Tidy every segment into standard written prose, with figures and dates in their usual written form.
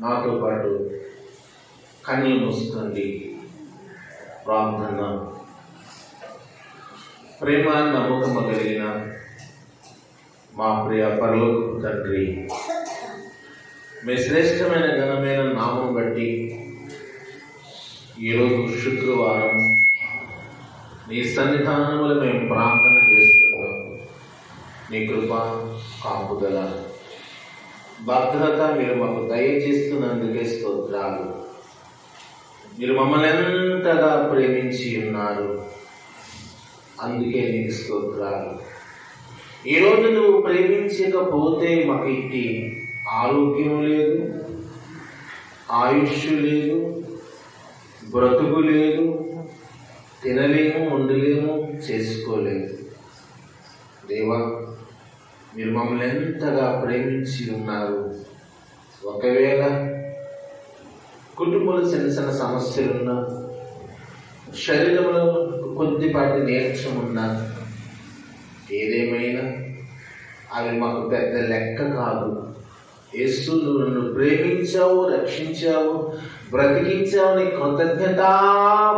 నాతో పాటు కన్ను మూసుకోండి. ప్రార్థన. ప్రేమ నమ్మకము కలిగిన మా ప్రియ పరలోకపు తండ్రి, మీ శ్రేష్టమైన ఘనమైన నామం బట్టి ఈరోజు శుక్రవారం నీ సన్నిధానములు మేము ప్రార్థన చేస్తున్నాం. నీ కృప, కాపుదల, భద్రత మీరు మాకు దయచేస్తున్నందుకే స్తోత్రాలు. మీరు మమ్మల్ని ఎంతగా ప్రేమించి ఉన్నారు, అందుకే నీకు స్తోత్రాలు. ఈరోజు నువ్వు ప్రేమించకపోతే మాకు ఇట్టి ఆరోగ్యం లేదు, ఆయుష్ లేదు, బ్రతుకు లేదు, తినలేము, ఉండలేము, చేసుకోలేము. దేవా, మీరు మమ్మల్ని ఎంతగా ప్రేమించి ఉన్నారు. ఒకవేళ కుటుంబంలో చిన్న చిన్న సమస్యలున్నా, శరీరంలో కొద్దిపాటి నీరసం ఉన్నా, ఏదేమైనా అవి మాకు పెద్ద లెక్క కాదు. యేసు, నువ్వు నన్ను ప్రేమించావు, రక్షించావు, బ్రతికించావు. నీ కృతజ్ఞతాభావముతో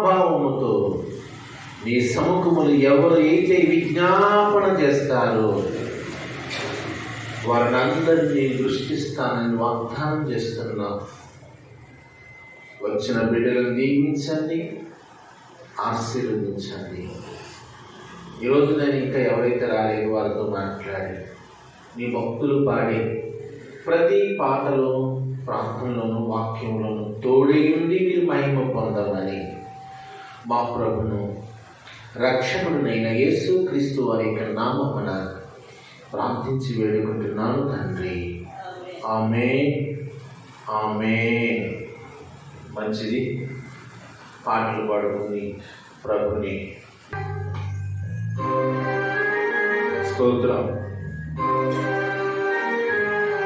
నీ సముఖములు ఎవరు అయితే విజ్ఞాపన చేస్తారో వారిని అందరినీ దృష్టిస్తానని వాగ్దానం చేస్తున్నావు. వచ్చిన బిడ్డలను దీవించండి, ఆశీర్వదించండి. ఈరోజు నేను ఇంకా ఎవరైతే రాలేదు వారితో మాట్లాడి నీ భక్తులు పాడే ప్రతి పాటలో, ప్రార్థనలోను, వాక్యంలోను తోడై ఉండి మీరు మహిమ పొందమని మా ప్రభును రక్షకుడునైన యేసు క్రీస్తు వారి యొక్క నామమున ప్రార్థించి వేడుకుంటున్నాను తండ్రి. ఆమేన్, ఆమేన్. మంచిది. పాటలు పాడుకుని ప్రభుని స్తోత్రం.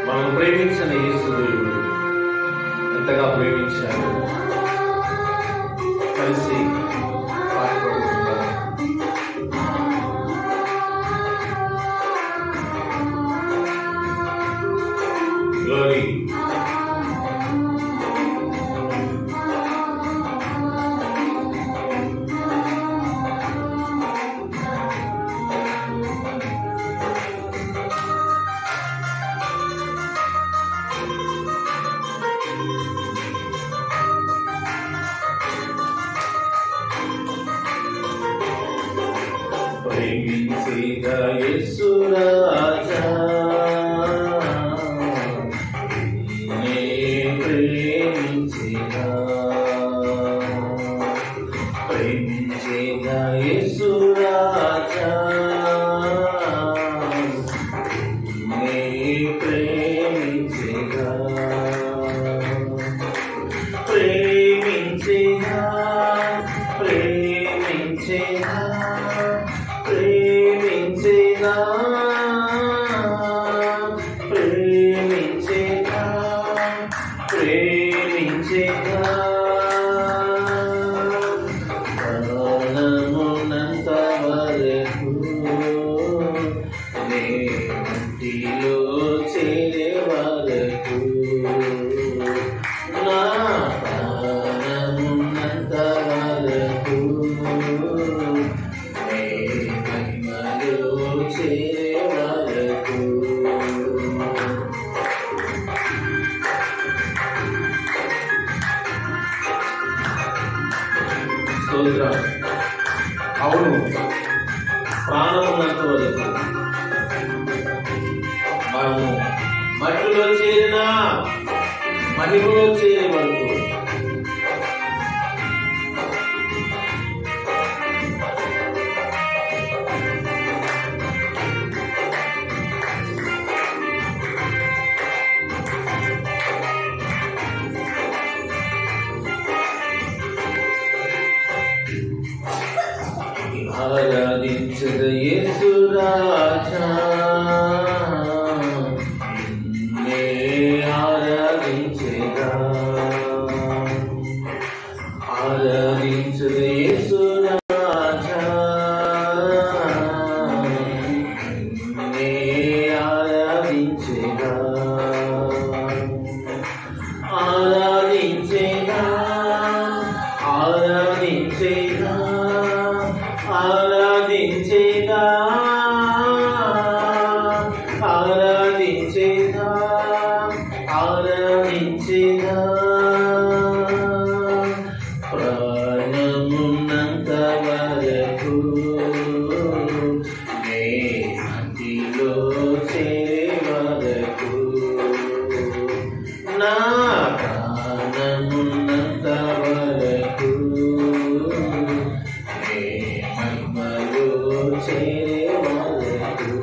మనం ప్రేమించిన యేసు దేవుడు ఎంతగా ప్రేమించాడు. కలిసి పాట పాడుకుంటాం. గ్లోరీ. ప్రేమించేదా యేసు రాజా, నిన్నే ప్రేమించేదా. ప్రేమించేదా యేసు రాజా, నిన్నే ప్రేమించేదా. ప్రేమించేదా, ప్రేమించేదా, ప్రేమించేదా, ప్రేమించేదా, ప్రేమించేదా. ప్రాణమున్నంత వరకు నే మట్టిలో చేరే వరకు, నా ప్రాణమున్నంత వరకు చేరే వరకు. స్తోత్రం. అవును, ప్రాణమున్నంత వరకు మనము మట్టిలో చేరిన మహిమలో చేరే వరకు ఆరాధించద యేసు రాజా, నిన్నే ఆరాధించదా. ఆరాధించద యేసు రాజా, నిన్నే ఆరాధించదా. ప్రార్థించేదా ప్రాణమున్నంత వరకు నే అంతిలో చేరే వరకు నా ప్రాణమున్నంత వరకు నే మహిమలో చేరే వరకు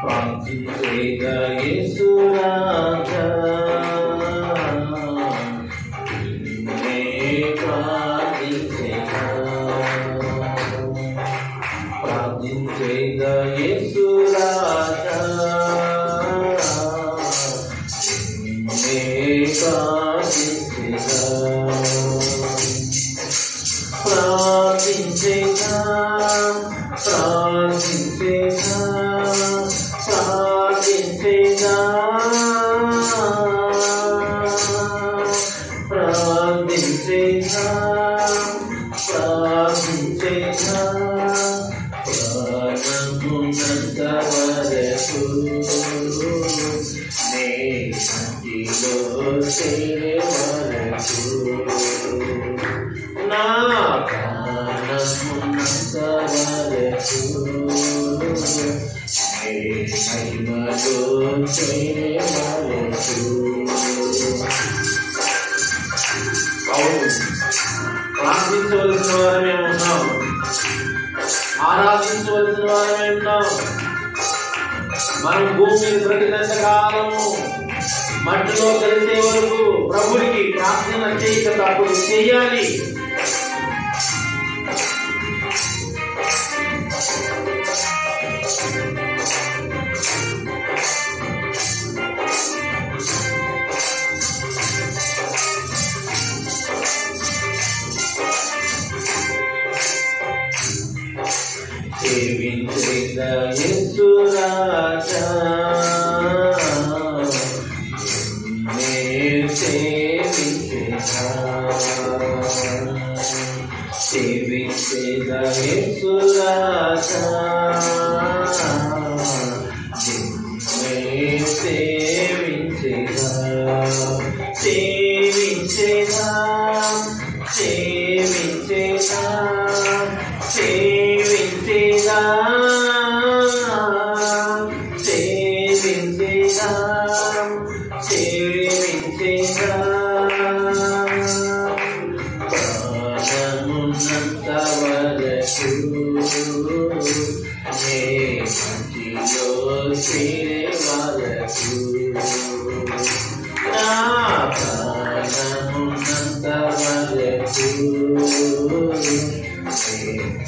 ప్రార్థించేదా యేసు రాజా నిన్నే ప్రార్థించేదా ప్రార్థించేదా యేసు రాజా నిన్నే ప్రార్థించేదా ప్రార్థించేదా ప్రార్థించేదా ప్రార్థించేదా ప్రార్థించేదా ప్రార్థించేదా ప్రాణమున్నంత వరకు నే అంతిలో చేరే వరకు నా ప్రాణమున్నంత వరకు మహిమలో చేరే వరకు ప్రార్థించవలసిన వారమే ఉన్నాం, ఆరాధించవలసిన వారమే ఉన్నాం. మనం భూమి బ్రతికినంత కాలము మట్టిలో కలిసే వరకు ప్రభుడికి ప్రార్థన చేయక తప్పుడు చేయాలి. సేవించేదా యేసు రాజా నిన్నే సేవించేదా సేవించేదా యేసు రాజా నిన్నే సేవించేదా సేవించేదా సేవించేదా సేవించేదా సేవించేదా సేవించేదా ప్రాణమున్నంత వరకు నే మంచిలో చేరే వరకు నా ప్రాణమున్నంత వరకు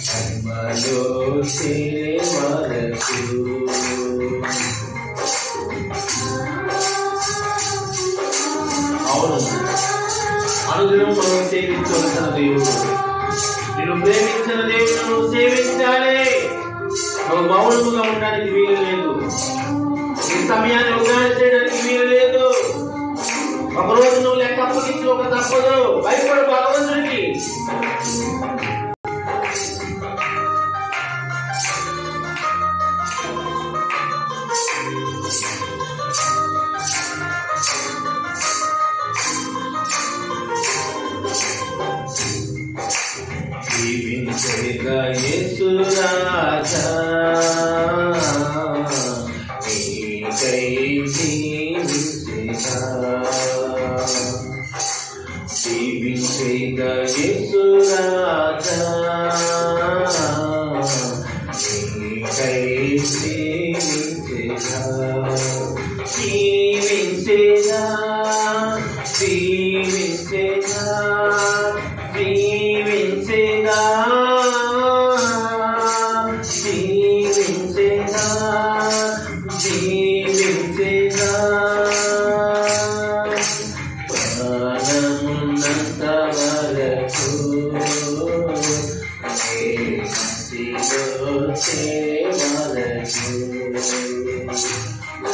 మహిమలో చేరే వరకు అవును అనుదినం మనం సేవించవలసిన దేవుడు, నేను ప్రేమించిన దేవుడు నువ్వు సేవించాలి. నువ్వు మౌనముగా ఉండడానికి వీలు లేదు, నీ సమయాన్ని వృధా చేయడానికి వీలు లేదు. ఒకరోజు నువ్వు లెక్క అప్పగించుకోక తప్పదు. భయపడు భగవంతుడికి. జీవించేదా యేసు రాజా నీకై జీవించేదా జీవించేదా యేసు రాజా నీకై జీవించేదా జీవించేదా జీవించేదా జీవించేదా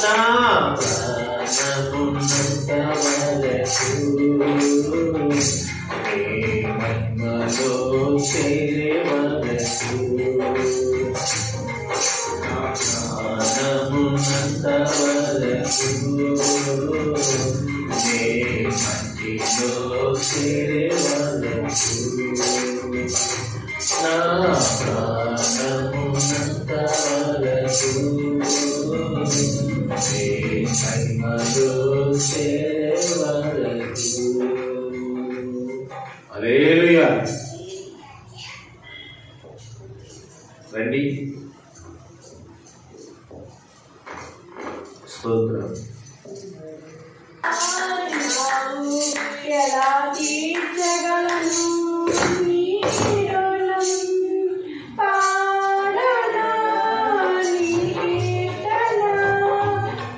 నా ప్రాణమున్నంత వరకు నీ మహిమలో చేరే వరకు నా ప్రాణమున్నంత వరకు నీ మహిమలో చేరే వరకు నా ప్రాణమున్నంత వరకు హల్లెలూయా. రండి, స్తోత్రం. ఎలా తీర్చగలను నీ రుణం? పాడనా నీ కీర్తన,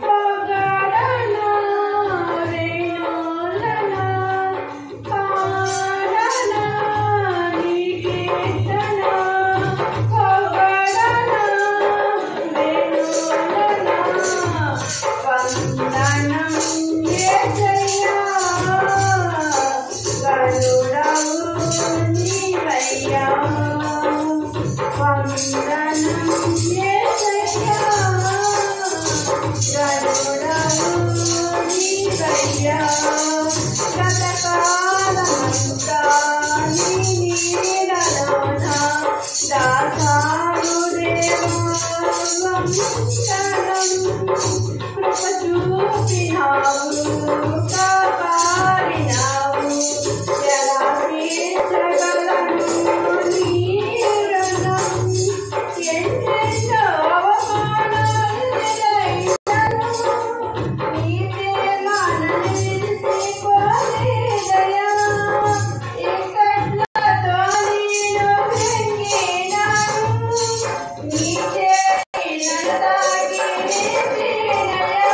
పొగడనా వేణులనా. పాడనా నీ కీర్తన, పొగడనా వేణులనా. వందనం యేసయ్యా, గరుడవు నీవయ్యా. వందనం యేసయ్యా, గరుడవు నీవయ్యా. గతకాలమంతా నీ నీడలోన దాచావు దేవా. కృప చూపినావు, కాపాడినావు. ఎలా తీర్చగలను నీ రుణం? ఎన్నెన్నో అవమానాలు ఎదురైనను, నీ ప్రేమను నిలిచిపోలేదయా. ఇక్కట్లతో నేను కృంగినాను, నీ చేతిని తాకి నిలిచినయా.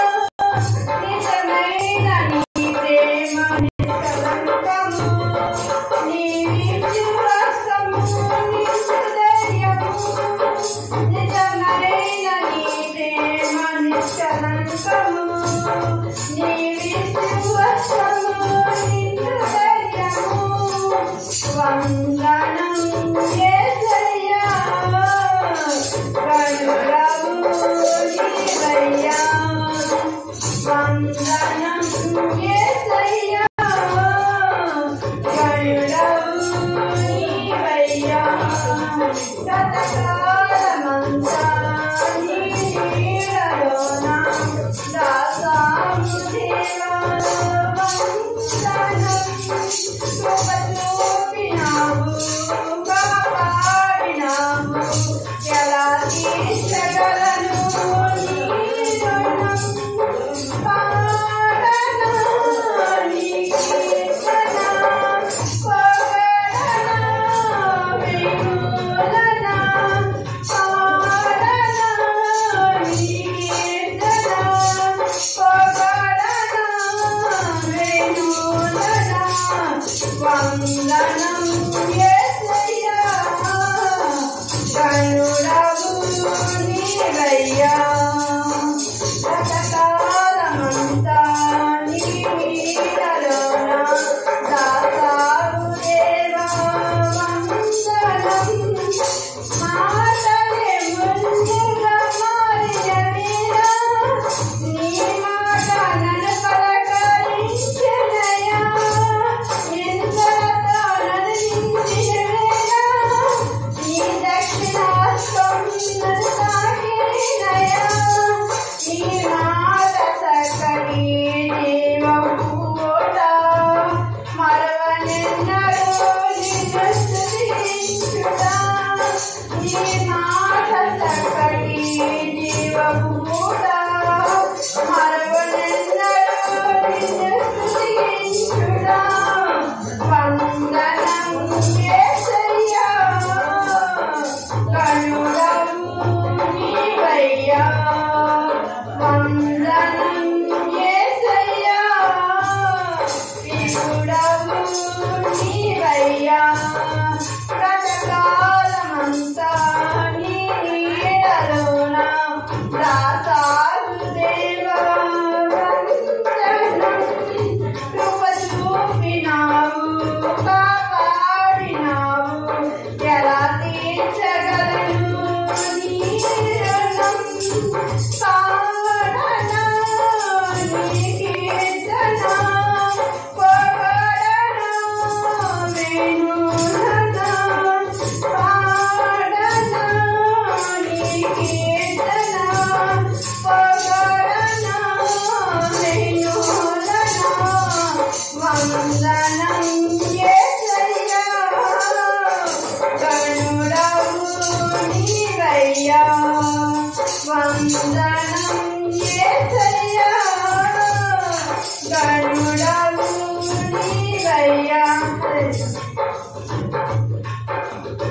నిజమైన నీ ప్రేమ నిష్కలంకము, నీ విశ్వాసము నిష్కదయము. నిజమైన నీ ప్రేమ నిష్కలంకము, నీ విశ్వాసము నిష్కదయము. వందనం యేసయ్యా, గరుడవు నీవయ్యా. వందనం యేసయ్యా, గరుడవు నీవయ్యా. గతకాలమంతా నీ నీడలోన దాచావు దేవా. వందనం. కృప చూపినావు, కాపాడినావు. ఎలా తీర్చగలను నీ రుణం? పాడనా నీ కీర్తన, పొగడనా వేణులనా. పాడనా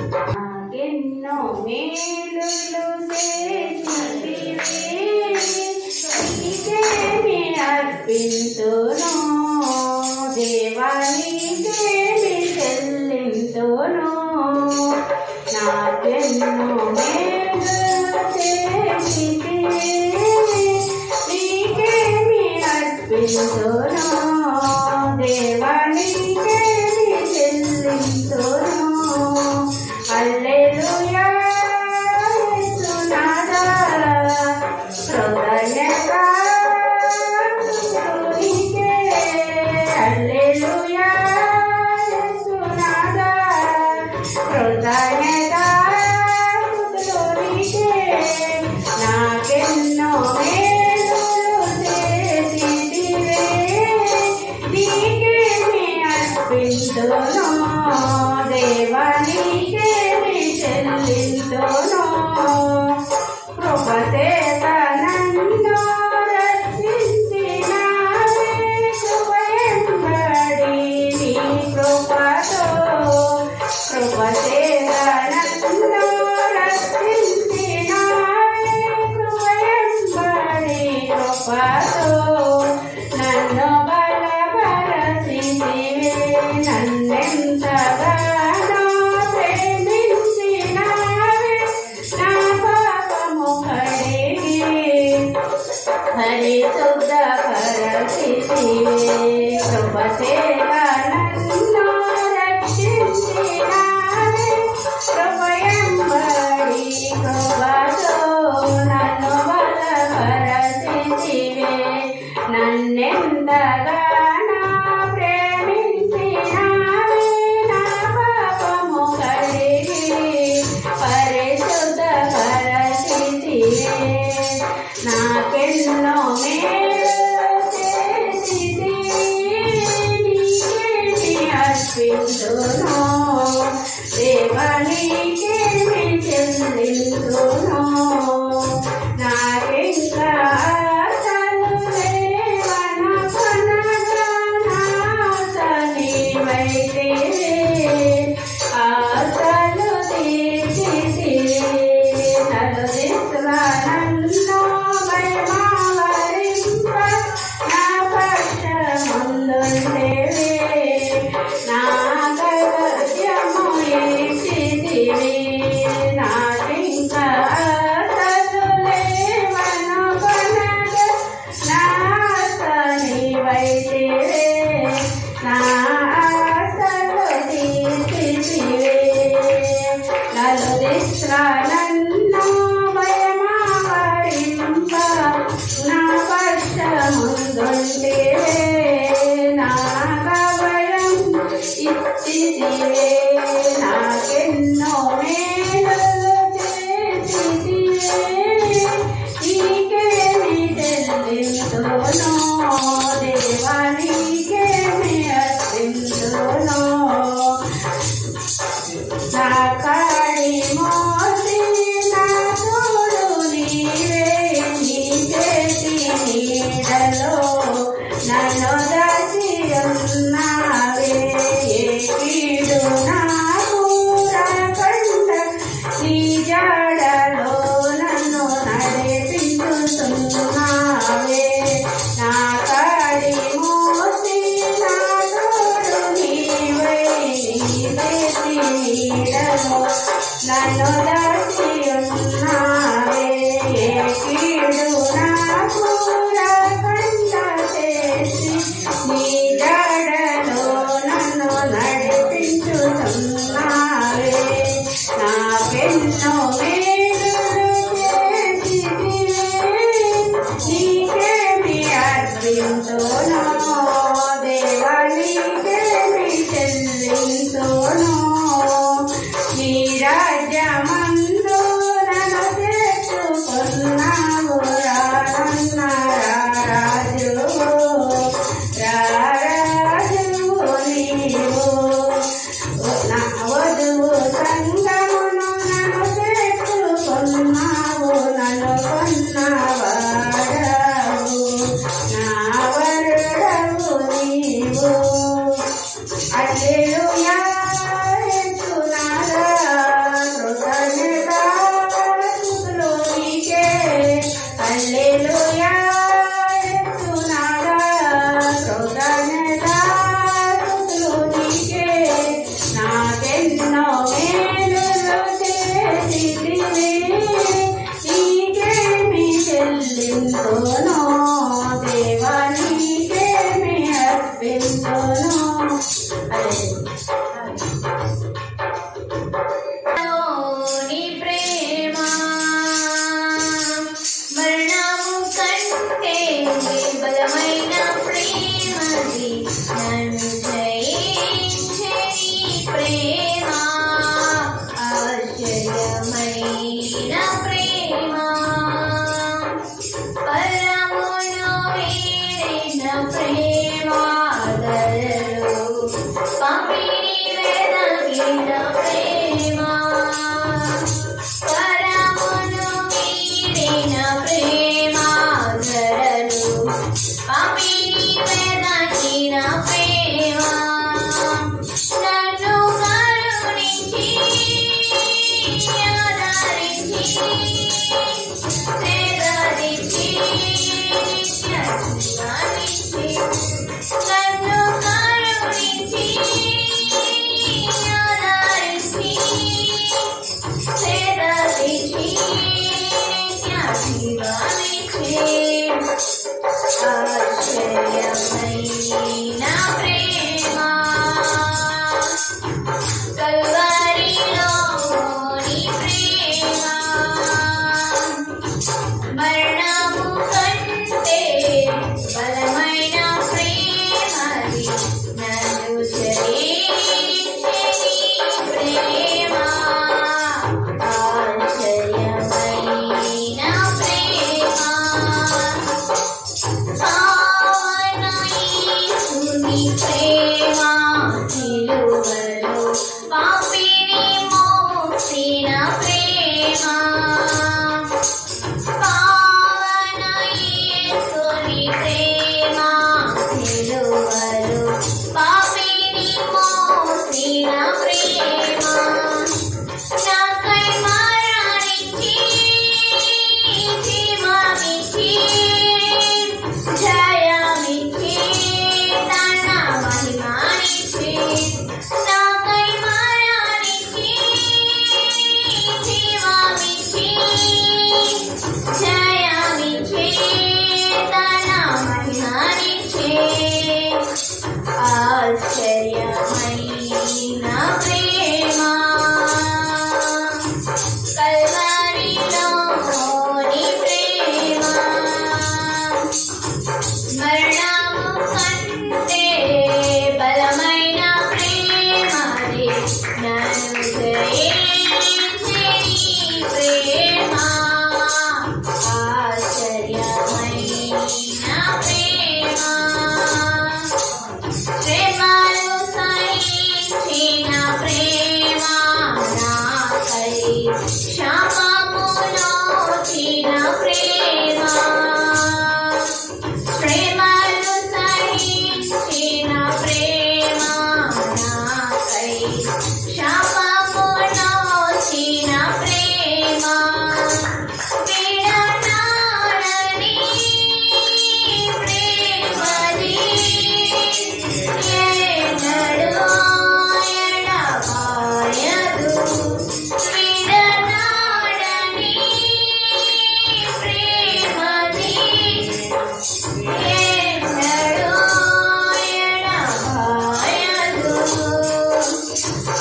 నాకెన్నో మేలులు నీకేమి అర్పింతును దేవా నీకేమి చెల్లింతును నాకెన్నో మేలులు చేసితివి నీకేమి అర్పింతును దేవా నీకేమి చెల్లింతును హల్లెలూయా యేసునాథా కృతజ్ఞత నీకే హల్లెలూయా యేసునాథా కృతజ్ఞత నీకే నాకెన్నో మేలులు చేసితివే నీకేమి అర్పింతును దేవా నీకేమి చెల్లింతును కృపచేత నన్ను రక్షించినావే కృపయంబడి నీ కృపతో కృపచేత నన్ను రక్షించినావే కృపయంబడి కృపతో నన్ను బలపరచితివే నన్నెంతగానో ప్రేమించినావే నా పాపము కడిగి పరిశుద్ధపరచితివే కృపచేత నన్ను రక్షించినావే కృపయంబడి కృపతో నన్ను బలపరచితివే నన్నెంతగానో ప్రేమించినావే నా పాపము కడిగి పరిశుద్ధపరచితివే నాకెన్నో మేలు చేసితివి నీకేమి అర్పింతును దేవా నీకేమి చెల్లింతును నాకింకా ఆశలు లేవనకొనగా నాశ నీవైతివే ఆశలు తీర్చితివే నలుదిక్కులా నన్ను భయమావరింప నా పక్షముందుంటివే నా కైవల్యము ఇచ్చితివే నాకింకా ఆశలు లేవనకొనగా నాశ నీవైతివే నా ఆశలు తీర్చితివే నలుదిక్కులా నన్ను భయమావరింప నా పక్షముందుంటివే నా భయం ఇచ్చితివే నాకెన్నో మేలులు చేసితివే నీకేమి చెల్లింతును దేవా నీకేమి అర్పింతును నా కాడి మోసి నా తోడు నీవే నీ చేతి నీడలో నన్ను దాచి ఉన్నావే ఏ కీడు నాకు రాకుండా నీ జాడలో నన్ను నడిపించుతున్నావే నా కాడి మోసి నా తోడు నీవే నీ చేతి నీడలో నన్ను దాచి ఉన్నావే ఏ కీడు నాకు రాకుండా చేసి నీ జాడలో నన్ను నడిపించుతున్నావే నాకెన్నో మేలులు చేసితివే నీకేమి అర్పింతును దేవా నీకేమి చెల్లింతును నీ రాజ్యమందు నన్ను చేర్చుకున్నావు రానన్న రారాజు రారాజు నీవు నా వధువు సంగమును నన్ను చేర్చు క్షమామునోచిన ప్రేమ ప్రేమను సహించిన ప్రేమ నాకై క్షమామునోచిన ప్రేమ విడనాడని ప్రేమది ఎన్నడూ ఎడబాయదు విడనాడని ప్రేమది ఎన్నడూ ఎడబాయదు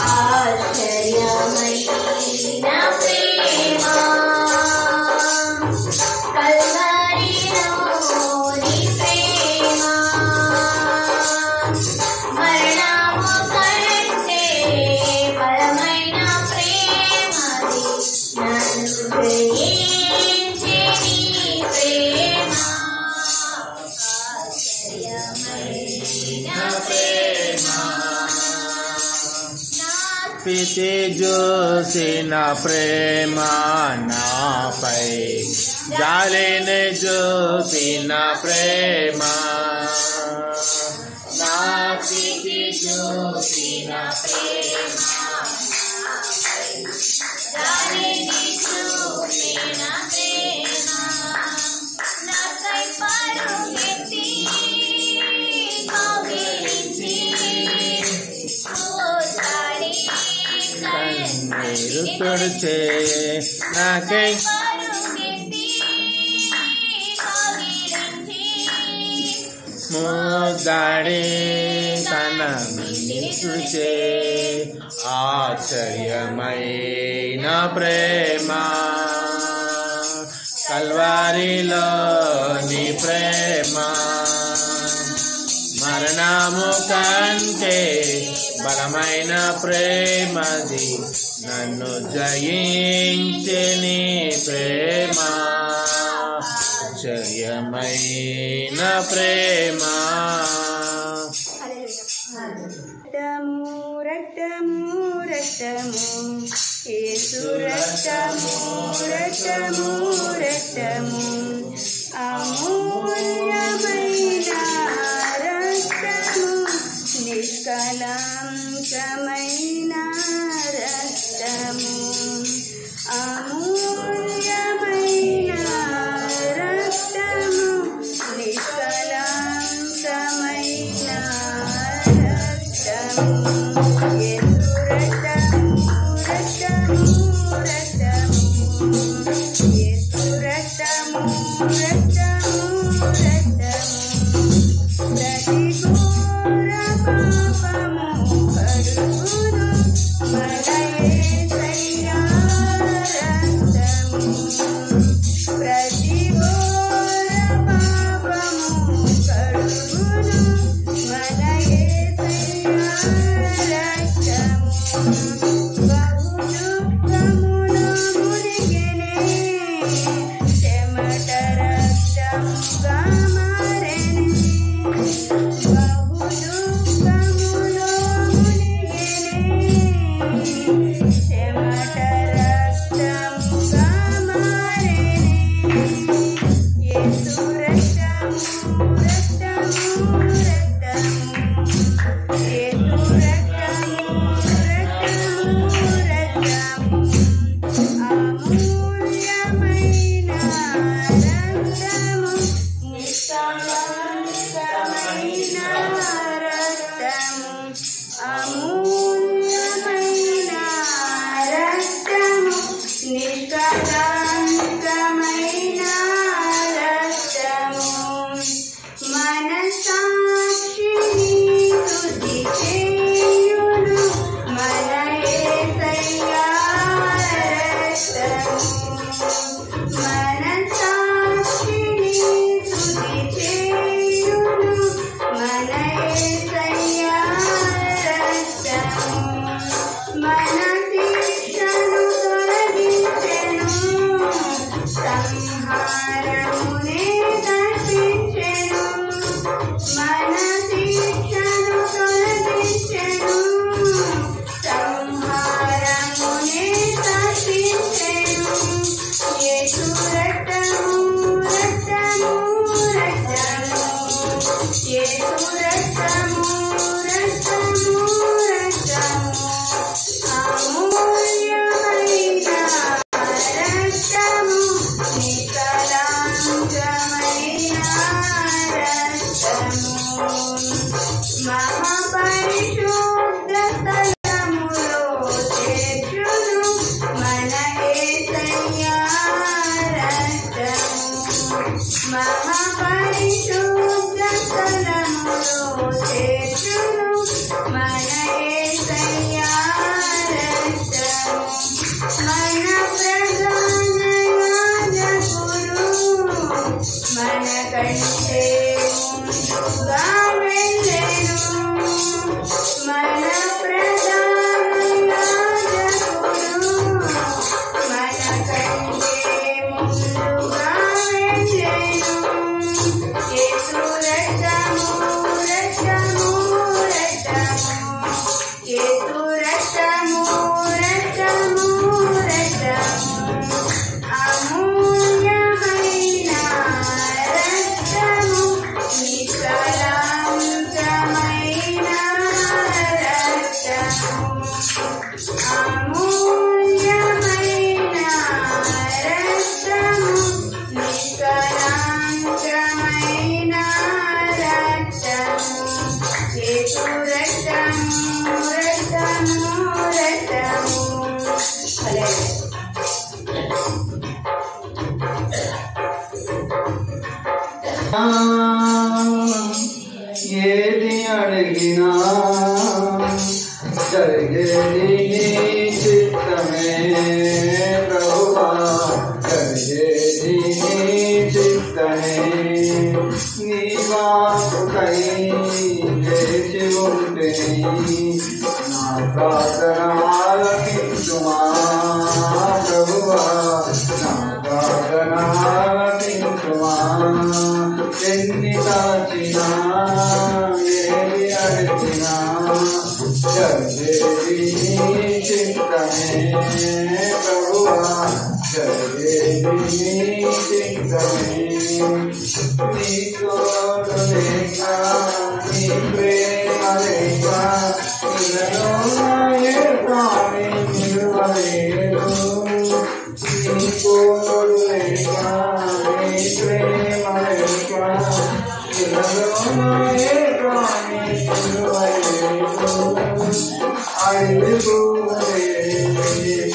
ఆశ్చర్యమైన ప్రేమ కల్వరిలోని ప్రేమ మరణము కంటే బలమైన ప్రేమది నన్ను జయించే నీ ప్రేమ ఆశ్చర్యమైన ప్రేమ పితి చూసిన ప్రేమ నాపై జాలిని చూసిన ప్రేమ నా పితి చూసిన ప్రేమ దానిని చూసిన ప్రేమ నాకై పరుగెత్తి కౌగిలించి ఓసారి కన్నీరు తుడిచే నాకై పరుగెత్తి కౌగిలించి ముద్దాడి తన తుడిచే ఆశ్చర్యమైన ప్రేమ కల్వారిలోని ప్రేమ మరణము కంటే బలమైన ప్రేమది నన్ను జయించే నీ ప్రేమ ఆశ్చర్యమైన ప్రేమ రక్తము రక్తము రక్తము యేసు రక్తము రక్తము రక్తము అమూల్యమైన రక్తము నిష్కళంకమైన రక్తము అమూల్యమైన రక్తము నిష్కళంకమైన రక్తము యేసు రక్తము రక్తము రక్తము యేసు రక్తము రక్తము రక్తము ప్రతి ఘోర పాపము కడుగును మన యేసయ్యా రక్తము ప్రతి ఘోర పాపము కడుగును మన యేసయ్యా రక్తము బహు దుఃఖములో మునిగెనే చెమట రక్తముగా మారెను బహు దుఃఖములో మునిగెనే చెమట రక్తముగా మారెను యేసు రక్తము రక్తము రక్తము యేసు రక్తము రక్తము రక్తము అమూల్యమైన రక్తము నిష్కళంకమైన రక్తము అమూల్యమైన రక్తము నిష్కళంకమైన రక్తము మనసాక్షిని స్తుతి చేయును మన యేసయ్యా రక్తము మనసాక్షిని స్తుతి చేయును మన యేసయ్యా రక్తము మన శిక్షను తొలగించెను ఏది అడిగినా జరిగేది నీ చిత్తమే ప్రభువా, జరిగేది నీ చిత్తమే. నీ వాక్కుకై వేచి ఉంటిని, నా ప్రార్థన ఆలకించుమా ప్రభువా, నా ప్రార్థన ఆలకించుమా. ఎన్ని దాచినా ఏది అడిగినా జరిగేది నీ చిత్తమే ప్రభువా, జరిగేది నీ చిత్తమే. నీ తోడు లేక నీ ప్రేమ లేక ఇలలో ఏ ప్రాణి నిలువలేదు. నీ తోడు లేక నీ ప్రేమ లేక ఇలలో ఏ ప్రాణి నిలువలేదు. అడిగిపోలే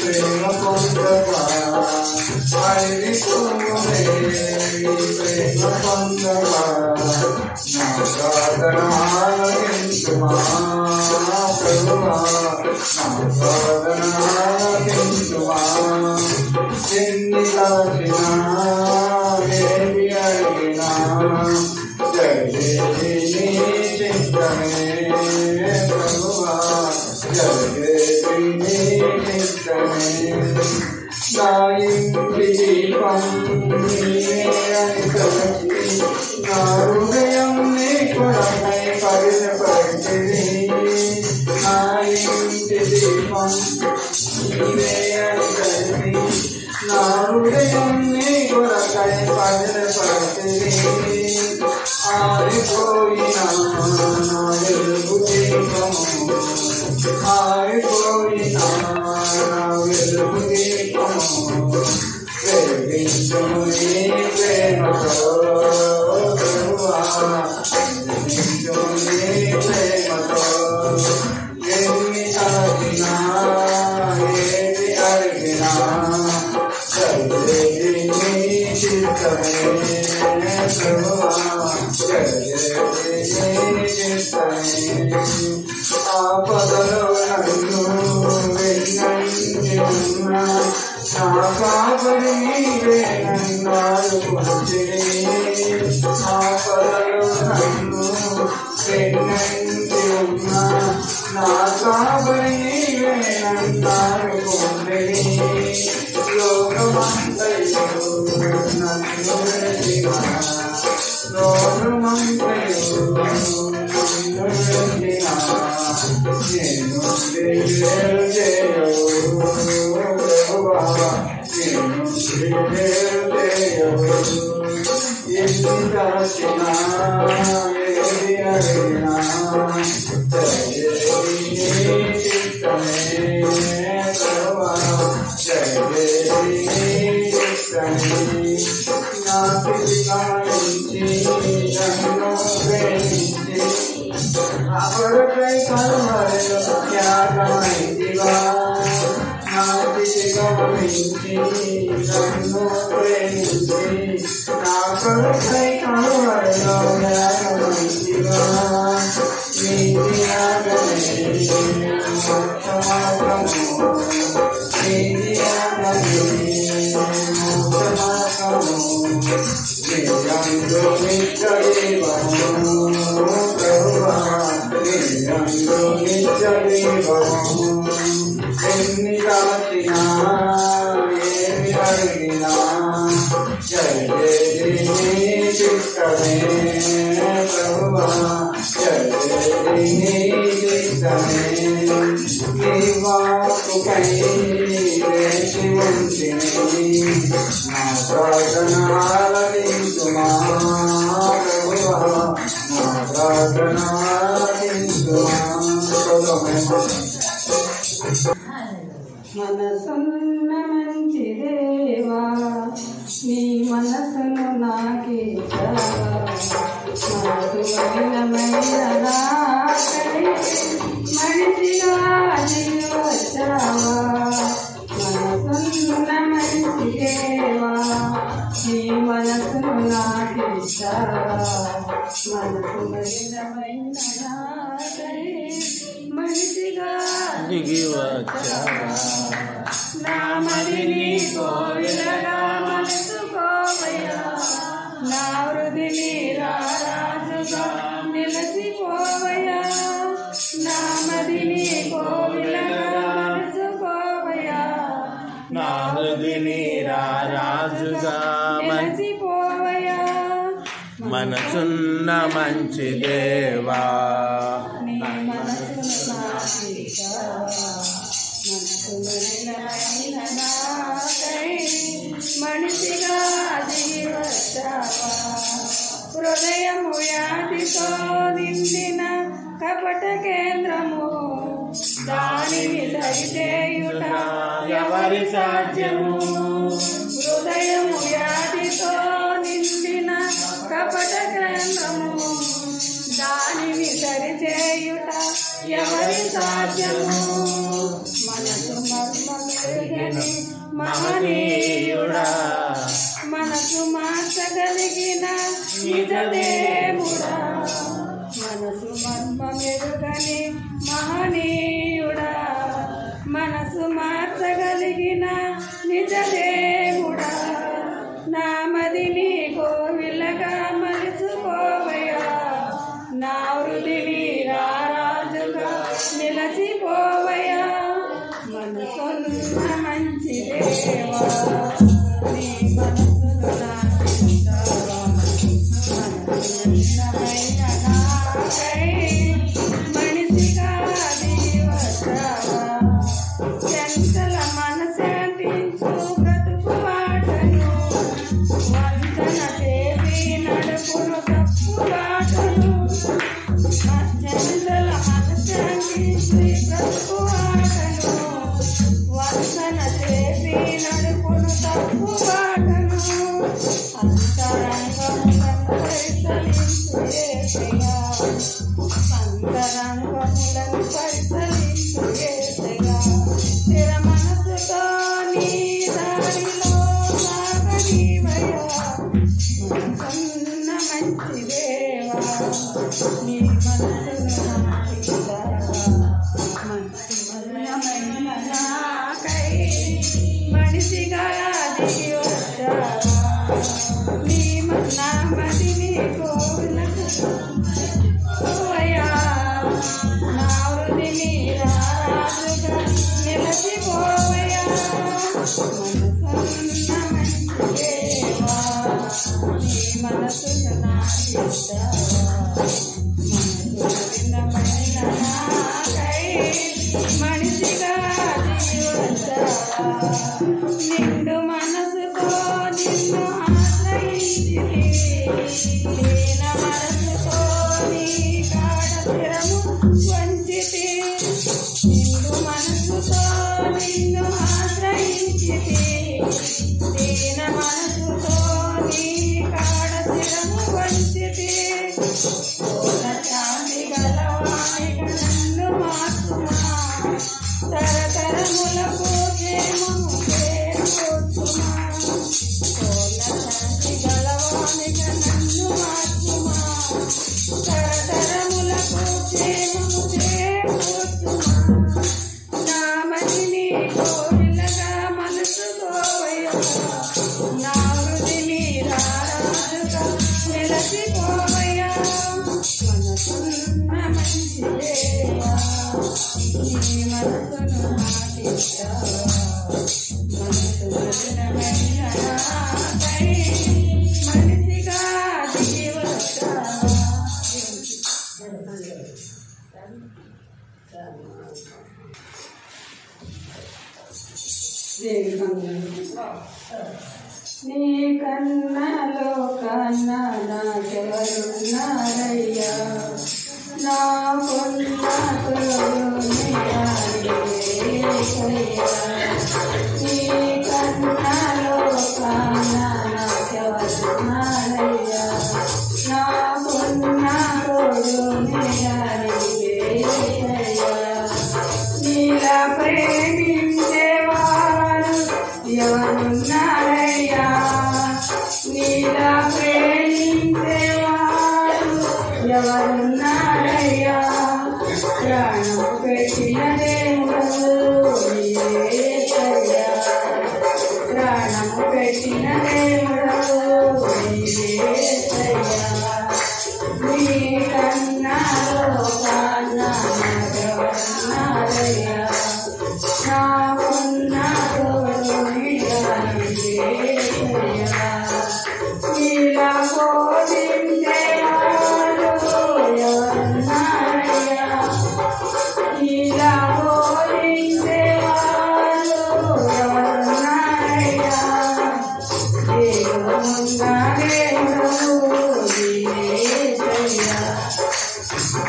ప్రేమ పొందగా, అడిగిపోలే ప్రేమ పొందగా. నా ప్రార్థన ఆలకించుమా ప్రభువా, నా ప్రార్థన ఆలకించుమా. ఎన్ని దాచినా ఏమి అడిగినా జరిగేది నీ చిత్తమే ప్రభువా, జరిగేది నీ చిత్తమే. నా ఇంటి దీపం నీవే అని తలచి, నా హృదయం నీ కొరకై పరిశపరిచిది. నా ఇంటి దీపం నీవే అని తలచి, నా హృదయం నీ కొరకై పరిశపరిచిది. ఆరిపోయినా నా వెలుగు దీపము, ఆరిపోయినా నా వెలుగు దీపము, వెలిగించుము నీ ప్రేమతో ప్రభువా, వెలిగించుము నీ ప్రేమతో. ఎన్ని తాకినా ఏది అడిగినా జరిగేది నీ చిత్తమే ప్రభువా, జరిగేది నీ చిత్తమే. ఆపదలో నన్ను వెన్నంటి ఉన్న నా కాపరి నీవే నన్నాడు పొందిరి. ఆపదలో నన్ను వెన్నంటి ఉన్న నా కాపరి నీవే నన్నాడు పొందిరి. లోకమంతయు నన్ను వెతికినా, లోకమంతయు నన్ను వెతికినా, నేను వేరు చేయవు ప్రభువా, నేను వేరు చేయవు. ఎన్ని దాచినా ఏది అడిగినా జరిగేది నీ చిత్తమే ప్రభువా, జరిగేది నీ చిత్తమే. నా పిలిచి నన్ను ప్రేమించి అపరకై కలవరలో త్యాగమైతివా. నా స్థితి గమనించి నన్ను ప్రేమించి నా కొరకై కలవరలో త్యాగమైతివా. నీ త్యాగమే మోక్షమార్గము, నీ త్యాగమే మోక్షమార్గము. నీయందు నిత్య జీవము ప్రభువా, నీయందు నిత్య జీవము. ఎన్ని దాచినా ఏమి అడిగినా జరిగేది నీ చిత్తమే ప్రభువా, జరిగేది నీ చిత్తమే. నీ వాక్కుకై వేచి ఉంటిని, నా ప్రార్థన ఆలకించుమా ప్రభువా, నా ప్రార్థన ఆలకించుమా. మనసున్న మంచి దేవా, నీ మనసును నాకిచ్చావా. మధురమైన మనిషిగా నీవు వచ్చావా. మనసున్న మంచి దేవా, నీ మనసును నాకిచ్చావా. ఇచ్చావా మనకు మలినమైన నాకై మనిషిగా దిగి వచ్చావా నా మదిని కోవిలగా మలుచుకోవయ్యా నా వృధిని రారాజుగా నిలచిపోవయ్యా నా మదిని కోవిలగా మలుచుకోవయ్యా నా హృదిని రాజుగా నిలచిపోవయ్యా మనసున్న మంచి దేవా నీ మనసును నాకిచ్చావా మనసు మలినమైన నాకై మనిషిగా దిగి వచ్చావా హృదయము వ్యాధితో నిండిన కపట కేంద్రము దానిని సరిచేయుట ఎవరి సాధ్యము హృదయము వ్యాధితో నిండిన కపట కేంద్రము దానిని సరిచేయుట ఎవరి సాధ్యము మనసు మర్మమెరుగని మహనీయుడా మనసు మార్చగలిగిన నిజ దేవుడా మనసు మర్మమెరుగని మహనీయుడా మనసు మార్చగలిగిన నిజ దేవుడా నా మదిని కోవిలగా మలుచుకోవయ్యా నా వృధిని రారాజుగా నిలచిపోవయ్యా మనసున్న మంచి దేవా నీ మనసును నాకిచ్చావా మనసున్నమైన నాకై మనిషిగా దిగి వచ్చావా చంచల మనశాంతించు బ్రతుకు బాటను వంచన చేసి నడుపును తప్పు బాటను చంచల మనశాంతించు బ్రతుకు బాటను వంచన చేసి నడుపును తప్పు బాటను అంతరంగములను పరిశీలించు యేసయ్యా అంతరంగములను పరిశీలించు యేసయ్యా స్థిర మనసుతో నీ దారిలో సాగనీవయ్యా మనసున్న మంచి దేవా నీ మనసును నాకిచ్చావా మనసు మలినమైన నాకై మనిషిగా దిగి వచ్చావా నీ నా మదిని కోవిలకు పోవయ్యా నా వృధిని రారాజుగా నిలచిపోవయ్యా మనసున్న మంచి దేవా నీ మనసును నాకిచ్చావా మనసు మలినమైన నాకై మనిషిగా దిగి వచ్చావా నిండు మనసుతో నిన్ను ఆశ్రయించితి దీన మనసుతో నీ కాడ స్థిరము వంచితి నిండు మనసుతో నిన్ను ఆశ్రయించితి దీన మనసుతో నీ కాడ స్థిరము వంచితి శాంతి గలవానిగా నన్ను మార్చుమా తరతరములకు క్షేమము చేకూర్చుమా శాంతి గలవానిగా నన్ను మార్చుమా తరతరములకు క్షేమము చేకూర్చుమా నా మదిని కోవిలగా మలుచుకోవయ్యా నా వృధిని రారాజుగా నిలచిపోవయ్యా మనసున్న మంచి దేవా నీ మనసును నాకిచ్చావా మనసు మలినమైన నాకై మనిషిగా దిగి వచ్చావా నీ కన్నలో కన్నా నాకెవరున్నారయ్యా నా కొన్న నీ కన్నలో కన్నా నాకెవరున్నారయ్యా నా కొన్న నీలా ప్రేమించేవారు ఎవరున్నారయ్యా నీలా ప్రేమించే ఎవరున్నారయ్యా ప్రాణము పెట్టిన దేవుడవు యేసయ్యా ప్రాణము పెట్టిన దేవుడవు యేసయ్యా నీ కన్నా లోకాన ఎవరున్నారయ్యా నాకున్న తోడు యేసయ్యా నీలా పోలించేవారు ఎవరున్నారయ్యా నీలా పోలించేవారు ఎవరున్నారయ్యా దేవుడున్న దేవుడవు యేసయ్యా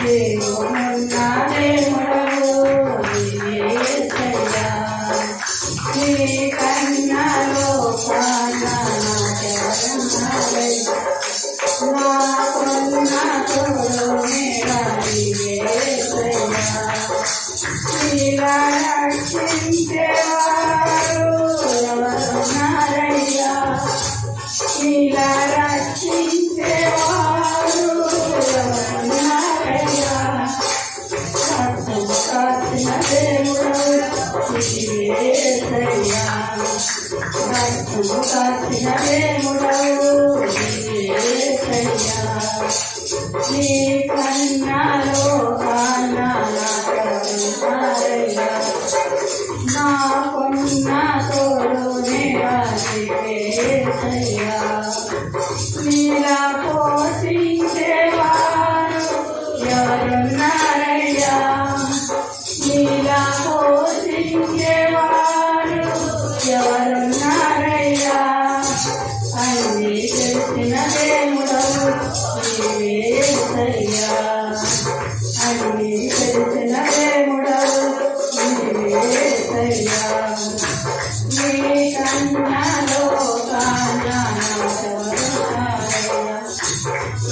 దేవుడున్న దేవుడవు యేసయ్యా నీ కన్నా లోకాన నాకెవరున్నారయ్యా నాకున్న తోడు యేసయ్యా నీలా రక్షించేవారు ఎవరున్నారయ్యా నీలా రక్షించేవారు ఎవరున్నారయ్యా రక్షణ కాచిన దేవుడవు యేసయ్యా రక్షణ కాచిన దేవుడవు యేసయ్యా నీ కన్నా లోకాన నాకెవరున్నారయ్యా నాకున్న తోడు యేసయ్యా నీలా పోషించేవారు ఎవరున్నారయ్యా నీలా పోషించేవారు ఎవరున్నారయ్యా అన్ని తెలిసిన దేవుడవు యేసయ్యా అన్ని తెలిసిన దేవుడవు యేసయ్యా నీ కన్నా లోకాన నాకెవరున్నారయ్యా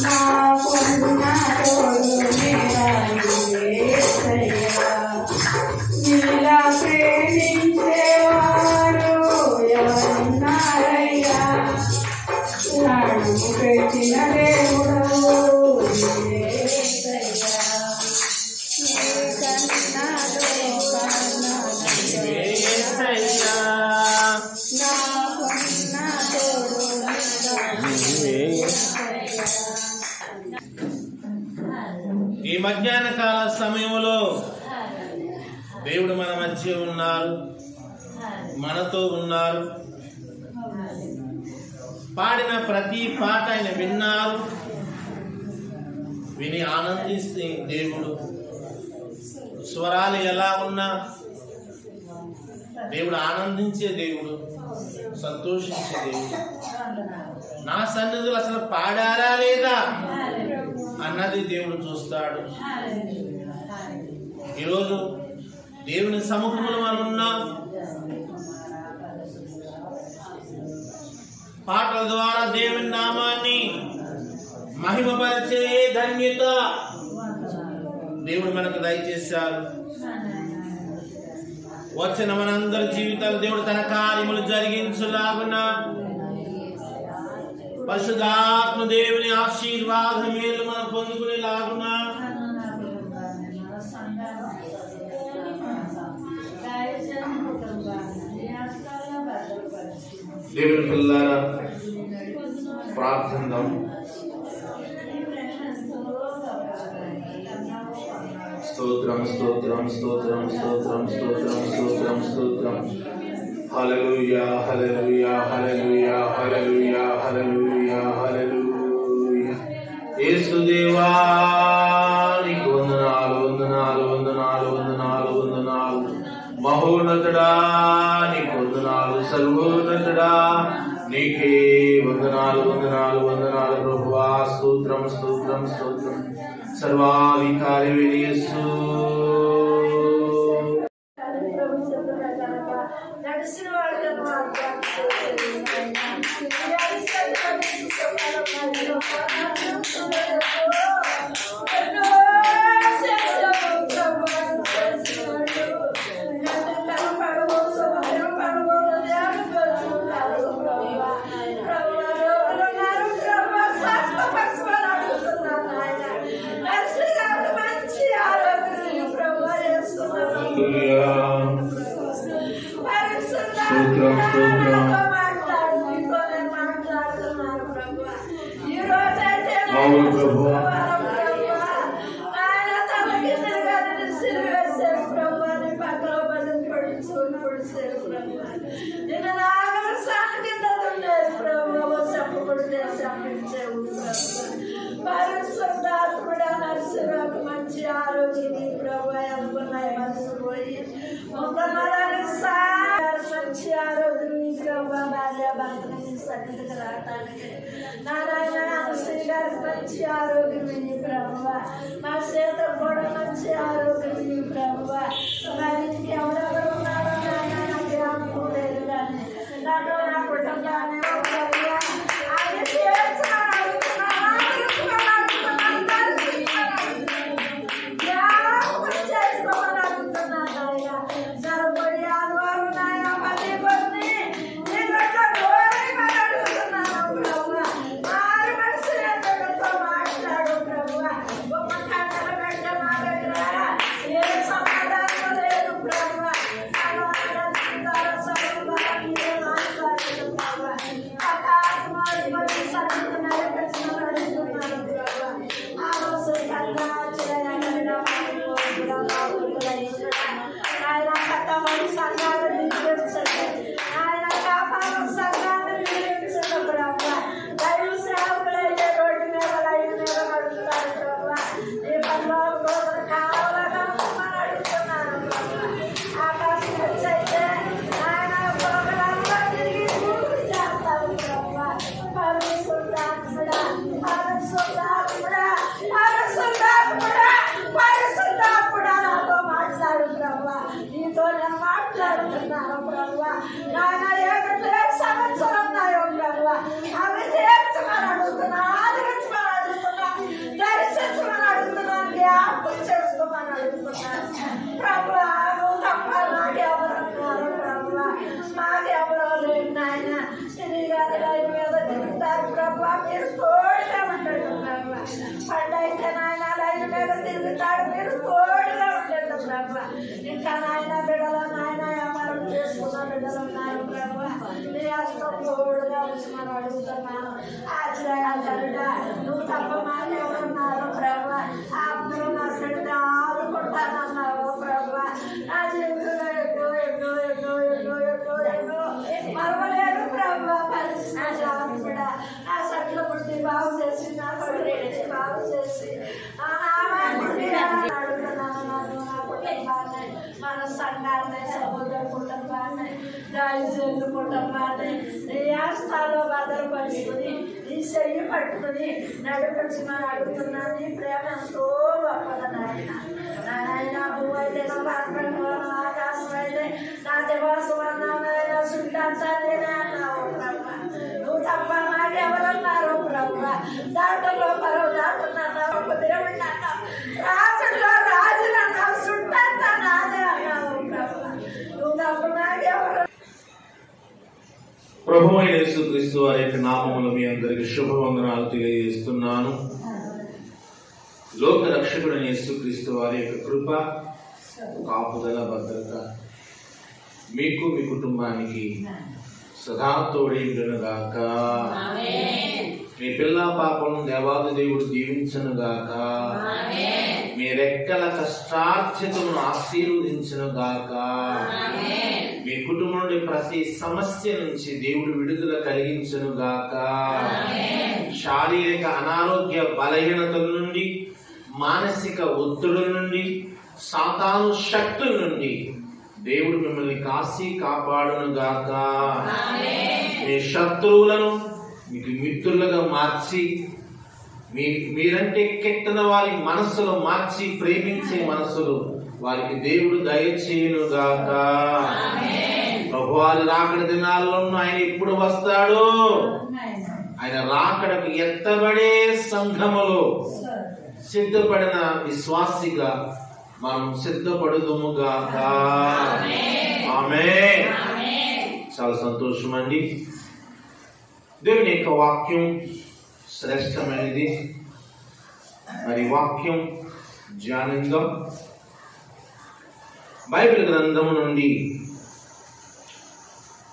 నాకున్న తోడు యేసయ్యా నీలా ప్రేమించేవారు ఎవరున్నారయ్యా ప్రాణము పెట్టిన దేవుడవు యేసయ్యా నీ కన్నా లోకాన యేసయ్యా నాకున్న తోడు యేసయ్యా ఈ మధ్యాహ్న కాల సమయంలో దేవుడు మన మధ్య ఉన్నారు, మనతో ఉన్నారు. పాడిన ప్రతి పాట ఆయన విన్నారు, విని ఆనందిస్తే దేవుడు స్వరాలు ఎలా ఉన్నా దేవుడు ఆనందించే దేవుడు, సంతోషించే దేవుడు. నా సన్నిధులు అసలు పాడారా లేదా అన్నది దేవుడు చూస్తాడు. ఈరోజు దేవుని సముఖంలో మనం ఉన్నాం. పాటల ద్వారా దేవుని నామాన్ని మహిమపరిచే ధన్యత దేవుడు మనకు దయచేశారు. వచ్చిన మనందరి జీవితాలు దేవుడు తన కార్యములు జరిగించులాగున పరిశుద్ధాత్మ దేవుని ఆశీర్వాద మేలు మనం పొందుకునేలాగున దేవుని పిల్లారా ప్రార్థన స్తోత్రం స్తోత్రం స్తోత్రం స్తోత్రం స్తోత్రం స్తోత్రం స్తోత్రం. హల్లెలూయా హల్లెలూయా హల్లెలూయా హల్లెలూయా హల్లెలూయా హల్లెలూయా. యేసుదేవా నీకు వందనాలు వందనాలు వందనాలు వందనాలు వందనాలు. మహోన్నతుడా నీకు వందనాలు, సర్వోన్నతుడా నీకే వందనాలు వందనాలు వందనాలు ప్రభువా. స్తోత్రం స్తోత్రం స్తోత్రం. సర్వాధికారి యేసు నడిచిన వాళ్ళను అవును ప్రభు. ఆయన తనకి తిరగాలని సిరివేశారు ప్రభు. నీ పక్కలో బదులు పొడిచారు ప్రభు. నేను నాగరసాన్ని కింద ఉండేది ప్రభు. చెప్పబడితే చెప్పించావు ప్రభు. పరిశుద్ధాత్ముడా నర్సులకు మంచి ఆరోగ్యం ప్రభు. అనుకున్నాయి మనసు పోయి మంచి ఆరోగ్యం ప్రభు. భార్య భర్తని సన్నిధికి రావటానికి నారాయణ శ్రీ గారికి మంచి ఆరోగ్యం ప్రభు. మా చేత కూడా మంచి ఆరోగ్యం ప్రభు. వారికి ఎవరెవరు ఉన్నారో నాయన నాకు జ్ఞాపకం లేదు కానీ నాతో నా కుటుంబాన్ని ఆయన పండైతే నాయన లైన్ మీద తిరుగుతాడు. మీరు తోడుగా ఉండండి ప్రభు. ఇంకా నాయన బిడ్డలు నాయన వ్యాపారం చేసుకున్న బిడ్డలు ఉన్నారు ప్రభు. నీ హస్తం తోడుగా వచ్చి మనం అడుగుతున్నాను. ఆశ్రయాలుగా నువ్వు తప్ప మాకు ఎవరున్నారు ప్రభు. అందరూ నా బిడ్డ ఆదుకుంటానన్నావు ప్రభు. నా జీవితంలో ఎన్నో ఎన్నో ఎన్నో ఎన్నో ఎన్నో ఎన్నో మరవలేదు ప్రభు. పరిస్థితి కూడా నా సట్లు పుట్టి బాగు చేసి నా పడి బాగు చేసి మన సంఘాన్ని సహోదర కుటుంబాన్ని రాజు కుటుంబాన్ని నీ ఆస్థాలో భద్రపరుచుకుని నీ చెయ్యి పట్టుకుని నడిపించి మనం అడుగుతున్నాను. నీ ప్రేమ ఎంతో గొప్పదనాయన. నాయన నువ్వు అయితే ఆకాశం అయితే నా దివాసం అన్నావు. సుంటాన్ని అన్నావు ప్రభు. నువ్వు తప్ప మాకెవరన్నారు ప్రభు. దాంట్లో పరవ దాటున్నావు. దేవుడిని అన్నావు. రాజుల్లో రాజులు అన్నావు. సుంటంతా నాదే అన్నావు ప్రభు. నువ్వు తప్ప మాకెవరు. ప్రభువైన యేసుక్రీస్తు వారి యొక్క నామములో మీ అందరికి శుభవందనాలు తెలియజేస్తున్నాను. లోక రక్షకుడైన యేసుక్రీస్తు వారి యొక్క కృప, కాపుదల, భద్రత మీకు మీ కుటుంబానికి సదా తోడేయుడునుగాక. మీ పిల్ల పాపలను దేవాది దేవుడు దీవించునుగాక. మీ రెక్కల కష్టార్జితమును ఆశీర్వదించునుగాక. మీ కుటుంబం నుండి ప్రతి సమస్య నుంచి దేవుడు విడుదల కలిగించునుగాక. శారీరక అనారోగ్య బలహీనతల నుండి, మానసిక ఒత్తిడుల నుండి, సాతాను శక్తుల నుండి దేవుడు మిమ్మల్ని కాసి కాపాడునుగాక. మీ శత్రువులను మీకు మిత్రులుగా మార్చి, మీరంటే కెట్టన వారి మనస్సులు మార్చి ప్రేమించే మనస్సులు వారికి దేవుడు దయచేయునుగాక. ప్రభువారి రాకడ దినాల్లో ఆయన ఎప్పుడు వస్తాడు? ఆయన రాకడకు ఎత్తబడే సంఘములో సిద్ధపడిన విశ్వాసిగా మనం సిద్ధపడుదుముగాక. ఆమేన్. చాలా సంతోషం అండి. దేవుని యొక్క వాక్యం శ్రేష్టమైనది. మరి వాక్యం ధ్యానిందాం. బైబిల్ గ్రంథము నుండి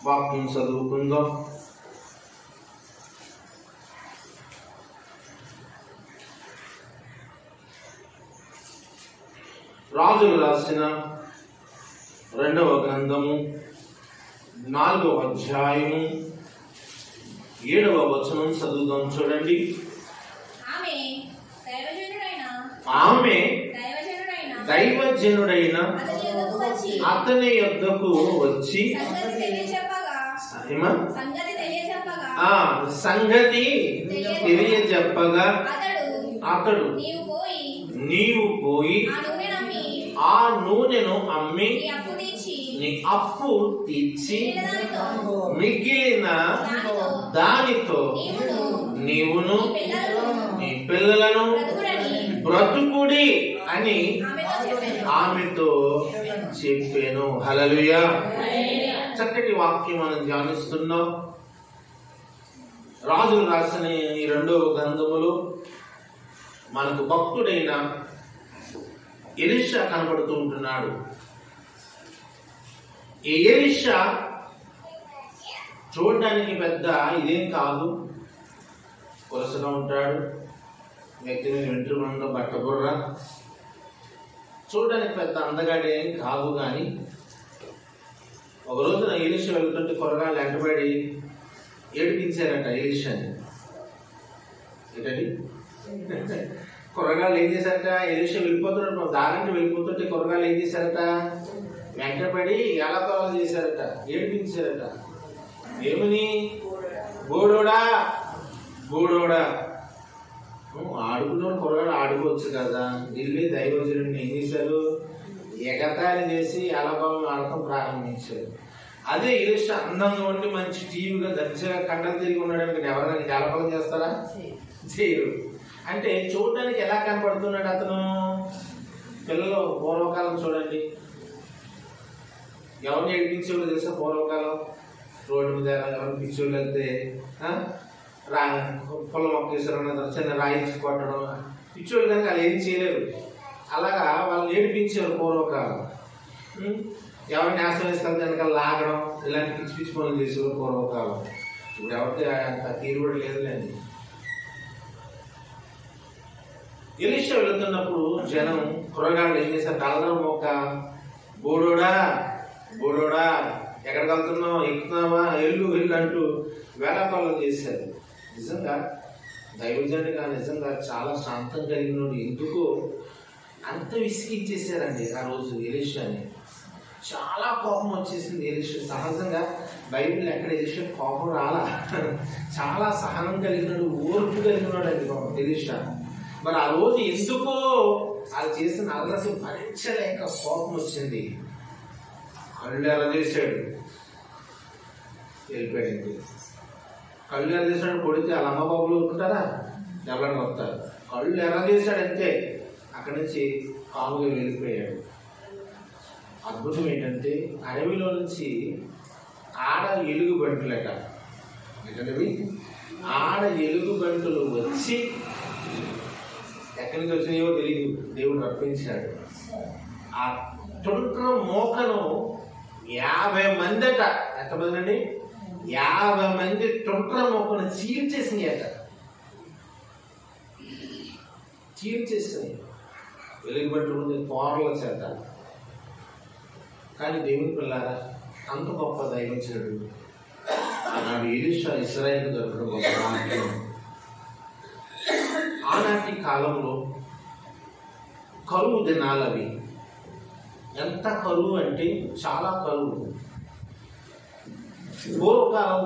వాక్యం చదువుకుందాం. రాజులు రాసిన 2వ గ్రంథము 4వ అధ్యాయము 7వ వచనం చదువుదాం. చూడండి. ఆమె దైవజనుడైన అతని యొద్దకు వచ్చి సంగతి తెలియజెప్పగా అతడు నీవు పోయి ఆ నూనెను అమ్మి నీ అప్పు తీర్చి మిగిలిన దానితో నీవును నీ పిల్లలను బ్రతుకుడి అని ఆమెతో చెప్పాను. హల్లెలూయా. చక్కటి వాక్యం మనం ధ్యానిస్తున్నాం. రాజులు రాసిన ఈ 2వ గ్రంథములో మనకు భక్తుడైన ఎలీషా కనబడుతూ ఉంటున్నాడు. ఈ ఎలీషా చూడడానికి పెద్ద ఇదేం కాదు, కొలసగా ఉంటాడు, వ్యక్తి మీద వెంట్రుకలు బట్టబుర్ర, చూడడానికి పెద్ద అందగాడేం కాదు. కానీ ఒక రోజున ఎలీషా వెళ్తుంటే కూరగాయలు వెంటబడి ఏడిపించారట ఎలీషాని. ఏంటండి, కూరగాయలు ఏం చేశారట? ఎలీషా వెళ్ళిపోతున్నాడు, దారంటే వెళ్ళిపోతుంటే కూరగాయలు ఏం చేశారట? వెంటబడి ఎలతోల చేశారట, ఏడిపించారట. ఏమని? గోడోడా గోడోడా. ఆడుకున్న కూరగాయలు ఆడుకోవచ్చు కదా. వీళ్ళే దైవజనుడిని ఏం చేశారు? ఎగతాళి చేసి ఎలతోలను ఆడటం ప్రారంభించారు. అదే ఎలీషా అందంగా ఉండి మంచి టీవీగా దర్శగా కండలు తిరిగి ఉన్నాడు, ఎవరైనా జాలపలం చేస్తారా? చేయరు. అంటే చూడడానికి ఎలా కనపడుతున్నాడు అతను? పిల్లలు పూర్వకాలం చూడండి, ఎవరిని ఏడిపించేవాళ్ళు తెలుసా? పూర్వకాలం రోడ్డు మీద ఎవరిని పిచ్చోళ్ళు వెళ్తే పొలం మొక్కేసారు, చిన్న రాయించి కొట్టడం, పిచ్చోళ్ళు కనుక అలా ఏం చేయలేరు. అలాగా వాళ్ళని ఏడిపించారు పూర్వకాలం. ఎవరిని ఆశ్రయిస్తారు కనుక లాగడం, ఇలాంటి పిచ్చి పిచ్చి పనులు చేసేవారు పూర్వకాలం. ఇప్పుడు ఎవరికి అంత తీరుబడి లేదులేండి. ఎలీషా వెళుతున్నప్పుడు జనం కూరగాయలు ఏం చేశారు? కలదరం మొక్క, బోడోడా బోడోడా ఎక్కడికి వెళ్తున్నావు, ఎక్కుతున్నావా, ఎల్లు ఎల్లు అంటూ వేళాపాలన చేశారు. నిజంగా దైవజనుడిగా నిజంగా చాలా శాంతం కలిగినోడు. ఎందుకో అంత విసిగిచ్చేసారండి ఆ రోజు ఎలీషాని. చాలా కోపం వచ్చేసింది ఎలీషా. సహజంగా బైబిల్ ఎక్కడ ఎలీషా కోపం రాలా, చాలా సహనం కలిగినాడు, ఓర్పు కలిగినాడు అండి ఎలీషా. మరి ఆ రోజు ఎందుకో అది చేసిన అల్లరి భరించలేక కోపం వచ్చింది. కళ్ళు ఎలా చేశాడు, వెళ్ళిపోయాడు. కళ్ళు ఎలా చేశాడు, కొడితే వాళ్ళ అమ్మ బాబులు ఊరుకుంటారా? ఎవరైనా వస్తారు. కళ్ళు ఎలా చేశాడు అంతే, అక్కడి నుంచి కాముగా వెళ్ళిపోయాడు. అద్భుతం ఏంటంటే అడవిలో నుంచి ఆడ ఎలుగు బంటులట, ఏంటంటే ఆడ ఎలుగు బంటులు వచ్చి ఎక్కడి నుంచి వచ్చినాయో తెలియదు, దేవుడు రప్పించాడు. ఆ తొంట్ర మోకను 50 మంది అట. ఎంతమంది అండి? 50 మంది తొంట్ర మోకను చీల్చేసినాయట. చీల్చేసినాయి వెలుగుబట్టు ముందు పోరల చేత. కానీ దేవుని పిల్లారా, అంత గొప్ప దైవజనుడు ఆనాడు ఎలీషా ఇశ్రాయేలు దొరకడం గొప్ప భాగ్యం. ఆనాటి కాలంలో కరువు దినాలవి. ఎంత కరువు అంటే చాలా కరువు. పూర్వకాలం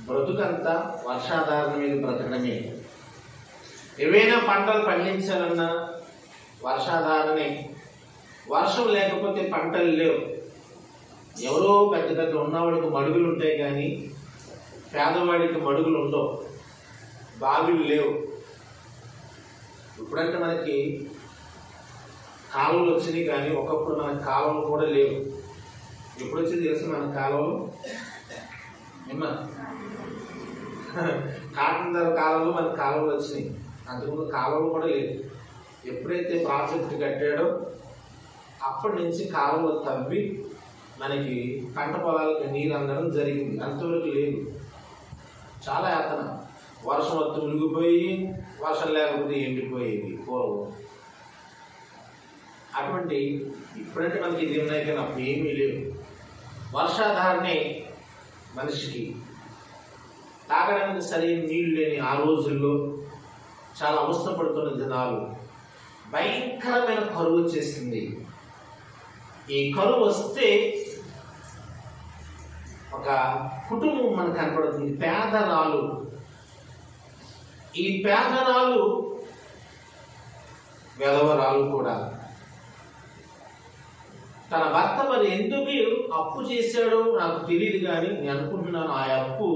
బ్రతుకంతా వర్షాధారణ మీద బ్రతకడమే. ఏవైనా పంటలు పండించాలన్నా వర్షాధారణే. వర్షం లేకపోతే పంటలు లేవు. ఎవరో పెద్ద పెద్ద ఉన్నవాడికి మడుగులు ఉంటాయి, కానీ పేదవాడికి మడుగులు ఉండవు, బావిలు లేవు. ఇప్పుడంటే మనకి కాలువలు వచ్చినాయి, కానీ ఒకప్పుడు మనకి కాలువలు కూడా లేవు. ఎప్పుడు వచ్చేది తెలుసు మన కాలువలు? ఏమా కాటన్ ధర కాలువలు మనకి కాలువలు వచ్చినాయి. అంతకుముందు కాలువలు కూడా లేవు. ఎప్పుడైతే ప్రాజెక్టు కట్టాడో అప్పటి నుంచి కాలువలు తవ్వి మనకి పంట పొలాలకు నీరు అందడం జరిగింది. అంతవరకు లేదు. చాలా యాతన. వర్షం వస్తే మునిగిపోయి, వర్షం లేకపోతే ఎండిపోయేది పూర్వం. అటువంటి ఇప్పుడంటే మనకి ఇది ఉన్నాయి కానీ అప్పుడు ఏమీ లేవు. వర్షాధారనే మనిషికి తాగడానికి సరైన నీళ్ళు లేని ఆ రోజుల్లో చాలా అవస్థపడుతున్న దినాలు. భయంకరమైన కరువు వచ్చేసింది. ఈ కరువు వస్తే ఒక కుటుంబం మనకు కనపడుతుంది, పేదరాలు. ఈ పేదరాలు వెధవరాలు కూడా. తన భర్త మరి ఎందుకు అప్పు చేశాడో నాకు తెలియదు, కానీ నేను అనుకుంటున్నాను ఆ అప్పు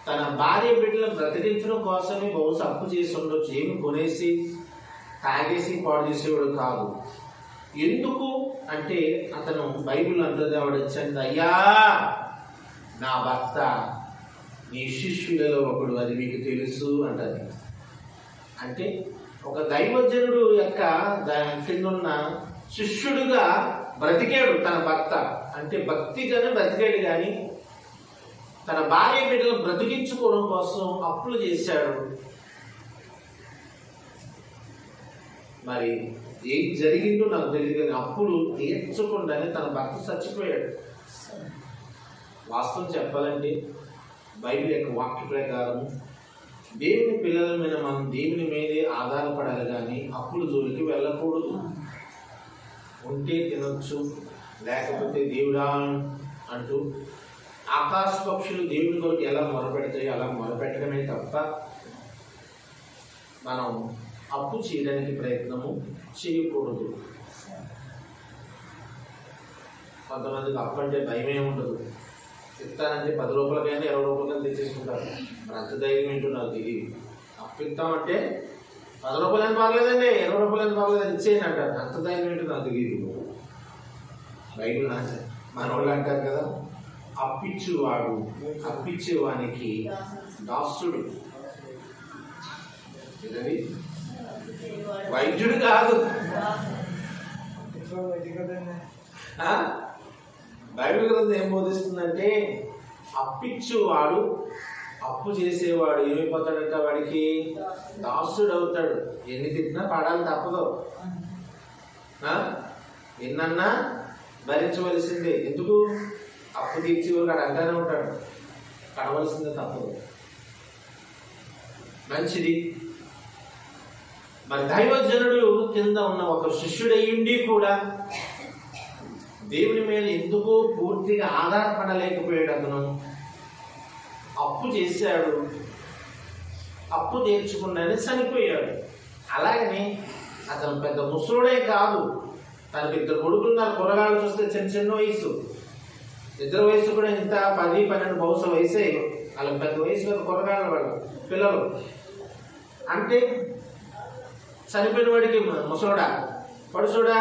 తన భార్య బిడ్డలను బ్రతికించడం కోసమే బహుశా అప్పు చేసి ఉండొచ్చు. ఏమి కొనేసి తాగేసి పాడు చేసేవాడు కాదు. ఎందుకు అంటే అతను బైబిల్ అంటుంది, ఆవిడ వచ్చింది, అయ్యా నా భర్త నీ శిష్యులలో ఒకడు, అది మీకు తెలుసు అంటది. అంటే ఒక దైవజనుడు యొక్క కిందున్న శిష్యుడుగా బ్రతికాడు తన భర్త. అంటే భక్తిగానే బ్రతికాడు, కానీ తన భార్య బిడ్డలను బ్రతికించుకోవడం కోసం అప్పులు చేశాడు. మరి ఏం జరిగిందో నాకు తెలియదు, కానీ అప్పులు తీర్చకుండానే తన భర్త చచ్చిపోయాడు. వాస్తవం చెప్పాలంటే బైబిల్ యొక్క వాక్య ప్రకారం దేవుని పిల్లల మీద మనం దేవుని మీదే ఆధారపడాలి, కానీ అప్పులు జోలికి వెళ్ళకూడదు. ఉంటే తినొచ్చు, లేకపోతే దేవుడా అంటూ ఆకాశ పక్షులు దేవుని కొరకు ఎలా మొరపెడతాయో అలా మొరపెట్టడమే తప్ప మనం అప్పు చేయడానికి ప్రయత్నము చేయకూడదు. కొంతమందికి అప్పు అంటే భయమే ఉండదు. ఇస్తానంటే 10 రూపాయలకైనా 20 రూపాయలకైనా తెచ్చేసుకుంటారు. మరి అంత ధైర్యం ఏంటో నాకు తెలియదు. అప్పు ఇస్తామంటే 10 రూపాయలైనా పర్లేదండి, 20 రూపాయలైనా పర్లేదని ఇచ్చేయండి అంటారు. అంత ధైర్యం ఏంటో నాకు తెలియదు. బైబిల్ మన వాళ్ళు అంటారు కదా, అప్పిచ్చేవాడు అప్పిచ్చేవానికి దాసుడు. ఇదని వైద్యుడు కాదు. బైబిల్ గ్రంథం ఏం బోధిస్తుందంటే అప్పిచ్చేవాడు అప్పు చేసేవాడు ఏమైపోతాడంట, వాడికి దాసుడు అవుతాడు. ఎన్ని తిట్టినా పడాలి తప్పదు, ఎన్నన్నా భరించవలసిందే. ఎందుకు? అప్పు తీర్చేవాడు అంటానే ఉంటాడు, పడవలసిందే తప్పదు. మంచిది. మరి దైవజనుడు కింద ఉన్న ఒక శిష్యుడయ్యుండి కూడా దేవుని మీద ఎందుకో పూర్తిగా ఆధారపడలేకపోయాడు. అతను అప్పు చేశాడు, అప్పు తీర్చుకుండానే చనిపోయాడు. అలాగని అతను పెద్ద ముసలుడే కాదు. తనకు 2 కొడుకున్నారు. కురగాళ్ళు చూస్తే చిన్న వయసు, 2 వయసు కూడా ఇంత 10-12 బహుశా వయసే. వాళ్ళకి పెద్ద వయసు కదా కురగాళ్ళ వాళ్ళు పిల్లలు. అంటే చనిపోయిన వాడికి ముసలుడా పడుచుడా?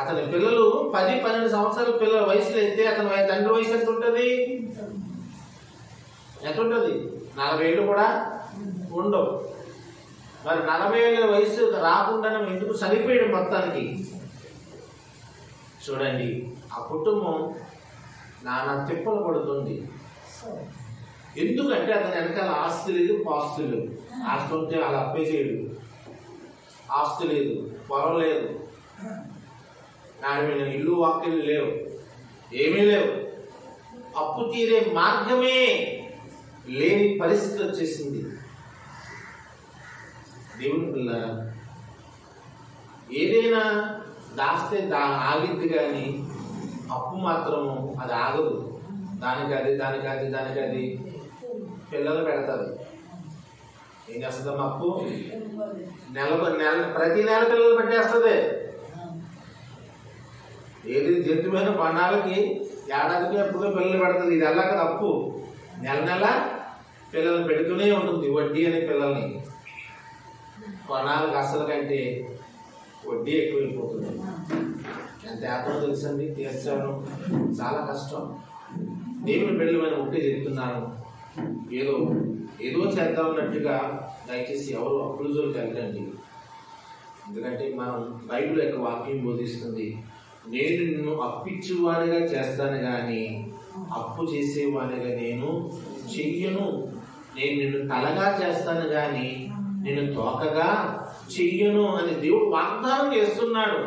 అతని పిల్లలు 10-12 సంవత్సరాల పిల్లల వయసులో అయితే అతని తండ్రి వయసు ఎంత ఉంటుంది? ఎంత ఉంటుంది? 40 ఏళ్ళు కూడా ఉండవు. మరి 40 ఏళ్ళ వయసు రాకుండానే ఎందుకు చనిపోయాడు మొత్తానికి? చూడండి, ఆ కుటుంబం నానా తిప్పలు పడుతుంది. ఎందుకంటే అతని వెనకాల ఆస్తి లేదు, పాస్తి లేదు. ఆస్తి ఉంటే అలా అప్పే చేయడు. ఆస్తి లేదు, పొలం లేదు, నాణ్యమైన ఇల్లు వాక్యలు లేవు, ఏమీ లేవు. అప్పు తీరే మార్గమే లేని పరిస్థితి వచ్చేసింది. దేవుని పిల్లరా, ఏదైనా దాస్తే ఆగిద్ది, కానీ అప్పు మాత్రము అది ఆగదు. దానికది పిల్లలు పెడతారు. ఏం చేస్తుందమ్మా అప్పు? ప్రతి నెల పిల్లలు పెట్టేస్తుంది. ఏది జంతువైన పన్నాలకి ఏడాదికి ఎప్పుడో పిల్లలు పెడుతుంది. ఇది అలా కదా అప్పు. నెల పిల్లలు పెడుతూనే ఉంటుంది, వడ్డీ అనే పిల్లల్ని. కొన్నాళ్ళకి అసలు కంటే వడ్డీ ఎక్కువైపోతుంది. ఎంత ఏపో తెలుసండి, తీర్చాను చాలా కష్టం. దేవుని బిడ్డలమైన ఉంటే చెప్తున్నాను, ఏదో చేద్దామన్నట్టుగా దయచేసి ఎవరు అప్పుల జోలికి వెళ్ళండి. ఎందుకంటే మనం బైబిల్ యొక్క వాక్యం బోధిస్తుంది, నేను నిన్ను అప్పిచ్చేవానిగా చేస్తాను కానీ అప్పు చేసేవానిగా నేను చెయ్యను. నేను నిన్ను తలగా చేస్తాను కానీ నేను తోకగా చెయ్యను అని దేవుడు వాగ్దానం చేస్తున్నాడు.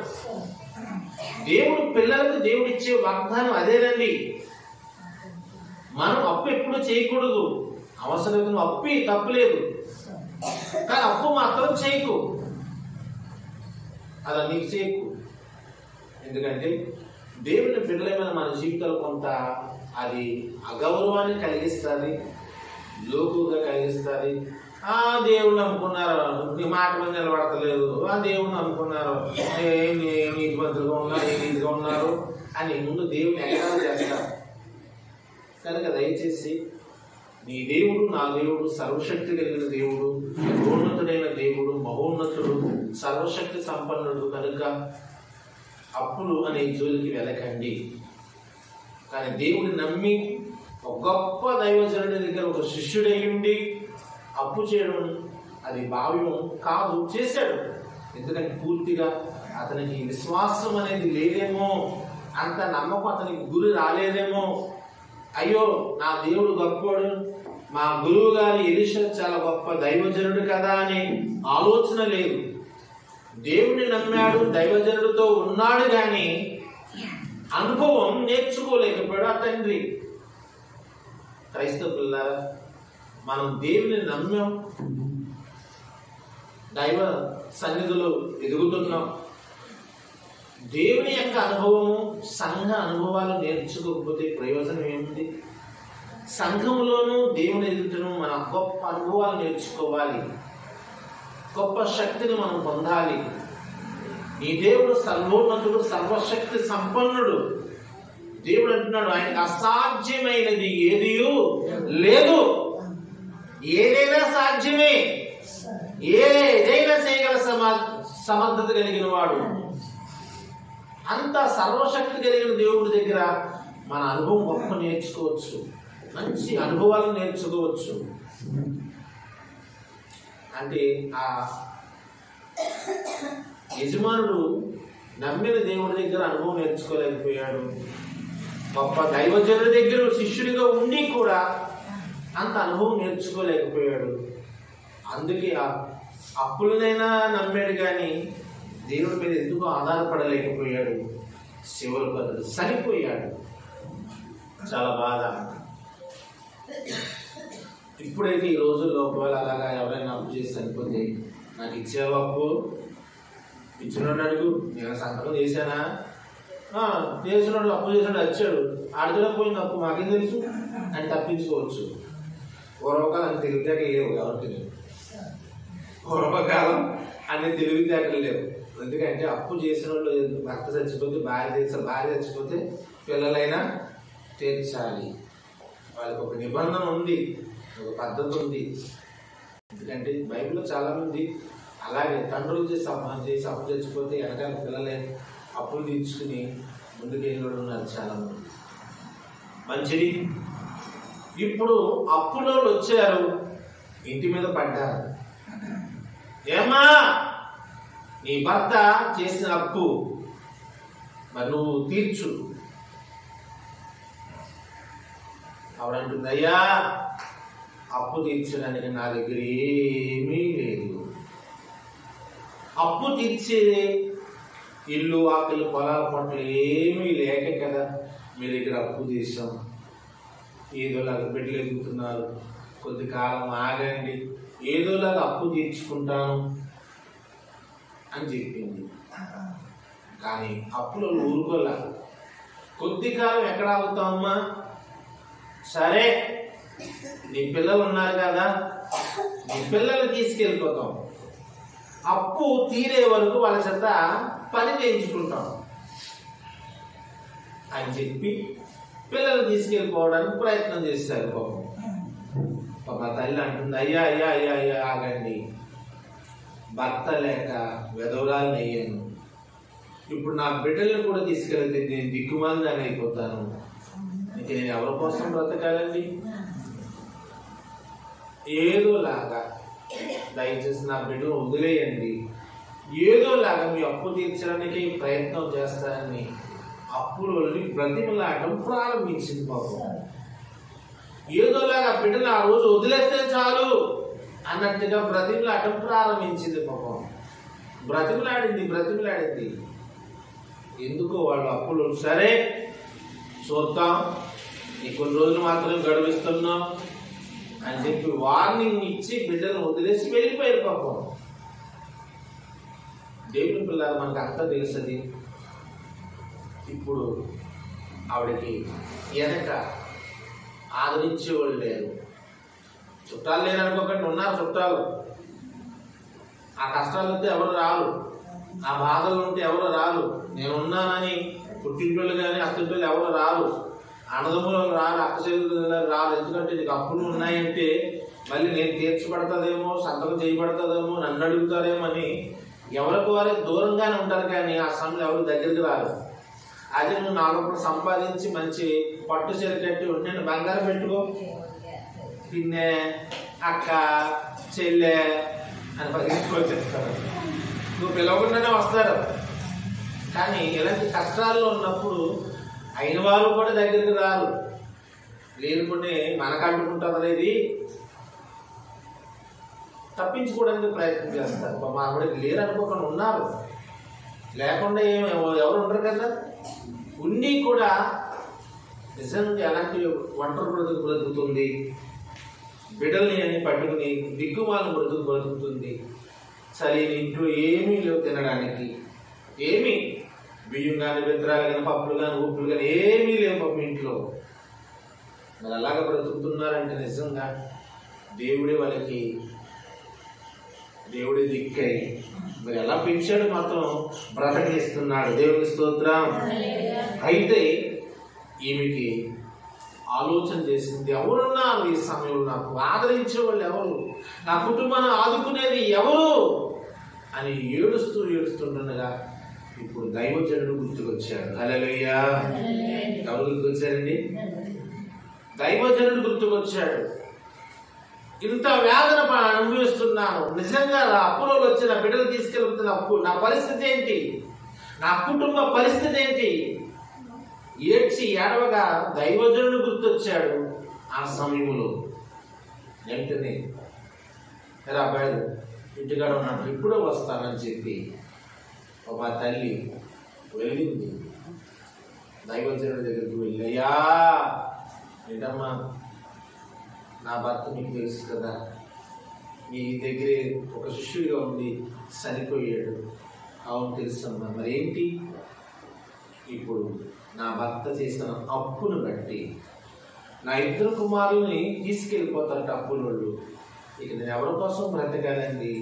దేవుడు పిల్లలకు దేవుడు ఇచ్చే వాగ్దానం అదేనండి. మనం అప్పు ఎప్పుడు చేయకూడదు. అవసరం నువ్వు అప్పి తప్పులేదు, కానీ అప్పు మాత్రం చేయకు. అలా నీకు చేయకు. ఎందుకంటే దేవుని బిడ్డలమైన మన జీవితాలు కొంత అది అగౌరవాన్ని కలిగిస్తుంది, లోకుగా కలిగిస్తుంది. ఆ దేవుని నమ్ముకున్నారు, నీ మాట మీద నిలబడతలేదు, ఆ దేవుని నమ్ముకున్నారు, నీతిమంతులుగా ఉన్నారు, ఏ నీతిగా ఉన్నారు అని ముందు దేవుని ఎగరాలు చేస్తారు. కనుక దయచేసి నీ దేవుడు, నా దేవుడు సర్వశక్తి కలిగిన దేవుడు, ఉన్నతుడైన దేవుడు, మహోన్నతుడు, సర్వశక్తి సంపన్నుడు. కనుక అప్పులు అనే జోలికి వెళ్ళకండి. కానీ దేవుడిని నమ్మి ఒక గొప్ప దైవజనుడి దగ్గర ఒక శిష్యుడై ఉండి అప్పు చేయడం అది భావ్యం కాదు. చేశాడు. ఎందుకంటే పూర్తిగా అతనికి విశ్వాసం అనేది లేదేమో, అంత నమ్మకం అతనికి గురి రాలేదేమో. అయ్యో నా దేవుడు గొప్పవాడు, మా గురువు గారి ఎలీషా చాలా గొప్ప దైవజనుడు కదా అనే ఆలోచన లేదు. దేవుడిని నమ్మాడు, దైవజనుడితో ఉన్నాడు, కానీ అనుభవం నేర్చుకోలేకపోయాడు ఆ తండ్రి. క్రైస్తవ పిల్లారా, మనం దేవుని నమ్మాం, దైవ సన్నిధిలో ఎదుగుతున్నాం. దేవుని యొక్క అనుభవము, సంఘ అనుభవాలు నేర్చుకోకపోతే ప్రయోజనం ఏముంది? సంఘంలోనూ దేవుని ఎదుగుతను మన గొప్ప అనుభవాలు నేర్చుకోవాలి, గొప్ప శక్తిని మనం పొందాలి. ఈ దేవుడు సర్వోన్నతుడు, సర్వశక్తి సంపన్నుడు. దేవుడు అంటున్నాడు ఆయనకు అసాధ్యమైనది ఏది లేదు. ఏదైనా సాధ్యమే, ఏదైనా చేయగల సమర్థత కలిగిన వాడు. అంత సర్వశక్తి కలిగిన దేవుడి దగ్గర మన అనుభవం గొప్ప నేర్చుకోవచ్చు, మంచి అనుభవాలను నేర్చుకోవచ్చు. అంటే ఆ యజమానుడు నమ్మిన దేవుడి దగ్గర అనుభవం నేర్చుకోలేకపోయాడు. గొప్ప దైవజనుడి దగ్గర శిష్యుడిగా ఉండి కూడా అంత అనుభవం నేర్చుకోలేకపోయాడు. అందుకే ఆ అప్పులనైనా నమ్మాడు, కానీ దేవుడి మీద ఎందుకు ఆధారపడలేకపోయాడు. చివరికి అతడు సరిపోయాడు. చాలా బాధ. ఇప్పుడైతే ఈ రోజుల్లో ఒకవేళ అలాగా ఎవరైనా అప్పు చేసి చనిపోతే, నాకు ఇచ్చేవా అప్పు, ఇచ్చినోడు అడుగు, నేను సంతకం చేశానా, చేసినోడు అప్పు చేసినోడు వచ్చాడు, ఆడితేనే పోయింది అప్పు, మాకేం తెలుసు అని తప్పించుకోవచ్చు. పూర్వకాలం అన్ని తెలివితేటలు లేవు ఎవరికి. పూర్వకాలం అన్ని తెలివితేటలు లేవు. ఎందుకంటే అప్పు చేసిన వాళ్ళు భర్త చచ్చిపోతే, భార్య చచ్చిపోతే పిల్లలైనా తీర్చాలి. వాళ్ళకి ఒక నిబంధన ఉంది, ఒక పద్ధతి ఉంది. ఎందుకంటే బైబిల్లో చాలా మంది అలాగే తండ్రులు చేసి అప్పు చచ్చిపోతే వెనకాల పిల్లలే అప్పులు తీర్చుకుని ముందుకు వెళ్ళి ఉన్నారు చాలా మంది. మంచిది. ఇప్పుడు అప్పులో వచ్చారు, ఇంటి మీద పడ్డారు. ఏమా నీ భర్త చేసిన అప్పు మరి నువ్వు తీర్చు. ఆవిడంటుంది, అయ్యా అప్పు తీర్చడానికి నా దగ్గర ఏమీ లేదు. అప్పు తీర్చే ఇల్లు, ఆకలి, పొలాల పట్ల ఏమీ లేక కదా మీ దగ్గర అప్పు తీసాం. ఏదోలాగా బిడ్డలు ఎదుగుతున్నారు, కొద్ది కాలం ఆగండి, ఏదోలాగా అప్పు తీర్చుకుంటాను అని చెప్పింది. కానీ అప్పులో ఊరుకోలే. కొద్ది కాలం ఎక్కడ ఆగుతామమ్మా, సరే నీ పిల్లలు ఉన్నారు కదా, నీ పిల్లలు తీసుకెళ్ళిపోతాం, అప్పు తీరే వరకు వాళ్ళ చేత పని చేయించుకుంటాం అని చెప్పి పిల్లలు తీసుకెళ్ళిపోవడానికి ప్రయత్నం చేశారు. పాపం మా తల్లి అంటుంది, అయ్యా అయ్యా అయ్యా అయ్యా ఆగండి, భర్త లేక వెధవరాలని అయ్యాను, ఇప్పుడు నా బిడ్డల్ని కూడా తీసుకెళ్తే నేను దిక్కుమాలిదాన్ని అయిపోతాను, ఇంక నేను ఎవరి కోసం బ్రతకాలండి? ఏదోలాగా దయచేసి నా బిడ్డను వదిలేయండి, ఏదోలాగా మీ అప్పు తీర్చడానికి ప్రయత్నం చేస్తానని అప్పులోని బ్రతిమలాడటం ప్రారంభించింది. పాపం ఏదోలాగా బిడ్డను ఆ రోజు వదిలేస్తే చాలు అన్నట్టుగా బ్రతిమలాడటం ప్రారంభించింది. పాపం బ్రతిమలాడింది. ఎందుకో వాళ్ళు అప్పులు, సరే చూద్దాం, నీ కొన్ని రోజులు మాత్రం గడువిస్తున్నాం అని చెప్పి వార్నింగ్ ఇచ్చి బిడ్డను వదిలేసి వెళ్ళిపోయారు పాపం. దేవుని పిల్లలు మనకు అంతా తెలుస్తుంది. ఇప్పుడు ఆవిడకి వెనక ఆదరించేవాళ్ళు లేరు. చుట్టాలు లేరనుకోకండి, ఉన్నారు చుట్టాలు. ఆ కష్టాలు ఉంటే ఎవరు రారు, ఆ బాధలు ఉంటే ఎవరు రారు. నేనున్నానని పుట్టింటోళ్ళు కానీ అత్తింటోళ్ళు ఎవరు రారు, అన్నదమ్ములు రారు, అక్క చెల్లెలు రారు. ఎందుకంటే నీకు అప్పులు ఉన్నాయంటే మళ్ళీ నేను తీర్చబడతాదేమో, సంతకం చేయబడతాదేమో, నన్ను అడుగుతారేమో అని ఎవరికి వారే దూరంగానే ఉంటారు. కానీ ఆ సమయంలో ఎవరు దగ్గరికి రారు. అదే నువ్వు నాలుగు కూడా సంపాదించి మంచి పట్టు చీర కట్టి నేను బంగారం పెట్టుకో, పిన్నే, అక్క, చెల్లె అని పదించుకో చెప్తారు. నువ్వు పిలవకుండానే వస్తారు. కానీ ఇలాంటి కష్టాల్లో ఉన్నప్పుడు అయిన వాళ్ళు కూడా దగ్గరికి రారు. లేనుకుంటే మనకు అడ్డుకుంటారు అనేది తప్పించుకోవడానికి ప్రయత్నం చేస్తారు. మా ఆవిడకి లేరు అనుకోకుండా ఉన్నారు, లేకుండా ఎవరు ఉండరు కదా. ఉండి కూడా నిజంగా ఎలాంటి ఒంటరి బ్రతుకుతుంది, బిడ్డల్ని అని పట్టుకుని దిక్కుమాలను బ్రతుకుతుంది. చలి ఇంట్లో ఏమీ లేవు తినడానికి, ఏమీ బియ్యం కానీ విత్తనాలు కానీ పప్పులు కానీ ఉప్పులు కానీ ఏమీ లేవు పాపం ఇంట్లో. మరి అలాగ బ్రతుకుతున్నారంటే నిజంగా దేవుడే దిక్కై మరి ఎలా పెంచాడు, మాత్రం బ్రతకనిస్తున్నాడు. దేవుని స్తోత్రం. అయితే ఈమెకి ఆలోచన చేసింది, ఎవరున్నారు ఈ సమయంలో నాకు ఆదరించే వాళ్ళు ఎవరు, నా కుటుంబాన్ని ఆదుకునేది ఎవరు అని ఏడుస్తుండగా ఇప్పుడు దైవజనుడు గుర్తుకొచ్చాడు. హల్లెలూయా. ఎవరు గుర్తుకొచ్చారండి? దైవజనుడు గుర్తుకొచ్చాడు. ఇంత వేదన అనుభవిస్తున్నాను, నిజంగా అప్పులో వచ్చిన బిడ్డలు తీసుకెళ్తున్న అప్పు, నా పరిస్థితి ఏంటి, నా కుటుంబ పరిస్థితి ఏంటి? ఏడ్చి ఏడవగా దైవజనుడు గుర్తొచ్చాడు. ఆ సమయంలో వెంటనే అబ్బాయి ఇంటికాడ ఉన్నట్టు ఇప్పుడో వస్తానని చెప్పి ఒక తల్లి వెళ్ళింది దైవజనుడి దగ్గరికి. వెళ్ళి, అయ్యా ఏంటమ్మా, నా భర్త మీకు తెలుసు కదా, మీ దగ్గరే ఒక శిష్యుడిగా ఉండి చనిపోయాడు. అవును తెలుసమ్మా, మరి ఏంటి? ఇప్పుడు నా భర్త చేసిన అప్పును బట్టి నా 2 కుమారుల్ని తీసుకెళ్ళిపోతారట అప్పులోళ్ళు. ఇక నేను ఎవరి కోసం బ్రతకాలండి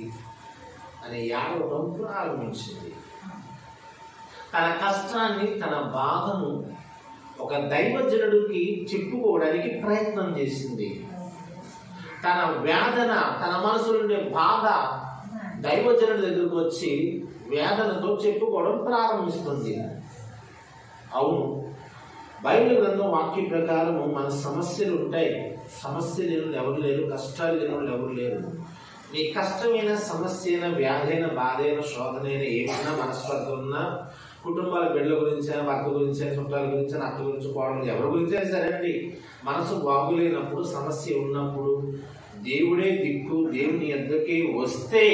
అని ఏడవడం ప్రారంభించింది. తన కష్టాన్ని, తన బాధను ఒక దైవజనుడికి చెప్పుకోవడానికి ప్రయత్నం చేసింది. తన వేదన, తన మనసులో ఉండే బాధ దైవజనుడి దగ్గరకు వచ్చి వేదనతో చెప్పుకోవడం ప్రారంభిస్తుంది. అవును, బైబిల్ గ్రంథం వాక్య ప్రకారం మన సమస్యలు ఉంటాయి. సమస్య లేని ఎవరు లేరు, కష్టాలు లేని వాళ్ళు ఎవరు లేరు. నీ కష్టమైన, సమస్య అయినా, వ్యాధైన, బాధ అయిన, శోధనైన, ఏమైనా, మనస్పర్ధ ఉన్నా, కుటుంబాల బిడ్డల గురించి, భర్త గురించి, చుట్టాల గురించి, అత్త గురించి, కోడలు ఎవరి గురించి అయినా సరే అండి, మనసు బాగులేనప్పుడు, సమస్య ఉన్నప్పుడు దేవుడే దిక్కు, దేవుని ఎద్దకే వస్తే,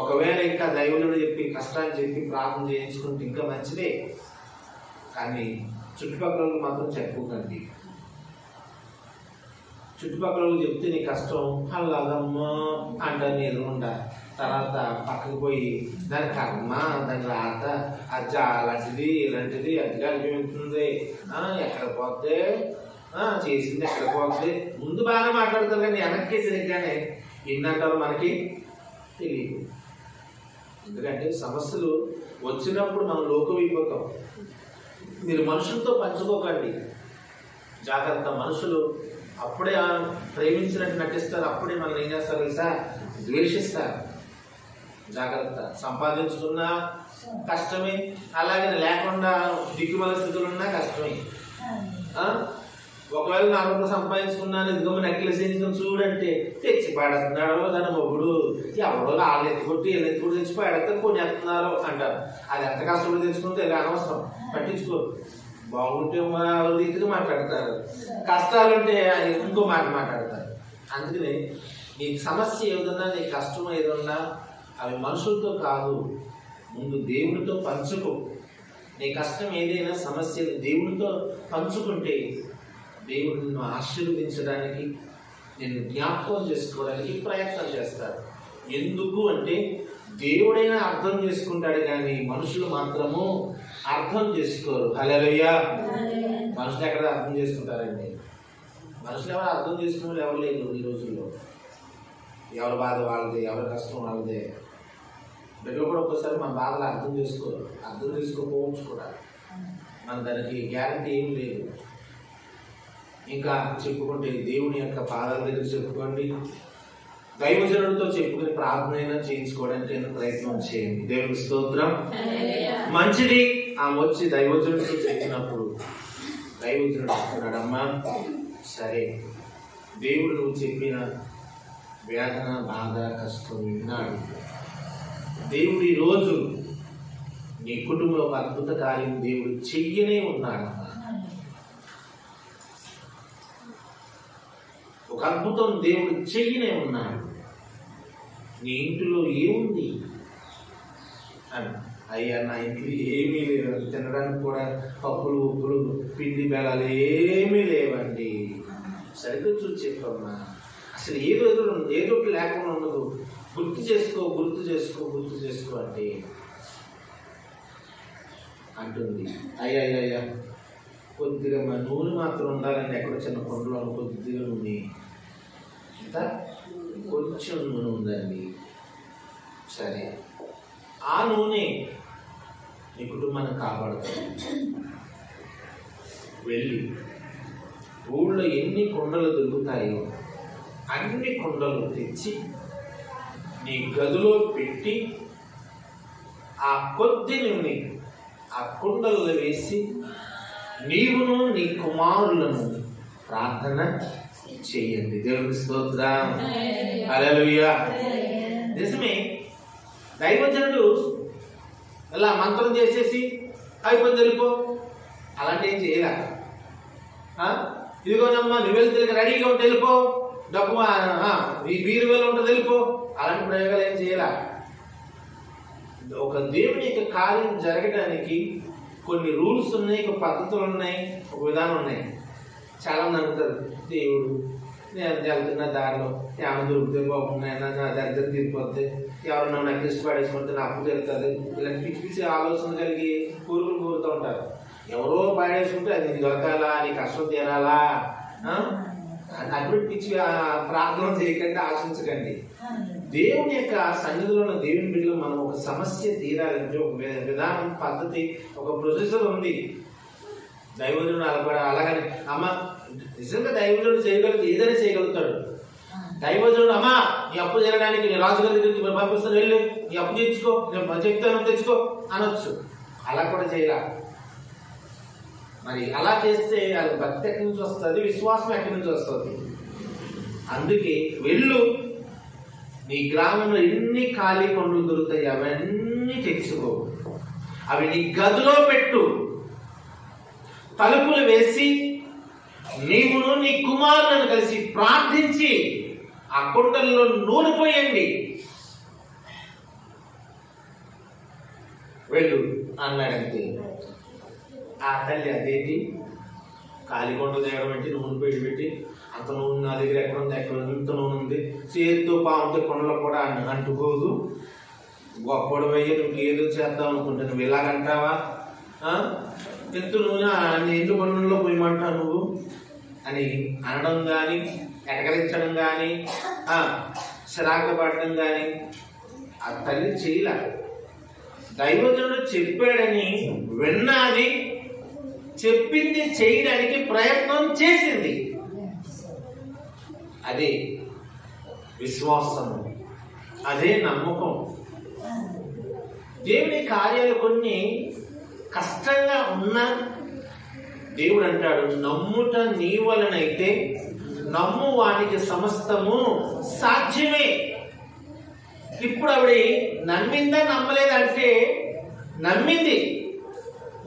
ఒకవేళ ఇంకా దైవజనుడు చెప్పి కష్టాన్ని చెప్పి ప్రార్థన చేయించుకుంటే ఇంకా మంచిదే. కానీ చుట్టుపక్కల మాత్రం చెప్పుకోకండి. చుట్టుపక్కల చెప్తే నీ కష్టం అలాగమ్మా అంటారు నీ ఎదురుండా. తర్వాత పక్కకు పోయి దాని కర్మ, దాని రాత, అది అలాంటిది ఇలాంటిది అదిగా అనిపిస్తుంది, ఎక్కడ పోతే చేసింది ఎక్కడ పోతే, ముందు బాగా మాట్లాడతారు కానీ వెనక్కి తిరిగానే ఎన్నంటారో మనకి తెలియదు. ఎందుకంటే సమస్యలు వచ్చినప్పుడు మనం లోకమైపోతాం. మీరు మనుషులతో పంచుకోకండి, జాగ్రత్త. మనుషులు అప్పుడే ప్రేమించినట్టు నటిస్తారు, అప్పుడే మనం ఏం చేస్తారు తెలుసా, ద్వేషిస్తారు. జాగ్రత్త. సంపాదించుకున్నా కష్టమే, అలాగే లేకుండా దిక్కుమల స్థితులు ఉన్నా కష్టమే. ఒకవేళ 4 రూపాయలు సంపాదించుకున్నాను, ఇదిగో నెక్లెస్ వేసుకుని చూడంటే తెచ్చి పాడేస్తున్నాడు దాని మొగుడు, ఎవరో వాళ్ళు ఎత్తుకొట్టి వీళ్ళు ఎత్తుకొట్టి తెచ్చి పాడేస్తే కొనేస్తున్నారు అంటారు. అది ఎంత కష్టపడి తెచ్చుకుంటే అనవసరం, పట్టించుకోరు. బాగుంటే రీతిగా మాట్లాడతారు, కష్టాలుంటే ఇంకో మాట మాట్లాడతారు. అందుకని నీ సమస్య ఏదన్నా, నీ కష్టం ఏదన్నా అవి మనుషులతో కాదు, ముందు దేవునితో పంచుకో. నీ కష్టం ఏదైనా సమస్యలు దేవునితో పంచుకుంటే దేవుడు నిన్ను ఆశీర్వదించడానికి, నిన్ను జ్ఞాపకం చేసుకోవడానికి ప్రయత్నం చేస్తాడు. ఎందుకు అంటే దేవుడైనా అర్థం చేసుకుంటాడు, కానీ మనుషులు మాత్రము అర్థం చేసుకోరు. హల్లెలూయా. మనుషులు ఎక్కడ అర్థం చేసుకుంటారండి? మనుషులు ఎవరు అర్థం చేసుకునే వాళ్ళు ఎవరు లేదు ఈ రోజుల్లో. ఎవరి బాధ వాళ్ళదే, ఎవరి కష్టం వాళ్ళదే. బిడ్డలు కూడా ఒక్కసారి మన బాధలు అర్థం చేసుకోరు, అర్థం చేసుకోకపోవచ్చు కూడా. మన దానికి గ్యారంటీ ఏం లేదు. ఇంకా చెప్పుకుంటే దేవుని యొక్క పాదాల దగ్గర చెప్పుకోండి, దైవజనుడితో చెప్పుకొని ప్రార్థన అయినా చేయించుకోవడానికి ప్రయత్నం చేయండి. దేవునికి స్తోత్రం. మంచిది. ఆమె వచ్చి దైవజనుడితో చెప్పినప్పుడు దైవజనుడు అంటున్నాడమ్మా, సరే దేవుడు నువ్వు చెప్పిన వేదన, బాధ, కష్టం విన్నాడు. దేవుడు ఈరోజు నీ కుటుంబంలో ఒక అద్భుత కార్యం దేవుడు చెయ్యనే ఉన్నాడు. ఒక అద్భుతం దేవుడు చెయ్యనే ఉన్నాడు. నీ ఇంటిలో ఏముంది అని. అయ్యా, నా ఇంట్లో ఏమీ లేవు, తినడానికి కూడా పప్పులు, ఉప్పులు, పిండి బెల్లాలు ఏమీ లేవండి. సరిగ్గా చూసి చెప్పమ్మా, అసలు ఏదో లేకుండా ఉండదు. గుర్తు చేసుకో అంటే అంటుంది. అయ్యా కొద్దిగా మా నూనె మాత్రం ఉండాలండి. ఎక్కడ చిన్న కొండలో కొద్దిగా నూనె, ఇంత కొంచెం నూనె ఉందండి. సరే, ఆ నూనె నీ కుటుంబాన్ని కాపాడుతుంది. వెళ్ళి ఊళ్ళో ఎన్ని కొండలు దొరుకుతాయో అన్ని కొండలు తెచ్చి నీ గదిలో పెట్టి ఆ కొద్ది నూనె ఆ కుండల్లో వేసి నీవును నీ కుమారులను ప్రార్థన చేయండి. దేవునికి స్తోత్రం. హల్లెలూయా. నిజమే, దైవజనుడు ఇలా మంత్రం చేసేసి అయిపోయింది వెళ్ళిపో అలాంటి ఏం చేయలే. ఇదిగోనమ్మా నువ్వు వెళ్తే రెడీగా ఉంటే వెళ్ళిపో, డబ్బు ఈ బీరువేలో ఉంటుంది వెళ్ళిపో, అలాంటి ప్రయోగాలు ఏం చేయలే. ఒక దేవుని యొక్క కార్యం జరగడానికి కొన్ని రూల్స్ ఉన్నాయి, ఒక పద్ధతులు ఉన్నాయి, ఒక విధానం ఉన్నాయి. చాలా మంది అనుకుంటారు, దేవుడు నేను వెళ్తున్న దారిలో ఏమైనా దొరికితే బాగున్నాయన్నా, నా దగ్గర తీరిపోతే, ఎవరన్నా నాకు ఇష్టపడేసుకుంటే నా అప్పు జరుగుతుంది, ఇలాంటి పిచ్చి పిచ్చి ఆలోచన కలిగి కోరుతూ ఉంటారు. ఎవరో పాడేసుకుంటే అది నీకు దొరకాలా, నీ కష్టం తీరాలా, అటువంటి పిచ్చి ప్రార్థన చేయకండి, ఆశించకండి. దేవుని యొక్క సన్నిధిలో ఉన్న దేవుని బిడ్డలో మనం ఒక సమస్య తీరాలంటే ఒక విధానం, పద్ధతి, ఒక ప్రొసెసర్ ఉంది. దైవజనుడు అలాగని అమ్మ నిజంగా దైవజనుడు చేయగలిగితే ఏదైనా చేయగలుగుతాడు. దైవజనుడు అమ్మా నీ అప్పు చేయడానికి నేను రాజుగారి దగ్గరికి పంపిస్తాను, వెళ్ళు నీ అప్పు తెచ్చుకో, నేను చెప్తాను తెచ్చుకో అనొచ్చు. అలా కూడా చేయాల. మరి అలా చేస్తే అది భక్తి ఎక్కడి నుంచి వస్తుంది, విశ్వాసం ఎక్కడి నుంచి వస్తుంది? అందుకే వెళ్ళు, నీ గ్రామంలో ఎన్ని ఖాళీ పండ్లు దొరుకుతాయి అవన్నీ తెచ్చుకో, అవి నీ గదిలో పెట్టు, తలుపులు వేసి నీవును నీ కుమారులను కలిసి ప్రార్థించి ఆ కుండల్లో నూనె పోయండి, వెళ్ళు అన్నాడంతే. ఆ తల్లి అదేంటి ఖాళీ కొండ తేగడం పెట్టి నూనె పెట్టి అంత నూనె నా దగ్గర ఎక్కడ ఉంది, ఇంత నూనె ఉంది, చేతితో పాముతో కొండలో కూడా అంటుకోదు, గొప్పడు అయ్యి నువ్వు ఏదో చేద్దాం అనుకుంటా, నువ్వు ఇలాగంటావా, ఎంత నూనె ఎందు కొండలో పోయమంటావు నువ్వు అని అనడం కానీ, ఎటకరించడం కానీ, చిరాకపడడం కానీ ఆ తల్లి చేయలే. దైవజనుడు చెప్పాడని విన్నది, చెప్పింది చేయడానికి ప్రయత్నం చేసింది. అదే విశ్వాసము, అదే నమ్మకం. దేవుని కార్యాలు కొన్ని కష్టంగా ఉన్నా దేవుడు అంటాడు, నమ్ముట నీ వలనైతే నమ్ము వానికి సమస్తము సాధ్యమే. ఇప్పుడు ఆవిడ నమ్మిందా నమ్మలేదంటే నమ్మింది.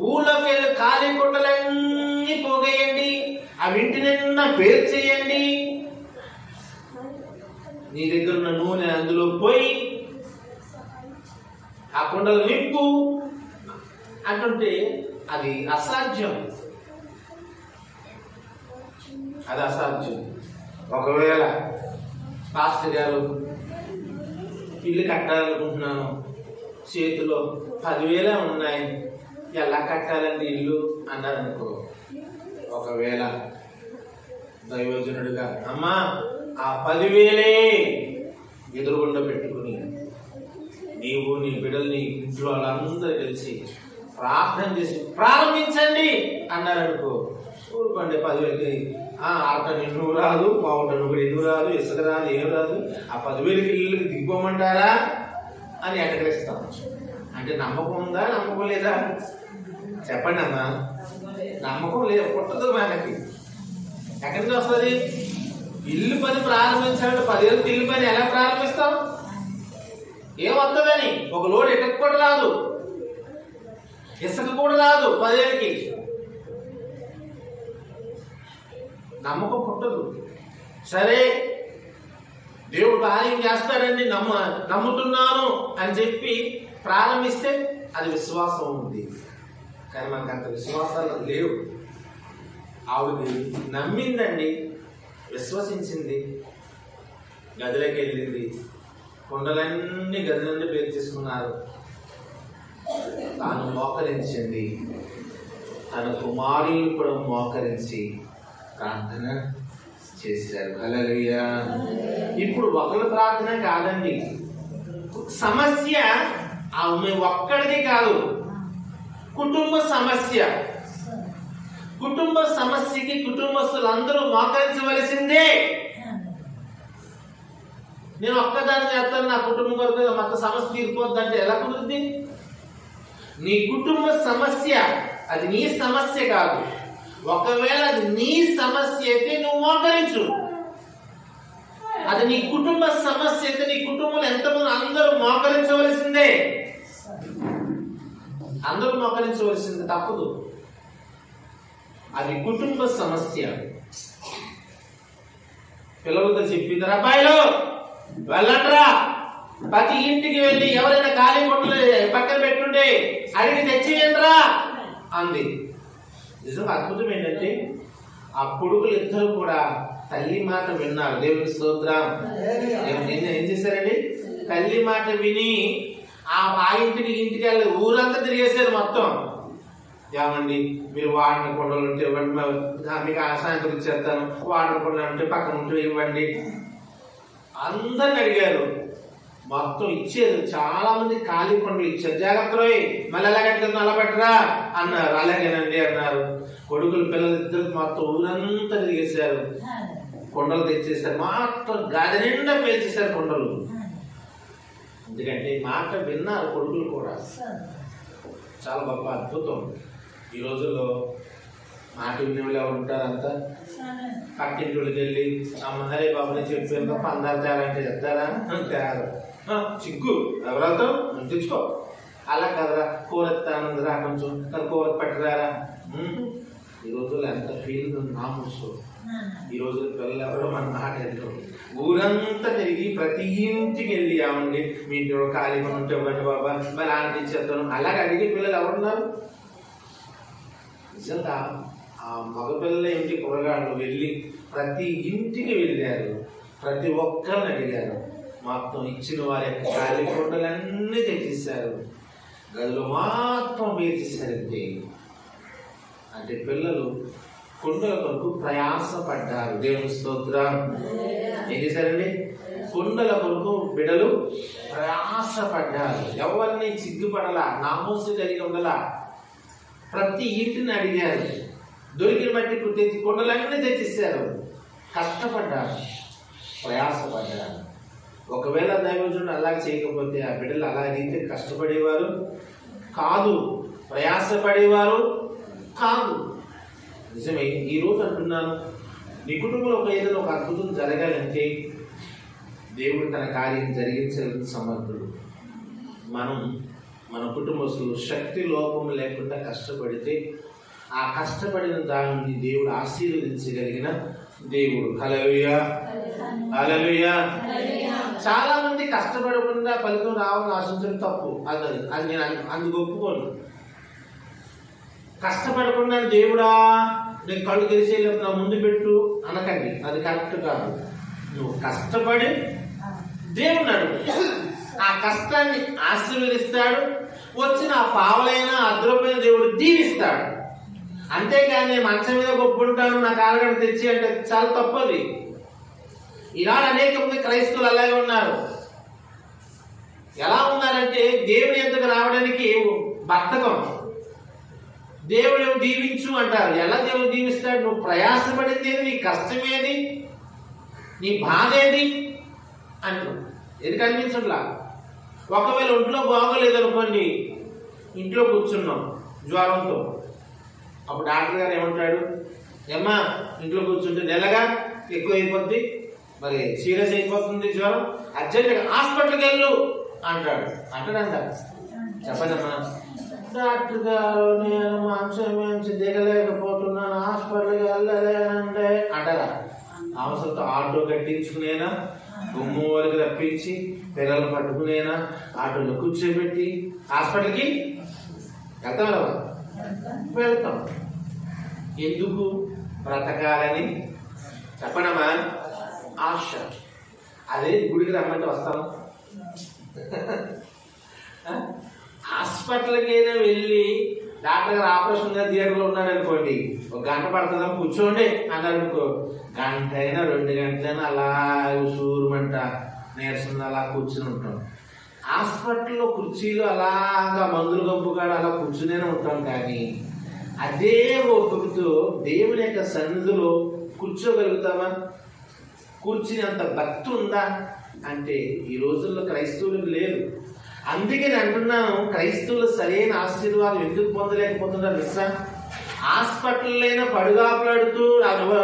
ఊళ్ళోకి వెళ్ళి ఖాళీ కుండలన్నీ పోగేయండి, అవి ఇంటి నిండా పేరు చేయండి, నీ దగ్గర ఉన్న నూనె అందులో పోయి ఆ కుండలు నింపు అంటుంటే అది అసాధ్యం. అది అసాధ్యం. ఒకవేళ పాస్టర్ గారు ఇల్లు కట్టాలనుకుంటున్నాను, చేతిలో 10,000 ఉన్నాయి, ఎలా కట్టాలండి ఇల్లు అన్నారనుకో, ఒకవేళ దైవజనుడిగా అమ్మా ఆ 10,000 ఎదురుగుండా పెట్టుకుని నీవు నీ బిడ్డలు నీ ఇంట్లో వాళ్ళందరూ కలిసి ప్రార్థన చేసి ప్రారంభించండి అన్నారనుకో, ఊరుకోండి 10,000కి ఆట నిన్ను రాదు, పావుట నువ్వు ఎన్ను రాదు, ఇసుక రాదు, ఏం రాదు, ఆ 10,000కి ఇల్లుకి దిగిపోమంటారా అని ఎటకరిస్తాం. అంటే నమ్మకం ఉందా, నమ్మకం లేదా? చెప్పండి అమ్మా. నమ్మకం లేదు, పుట్టదు మనకి. ఎక్కడి నుంచి వస్తుంది? ఇల్లు పని ప్రారంభించాలంటే 10,000 ఇల్లు పని ఎలా ప్రారంభిస్తాం? ఏమవుతుందని ఒక లోడ్ ఎటకు కూడా రాదు, ఇసుక కూడా రాదు 10,000కి. నమ్మకం పుట్టదు. సరే దేవుడు కార్యం చేస్తాడండి నమ్ముతున్నాను అని చెప్పి ప్రారంభిస్తే అది విశ్వాసం ఉంది. కానీ మనకు అంత విశ్వాసాలు లేవు. ఆవిడకి నమ్మిందండి, విశ్వసించింది, గదిలోకి వెళ్ళింది, కుండలన్నీ గది నుండి పేరు తీసుకున్నారు. తాను మోకరించింది, తన కుమారులు కూడా మోకరించి ప్రార్థన చేశారు. హల్లెలూయా. ఇప్పుడు ఒకరి ప్రార్థన కాదండి, సమస్య ఆమె ఒక్కడిది కాదు, కుటుంబ సమస్య. కుటుంబ సమస్యకి కుటుంబస్తులందరూ మోకరించవలసిందే. నేను ఒక్కదాన్ని చేస్తాను, నా కుటుంబం కొరకు మొత్తం సమస్య తీరిపోద్ది అంటే ఎలా కుదురుద్ది? నీ కుటుంబ సమస్య అది నీ సమస్య కాదు. ఒకవేళ అది నీ సమస్య అయితే నువ్వు మోకరించు. అది నీ కుటుంబ సమస్య అయితే నీ కుటుంబంలో ఎంతమంది అందరూ మోకరించవలసిందే. అందరూ మోకరించవలసిందే, తప్పదు. అది కుటుంబ సమస్య. పిల్లలతో చెప్పింది, అబ్బాయిలు వెళ్ళండ్రా, ప్రతి ఇంటికి వెళ్ళి ఎవరైనా ఖాళీ కొట్లు పక్కన పెట్టుండే అడిగి తెచ్చియండ్రా అంది. నిజంగా అద్భుతం ఏంటంటే ఆ కొడుకులు ఇద్దరు కూడా తల్లి మాట విన్నారు. దేవుని స్తోత్రం. ఏం చేశారండి? తల్లి మాట విని ఆ ఇంటికి వెళ్ళి ఊరంతా తిరిగేశారు మొత్తం. ఏమండి మీరు వాడిన కొండలు ఉంటే ఇవ్వండి, మీకు సాయంత్రం ఇచ్చేస్తాను, వాడిన కొండలు ఉంటే పక్కన ఉంటే ఇవ్వండి అందరిని అడిగారు. మొత్తం ఇచ్చేది. చాలా మంది ఖాళీ కొండలు ఇచ్చారు. జాగ్రత్త రోయ్, మళ్ళీ ఎలా కట్టుకుని అలా పెట్టరా అన్నారు. అలాగేనండి అన్నారు. కొడుకులు పిల్లలు ఇద్దరు మొత్తం ఊరంతా తిరిగేశారు, కొండలు తెచ్చేసారు, మొత్తం గది నిండా పేల్చేశారు కొండలు. ఎందుకంటే మాట విన్నారు కొడుకులు కూడా. చాలా గొప్ప అద్భుతం. ఈ రోజుల్లో మాట వినేవాళ్ళు ఎవరు ఉంటారంతా? పక్కింటి వాళ్ళకి వెళ్ళి అమ్మ హరే బాబుని చెప్పారు పందాలు తేరంటే చెప్తారా? తేరు, చిగ్గు ఎవరైతే తెచ్చుకో, అలా కదరా, కూర ఎత్తానందిరా, కొంచెం కూర పట్టిరారా. ఈ రోజుల్లో ఎంత ఫీల్ నామూసు. ఈ రోజు పిల్లలు ఎవరో మన మాట వెళ్తారు. ఊరంతా తిరిగి ప్రతి ఇంటికి వెళ్ళి అవండి మీ ఇంటి ఖాళీ పని ఉంటే ఇవ్వండి బాబా, మరి ఆంటీ ఇచ్చేస్తాను అలాగే అడిగే పిల్లలు ఎవరున్నారు? నిజంగా ఆ మగపిల్లల ఇంటి కూరగాళ్ళు వెళ్ళి ప్రతి ఇంటికి వెళ్ళారు, ప్రతి ఒక్కరిని అడిగారు. మొత్తం ఇచ్చిన వారి యొక్క ఖాళీ కుండలన్నీ తెచ్చేసారు, గదిలో మాత్రం వేసేసారంటే. అంటే పిల్లలు కుండల కొరకు ప్రయాసపడ్డారు. దేవుని స్తోత్రం. ఏం చేశారండి? కుండల కొరకు బిడలు ప్రయాసపడ్డారు. ఎవరిని సిగ్గుపడలా, నామోసు కలిగి ఉండలా. ప్రతి ఇంటిని అడిగారు, దొరికిన బట్టి తెచ్చి కుండలన్నీ తెచ్చిస్తారు. కష్టపడ్డారు, ప్రయాసపడ్డారు. ఒకవేళ దైవజనుడు అలాగే చేయకపోతే ఆ బిడ్డలు అలాగైతే కష్టపడేవారు కాదు, ప్రయాసపడేవారు కాదు. నిజమే. ఈరోజు అంటున్నాను, నీ కుటుంబంలో ఏదైనా ఒక అద్భుతం జరగాలంటే దేవుడు తన కార్యం జరిగించగలిగిన సమర్థుడు. మన కుటుంబస్తులు శక్తి లోపం లేకుండా కష్టపడితే ఆ కష్టపడిన దానిని దేవుడు ఆశీర్వదించగలిగిన దేవుడు. హల్లెలూయా, హల్లెలూయా. చాలా మంది కష్టపడకుండా ఫలితం రావాలని ఆశించడం తప్పు. అది నేను అందుకు ఒప్పుకోను. కష్టపడకుండా దేవుడా నేను కళ్ళు తెరిసే నా ముందు పెట్టు అనకండి, అది కరెక్ట్ కాదు. నువ్వు కష్టపడి దేవుని అడుగు, ఆ కష్టాన్ని ఆశీర్వదిస్తాడు. వచ్చిన ఆ పావలైన అద్భుతమైన దేవుడు దీవిస్తాడు. అంతేగాని మంచం మీద గొప్పుంటాను నా కాలగడ తెచ్చి అంటే చాలా తప్పది. ఈనాడు అనేక మంది క్రైస్తవులు అలాగే ఉన్నారు. ఎలా ఉన్నారంటే దేవుని ఎందుకు రావడానికి బద్ధకం. దేవుడు దీవించు అంటారు. ఎలా దేవుడు దీవిస్తాడు? నువ్వు ప్రయాసపడింది ఏది, నీ కష్టమేది, నీ బాధ ఏది అంటు ఇది కనిపించట్లా. ఒకవేళ ఒంట్లో బాగోలేదు అనుకోండి, ఇంట్లో కూర్చున్నాం జ్వరంతో, అప్పుడు డాక్టర్ గారు ఏమంటాడు, ఏమ్మా ఇంట్లో కూర్చుంటే నెలగా ఎక్కువ అయిపోద్ది, మరి సీరియస్ అయిపోతుంది జ్వరం, అర్జెంట్గా హాస్పిటల్కి వెళ్ళు అంటాడు. అంటాడంట. చెప్పండమ్మా. డాక్టర్ గారు నేను మంచి దిగలేకపోతున్నాను, హాస్పిటల్కి వెళ్ళలేనంటే అంటారా? అవసరంతో ఆటో కట్టించుకునేనా, గుమ్మ వరకు రప్పించి పిల్లలు పట్టుకునేనా, ఆటోలో కూర్చోబెట్టి హాస్పిటల్కి వెళ్తాం. వెళ్తాం ఎందుకు? బ్రతకాలని. చెప్పనమ్మా, ఆశ. అదే గుడికి రమ్మంటే వస్తాం. హాస్పిటల్కి అయినా వెళ్ళి డాక్టర్ గారు ఆపరేషన్ థియేటర్లో ఉన్నాడు అనుకోండి, ఒక గంట పడుతుందా కూర్చోండి అన్నారు అనుకో, గంట అయినా 2 గంటలైనా అలా సూరుమంట నీరసం అలా కూర్చుని ఉంటాం. హాస్పిటల్లో కుర్చీలు అలాగా మందులు గంపుగాడు అలా కూర్చునే ఉంటాం. కానీ అదే ఓపికతో దేవుని యొక్క సన్నిధిలో కూర్చోగలుగుతామా? కూర్చునేంత భక్తి ఉందా అంటే ఈ రోజుల్లో క్రైస్తవులకు లేదు. అందుకే నేను అంటున్నాను, క్రైస్తవులు సరైన ఆశీర్వాదం ఎందుకు పొందలేకపోతున్నారు తెలుసా? హాస్పిటల్లైనా పడుగాపులాడుతూ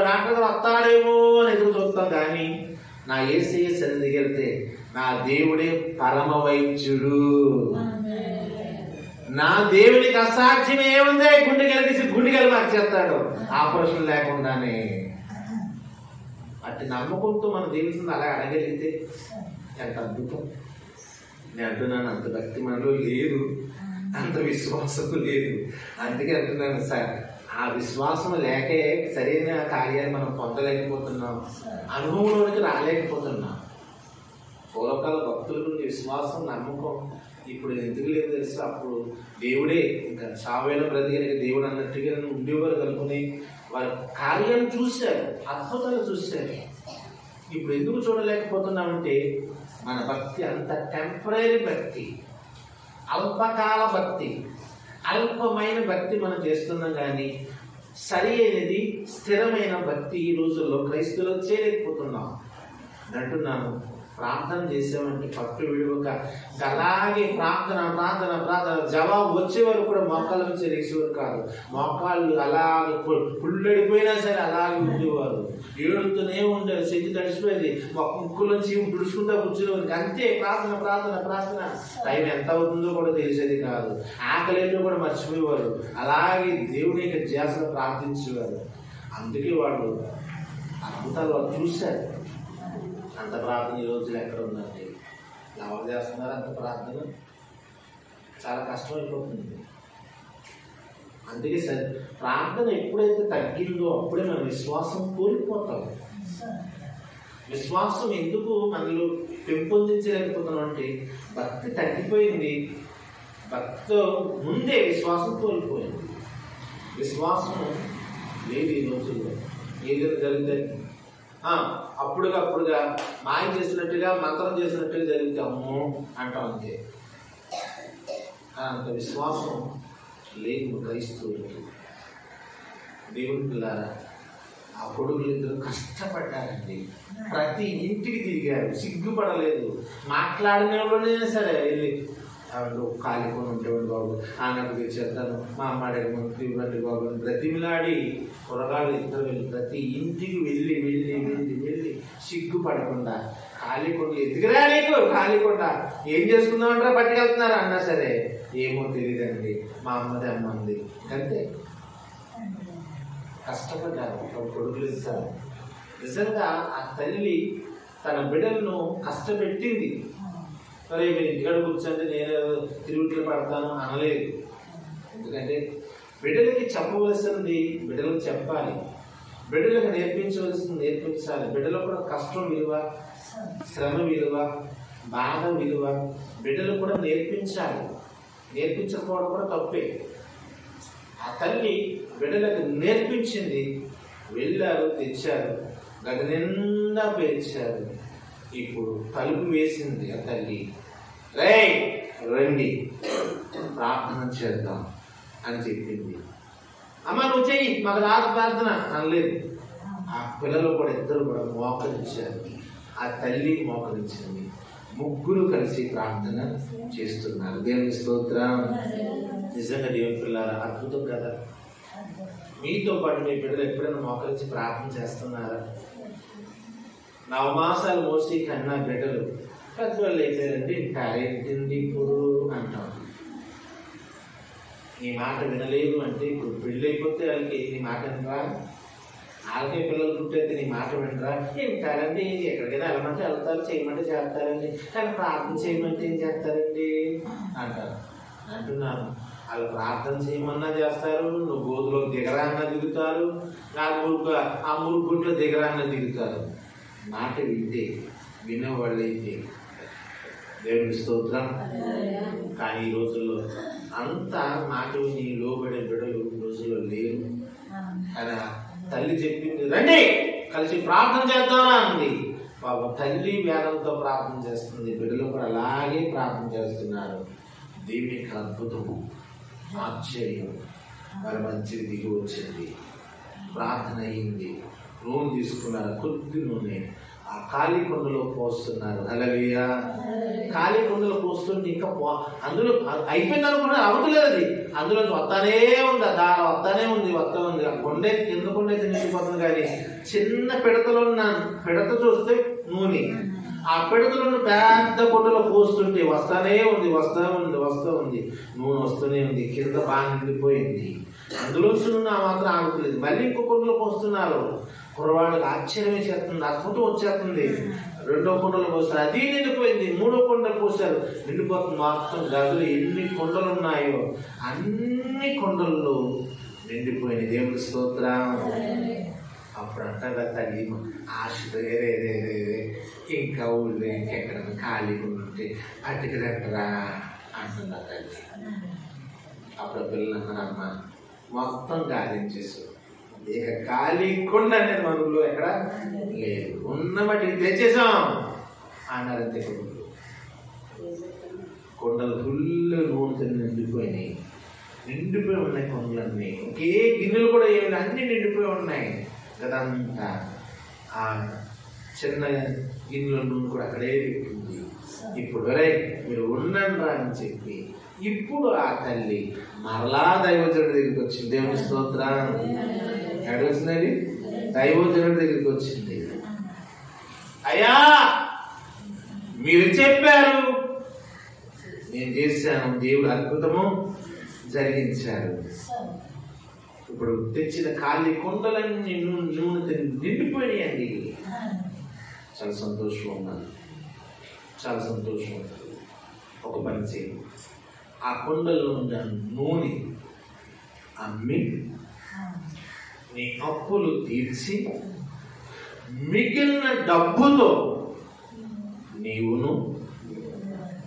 డాక్టర్ వస్తాడేమో అని ఎదురు చూస్తాం. కానీ నా యేసయ్య సన్నిధికి వెళ్తే నా దేవుడే పరమ వైద్యుడు. నా దేవునికి అసాధ్యం ఏముంది? గుండెకి మార్చేస్తాడు ఆపరేషన్ లేకుండానే. అట్టి నమ్మకంతో మన దేవుని అలా అడగలిగితే ఎంత అద్భుతం. నేను అంటున్నాను, అంత భక్తి మనలో లేదు, అంత విశ్వాసం లేదు. అందుకే అంటున్నాను సార్, ఆ విశ్వాసం లేకే సరైన కార్యాన్ని మనం పొందలేకపోతున్నాం, అనుభవంలోనికి రాలేకపోతున్నాం. పూర్వకాల భక్తుల నుండి విశ్వాసం, నమ్మకం ఇప్పుడు ఎందుకు లేదు తెలుసు? అప్పుడు దేవుడే ఇంకా సావేలో బ్రతికి దేవుడు అన్నట్టుగా ఉండేవారు కనుకొని వారి కార్యాన్ని చూశారు, అద్భుతాలు చూశారు. ఇప్పుడు ఎందుకు చూడలేకపోతున్నామంటే మన భక్తి అంత టెంపరీ భక్తి, అల్పకాల భక్తి, అల్పమైన భక్తి మనం చేస్తున్నాం. కానీ సరి అయినది స్థిరమైన భక్తి ఈ రోజుల్లో క్రైస్తవులు చేయలేకపోతున్నాం. అంటున్నాను, ప్రార్థన చేసామంటే పట్టు విడువక అలాగే ప్రార్థన ప్రార్థన ప్రార్థన జవాబు వచ్చే వరకు కూడా మోకాళ్ళ నుంచి లేచేవారు కాదు. మోకాళ్ళు అలాగే పుల్లడిపోయినా సరే అలాగే ఉండేవారు, ఏడుతూనే ఉండేది, చెయ్యి తడిసిపోయేది, ముక్కులోంచి దుడుచుకుంటా కూర్చునేవారికి. అంతే ప్రార్థన ప్రార్థన ప్రార్థన. టైం ఎంత అవుతుందో కూడా తెలిసేది కాదు, ఆకలిలో కూడా మర్చిపోయేవారు. అలాగే దేవుని యొక్క ధ్యాసలో ప్రార్థించేవారు. అందుకే వాళ్ళు అద్భుతాలు వాళ్ళు చూశారు. అంత ప్రార్థన ఈ రోజులు ఎక్కడ ఉందండి? ఎవరు చేస్తున్నారు అంత ప్రార్థన? చాలా కష్టమైపోతుంది. అందుకే సరే, ప్రార్థన ఎప్పుడైతే తగ్గిందో అప్పుడే మన విశ్వాసం కోల్పోతాం. విశ్వాసం ఎందుకు మనలో పెంపొందించలేకపోతున్నాం అంటే భక్తి తగ్గిపోయింది. భక్తితో ముందే విశ్వాసం కోల్పోయింది. విశ్వాసం లేదు ఈ రోజుల్లో. ఏదైనా జరిగితే అప్పుడుగా మాయం చేసినట్టుగా, మంత్రం చేసినట్టుగా జరిగితే అమ్మో అంటాం. అంతే. అంత విశ్వాసం లేదు క్రైస్తవులకి. దేవుని పిల్లారా, ఆ కొడుకులు ఇద్దరు కష్టపడ్డారండి. ప్రతి ఇంటికి తిరిగారు, సిగ్గుపడలేదు. మాట్లాడిన వాళ్ళనే సరే వెళ్ళి కాలికొని ఉంటేవాడు బాబు, ఆనకు తెచ్చేస్తాను, మా అమ్మాడి ఇవ్వండి బాబు బ్రతిమిలాడి కూరగాయలు ఇద్దరు వెళ్ళి ప్రతి ఇంటికి వెళ్ళి వెళ్ళి వెళ్ళి వెళ్ళి సిగ్గుపడకుండా కాలికొండ ఎదిగిరా నీకు కాలికొండ ఏం చేసుకుందామంటారా పట్టుకెళ్తున్నారు అన్నా సరే ఏమో తెలియదండి, మా అమ్మది అమ్మంది. అంతే. కష్టపడ్డారు కొడుకులు ఇస్తారు. నిజంగా ఆ తల్లి తన బిడ్డలను కష్టపెట్టింది. సరే మీరు ఇంటికాడ కూర్చోండి నేను తిరుగుట్లు పడతాను అనలేదు. ఎందుకంటే బిడ్డలకి చెప్పవలసింది బిడ్డలకు చెప్పాలి, బిడ్డలకు నేర్పించవలసింది నేర్పించాలి. బిడ్డలకు కూడా కష్టం విలువ, శ్రమ విలువ, బాధ విలువ బిడ్డలకు కూడా నేర్పించాలి. నేర్పించకపోవడం కూడా తప్పే. ఆ తల్లి బిడ్డలకు నేర్పించింది. వెళ్ళారు, తెచ్చారు, గది నిండా పేర్చారు. ఇప్పుడు తలుపు వేసింది ఆ తల్లి. రండి ప్రార్థన చేద్దాం అని చెప్పింది. అమ్మ నువ్వు చెయ్యి, మాకు రాదు ప్రార్థన అనలేదు. ఆ పిల్లలు కూడా ఇద్దరు కూడా మోకరించారు. ఆ తల్లి మోకరించింది. ముగ్గురు కలిసి ప్రార్థన చేస్తున్నారు. దేవుని స్తోత్రం. నిజంగా దేవుని పిల్లల అద్భుతం కదా. మీతో పాటు మీ బిడ్డలు ఎప్పుడైనా మోకరించి ప్రార్థన చేస్తున్నారా? నవమాసాలు మోసి కన్నా బిడ్డలు పెద్దవాళ్ళు అయిపోయారంటే ఇంటారేంటింది ఇప్పుడు అంటాం. నీ మాట వినలేదు అంటే ఇప్పుడు పెళ్ళి అయిపోతే వాళ్ళకి నీ మాట వినరా? వాళ్ళకే పిల్లలు పుట్టేది నీ మాట వినరా? వింటారండి, ఎక్కడికైనా వెళ్ళమంటే వెళ్తారు, చేయమంటే చేస్తారండి, కానీ ప్రార్థన చేయమంటే ఏం చేస్తారండి అంటారు. అంటున్నాను, వాళ్ళు ప్రార్థన చేయమన్నా చేస్తారు, నువ్వు గోధులో దిగరా అన్న దిగుతారు, ఆ మురుగుంట్లో దిగరా అన్న దిగుతారు. మాట వింటే వినేవాళ్ళైతే దేవుని స్తోత్రం. కానీ ఈ రోజుల్లో అంతా మాట విని లోబడే బిడ్డలు రోజుల్లో లేరు. కానీ తల్లి చెప్పింది రండి కలిసి ప్రార్థన చేద్దామా అంది. బాబు తల్లి వేదంతో ప్రార్థన చేస్తుంది, బిడ్డలు కూడా అలాగే ప్రార్థన చేస్తున్నారు. దేవునికి అద్భుతము, ఆశ్చర్యం. మరి మంచిది దిగి వచ్చింది, ప్రార్థన అయింది. నూనె తీసుకున్నారు, కొద్ది నూనె ఆ ఖాళీ కుండలో పోస్తున్నారు. హల్లెలూయా. ఖాళీ కుండలో పోస్తుంటే ఇంకా అందులో అయిపోయింది అనుకున్నా అవ్వట్లేదు. అది అందులో వస్తానే ఉంది, ఆ దార వస్తానే ఉంది, వస్తా ఉంది. ఆ కొండే కింద కొండైతే నిండిపోతుంది. కానీ చిన్న పిడతలో ఉన్న పిడత చూస్తే నూనె, ఆ పిడతలో పెద్ద కుండలో పోస్తుంటే వస్తానే ఉంది, వస్తా ఉంది, వస్తూ ఉంది. నూనె వస్తూనే ఉంది, కింద బాగా నిండిపోయింది. అందులో నూనె మాత్రం ఆగుతుంది. మళ్ళీ ఇంకో కుండలో పోస్తున్నారు. కుర్రవాళ్ళకి ఆశ్చర్యమే చేస్తుంది, అద్భుతం వచ్చేస్తుంది. రెండో కుండలు పోస్తారు, అది నిండిపోయింది. మూడో కుండలు పోసారు, నిండిపోతుంది. మొత్తం గదులు ఎన్ని కొండలు ఉన్నాయో అన్ని కొండల్లో నిండిపోయింది. దేవుడి స్తోత్రం. అప్పుడు అంటారా తల్లి ఆశ ఇంకా ఊళ్ళో ఇంకెక్కడ ఖాళీగా ఉంటే పట్టుకురంటరా అంటున్నా తల్లి. అప్పుడు పిల్లలు అన్నారమ్మా మొత్తం గాలించేసారు, ఇక ఖాళీ కొండ అనేది మన ఊళ్ళో ఎక్కడ లేదు, ఉన్న మట్టికి తెచ్చేసాం అన్నారంతే. కొండలు ఫుల్ నూనెతో నిండిపోయినాయి, నిండిపోయి ఉన్నాయి కొండలన్నీ. ఒకే గిన్నెలు కూడా ఏమి అన్ని నిండిపోయి ఉన్నాయి కదంతా. ఆ చిన్న గిన్నెలో నూనె కూడా అక్కడే పెట్టింది. ఇప్పుడు మీరు ఉండండి అని చెప్పి ఇప్పుడు ఆ తల్లి మరలా దైవజనుడి దగ్గరికి వచ్చింది. దేవుని స్తోత్రం. ఎక్కడ వచ్చిందండి? దైవజనుడి దగ్గరికి వచ్చింది. అయ్యా మీరు చెప్పారు, నేను చేశాను, దేవుడు అద్భుతము జరిగించారు. ఇప్పుడు తెచ్చిన ఖాళీ కొండలన్నీ నూనె నిండిపోయాయండి. చాలా సంతోషం ఉన్నాను, చాలా సంతోషం ఉంటుంది. ఒక పని చేయి, ఆ కొండల్లో ఉన్న నూనె అమ్మి నీ అప్పులు తీర్చి మిగిలిన డబ్బుతో నీవును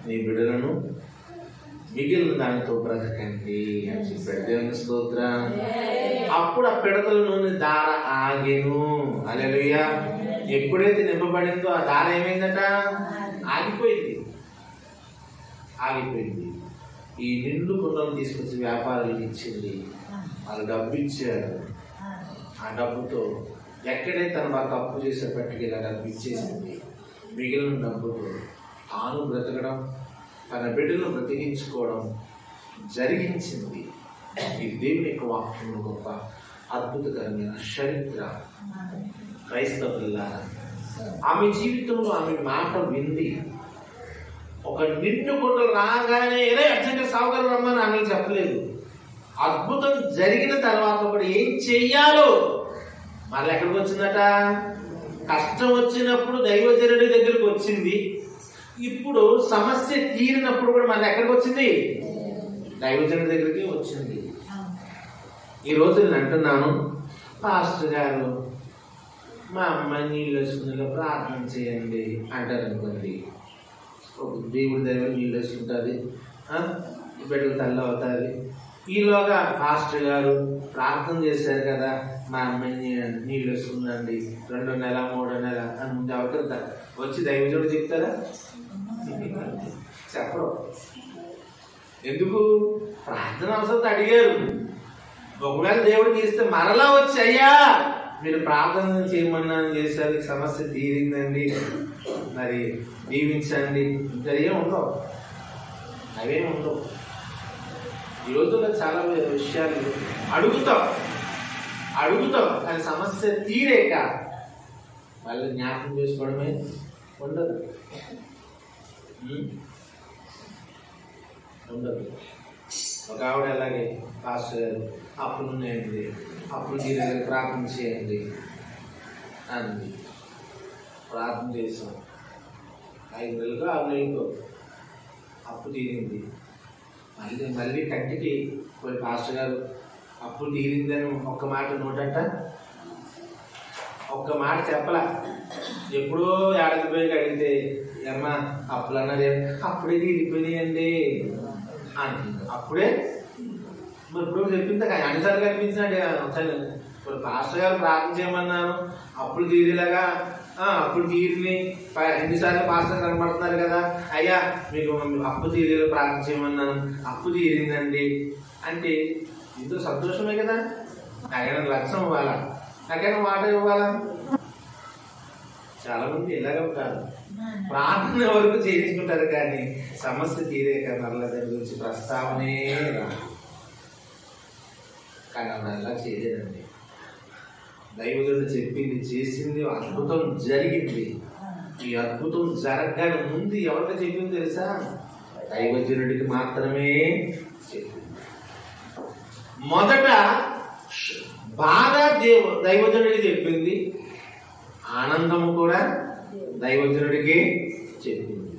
నీ బిడ్డలను మిగిలిన దానితో బ్రతకండి అని చెప్పాడు. దేవుని స్తోత్రం. అప్పుడు ఆ పిడతల నూనె దార ఆగెను. హల్లెలూయా. ఎప్పుడైతే నింపబడిందో ఆ దార ఏమైందట? ఆగిపోయింది, ఆగిపోయింది. ఈ నిండు కుండలు తీసుకొచ్చి వ్యాపారులకు ఇచ్చింది. వాళ్ళు డబ్బు ఇచ్చారు. ఆ డబ్బుతో ఎక్కడే తన బాగా అప్పు చేసేపట్టుకు ఇలా డబ్బు ఇచ్చేసింది. మిగిలిన డబ్బుతో తాను బ్రతకడం, తన బిడ్డను బ్రతికించుకోవడం జరిగించింది. ఈ దేవుని యొక్క వాక్యంలో గొప్ప అద్భుతకరమైన చరిత్ర. క్రైస్తవ పిల్లారా, ఆమె జీవితంలో ఆమె మాట వింది. ఒక నిండు కొండలు రాగానే ఏదో అర్జెంట్ సాగుగారు రమ్మని ఆమె చెప్పలేదు. అద్భుతం జరిగిన తర్వాత కూడా ఏం చెయ్యాలో మళ్ళీ ఎక్కడికి వచ్చిందట? కష్టం వచ్చినప్పుడు దైవజనుడి దగ్గరికి వచ్చింది. ఇప్పుడు సమస్య తీరినప్పుడు కూడా మన ఎక్కడికి వచ్చింది? దైవజనుడి దగ్గరికి వచ్చింది. ఈ రోజు నేను అంటున్నాను, పాస్టర్ గారు మా అమ్మాయి నీళ్ళు వేసుకునేలా ప్రార్థన చేయండి అంటారు అనుకోండి. ఒక దేవుడి దగ్గర నీళ్ళు వేసుకుంటుంది, బిడ్డలు తల్లి అవుతుంది. ఈలోగా పాస్టర్ గారు ప్రార్థన చేశారు కదా, మా అమ్మాయిని నీళ్ళు వేసుకుందండి 2వ నెల 3వ నెల అని ముందు ఎవరికైనా వచ్చి దైవజనుడు చెప్తారా? చెప్పరు. ఎందుకు? ప్రార్థన అవసరం అడిగారు. ఒకవేళ దేవుడు తీస్తే మరలా వచ్చి, అయ్యా మీరు ప్రార్థన చేయమన్నా చేశారు, సమస్య తీరిందండి, మరి దీవించండి, ఇంకా ఏం ఉండవు, అవేం ఉండవు. ఈ రోజుల్లో చాలా విషయాలు అడుగుతాం కానీ సమస్య తీరేక వాళ్ళు జ్ఞాపకం చేసుకోవడమే ఉండదు. ఒక ఆవిడ అలాగే, పాస్టర్ గారు అప్పులు ఉన్నాయండి, అప్పులు తీరే ప్రార్థన చేయండి అంది. ప్రార్థన చేసాం, 5 నెలలకు 6 నెలలకు అప్పు తీరింది. మళ్ళీ కంటికి పోయి పాస్టర్ గారు అప్పు తీరిందని ఒక్క మాట నోటంట, ఒక్క మాట చెప్పలా. ఎప్పుడో ఏడాది పోయి అడిగితే, అమ్మ అప్పులు అన్నది అప్పుడే తీరిపోయినాయండి అంటుంది. అప్పుడే మరి ఇప్పుడు చెప్పింది కానీ అన్నిసార్లు కనిపించినట్టు ఇప్పుడు పాస్టర్ గారు ప్రార్థన చేయమన్నాను, అప్పులు తీరేలాగా అప్పులు తీరిని 2 సార్లు పాస్టర్ కనబడుతున్నారు కదా, అయ్యా మీకు అప్పు తీరేలా ప్రార్థన చేయమన్నాను, అప్పు తీరిందండి అంటే ఎంతో సంతోషమే కదా. నాకైనా లక్ష్యం ఇవ్వాలా, నాకైనా మాట ఇవ్వాలా? చాలా మంది ఇలాగే ఉంటారు, ప్రార్థన వరకు చేయించుకుంటారు కానీ సమస్య తీరేక మరలా దాని గురించి ప్రస్తావనే రాదు. కానీ ఆవిడ అలా చేయలేదండి. దైవజనుడు చెప్పింది చేసింది, అద్భుతం జరిగింది. ఈ అద్భుతం జరగగానే ముందు ఎవరికి చెప్పింది తెలుసా? దైవజనుడికి మాత్రమే చెప్పింది. మొదట బాధ దైవజనుడికి చెప్పింది, ఆనందము కూడా దైవజనుడికి చెప్పింది.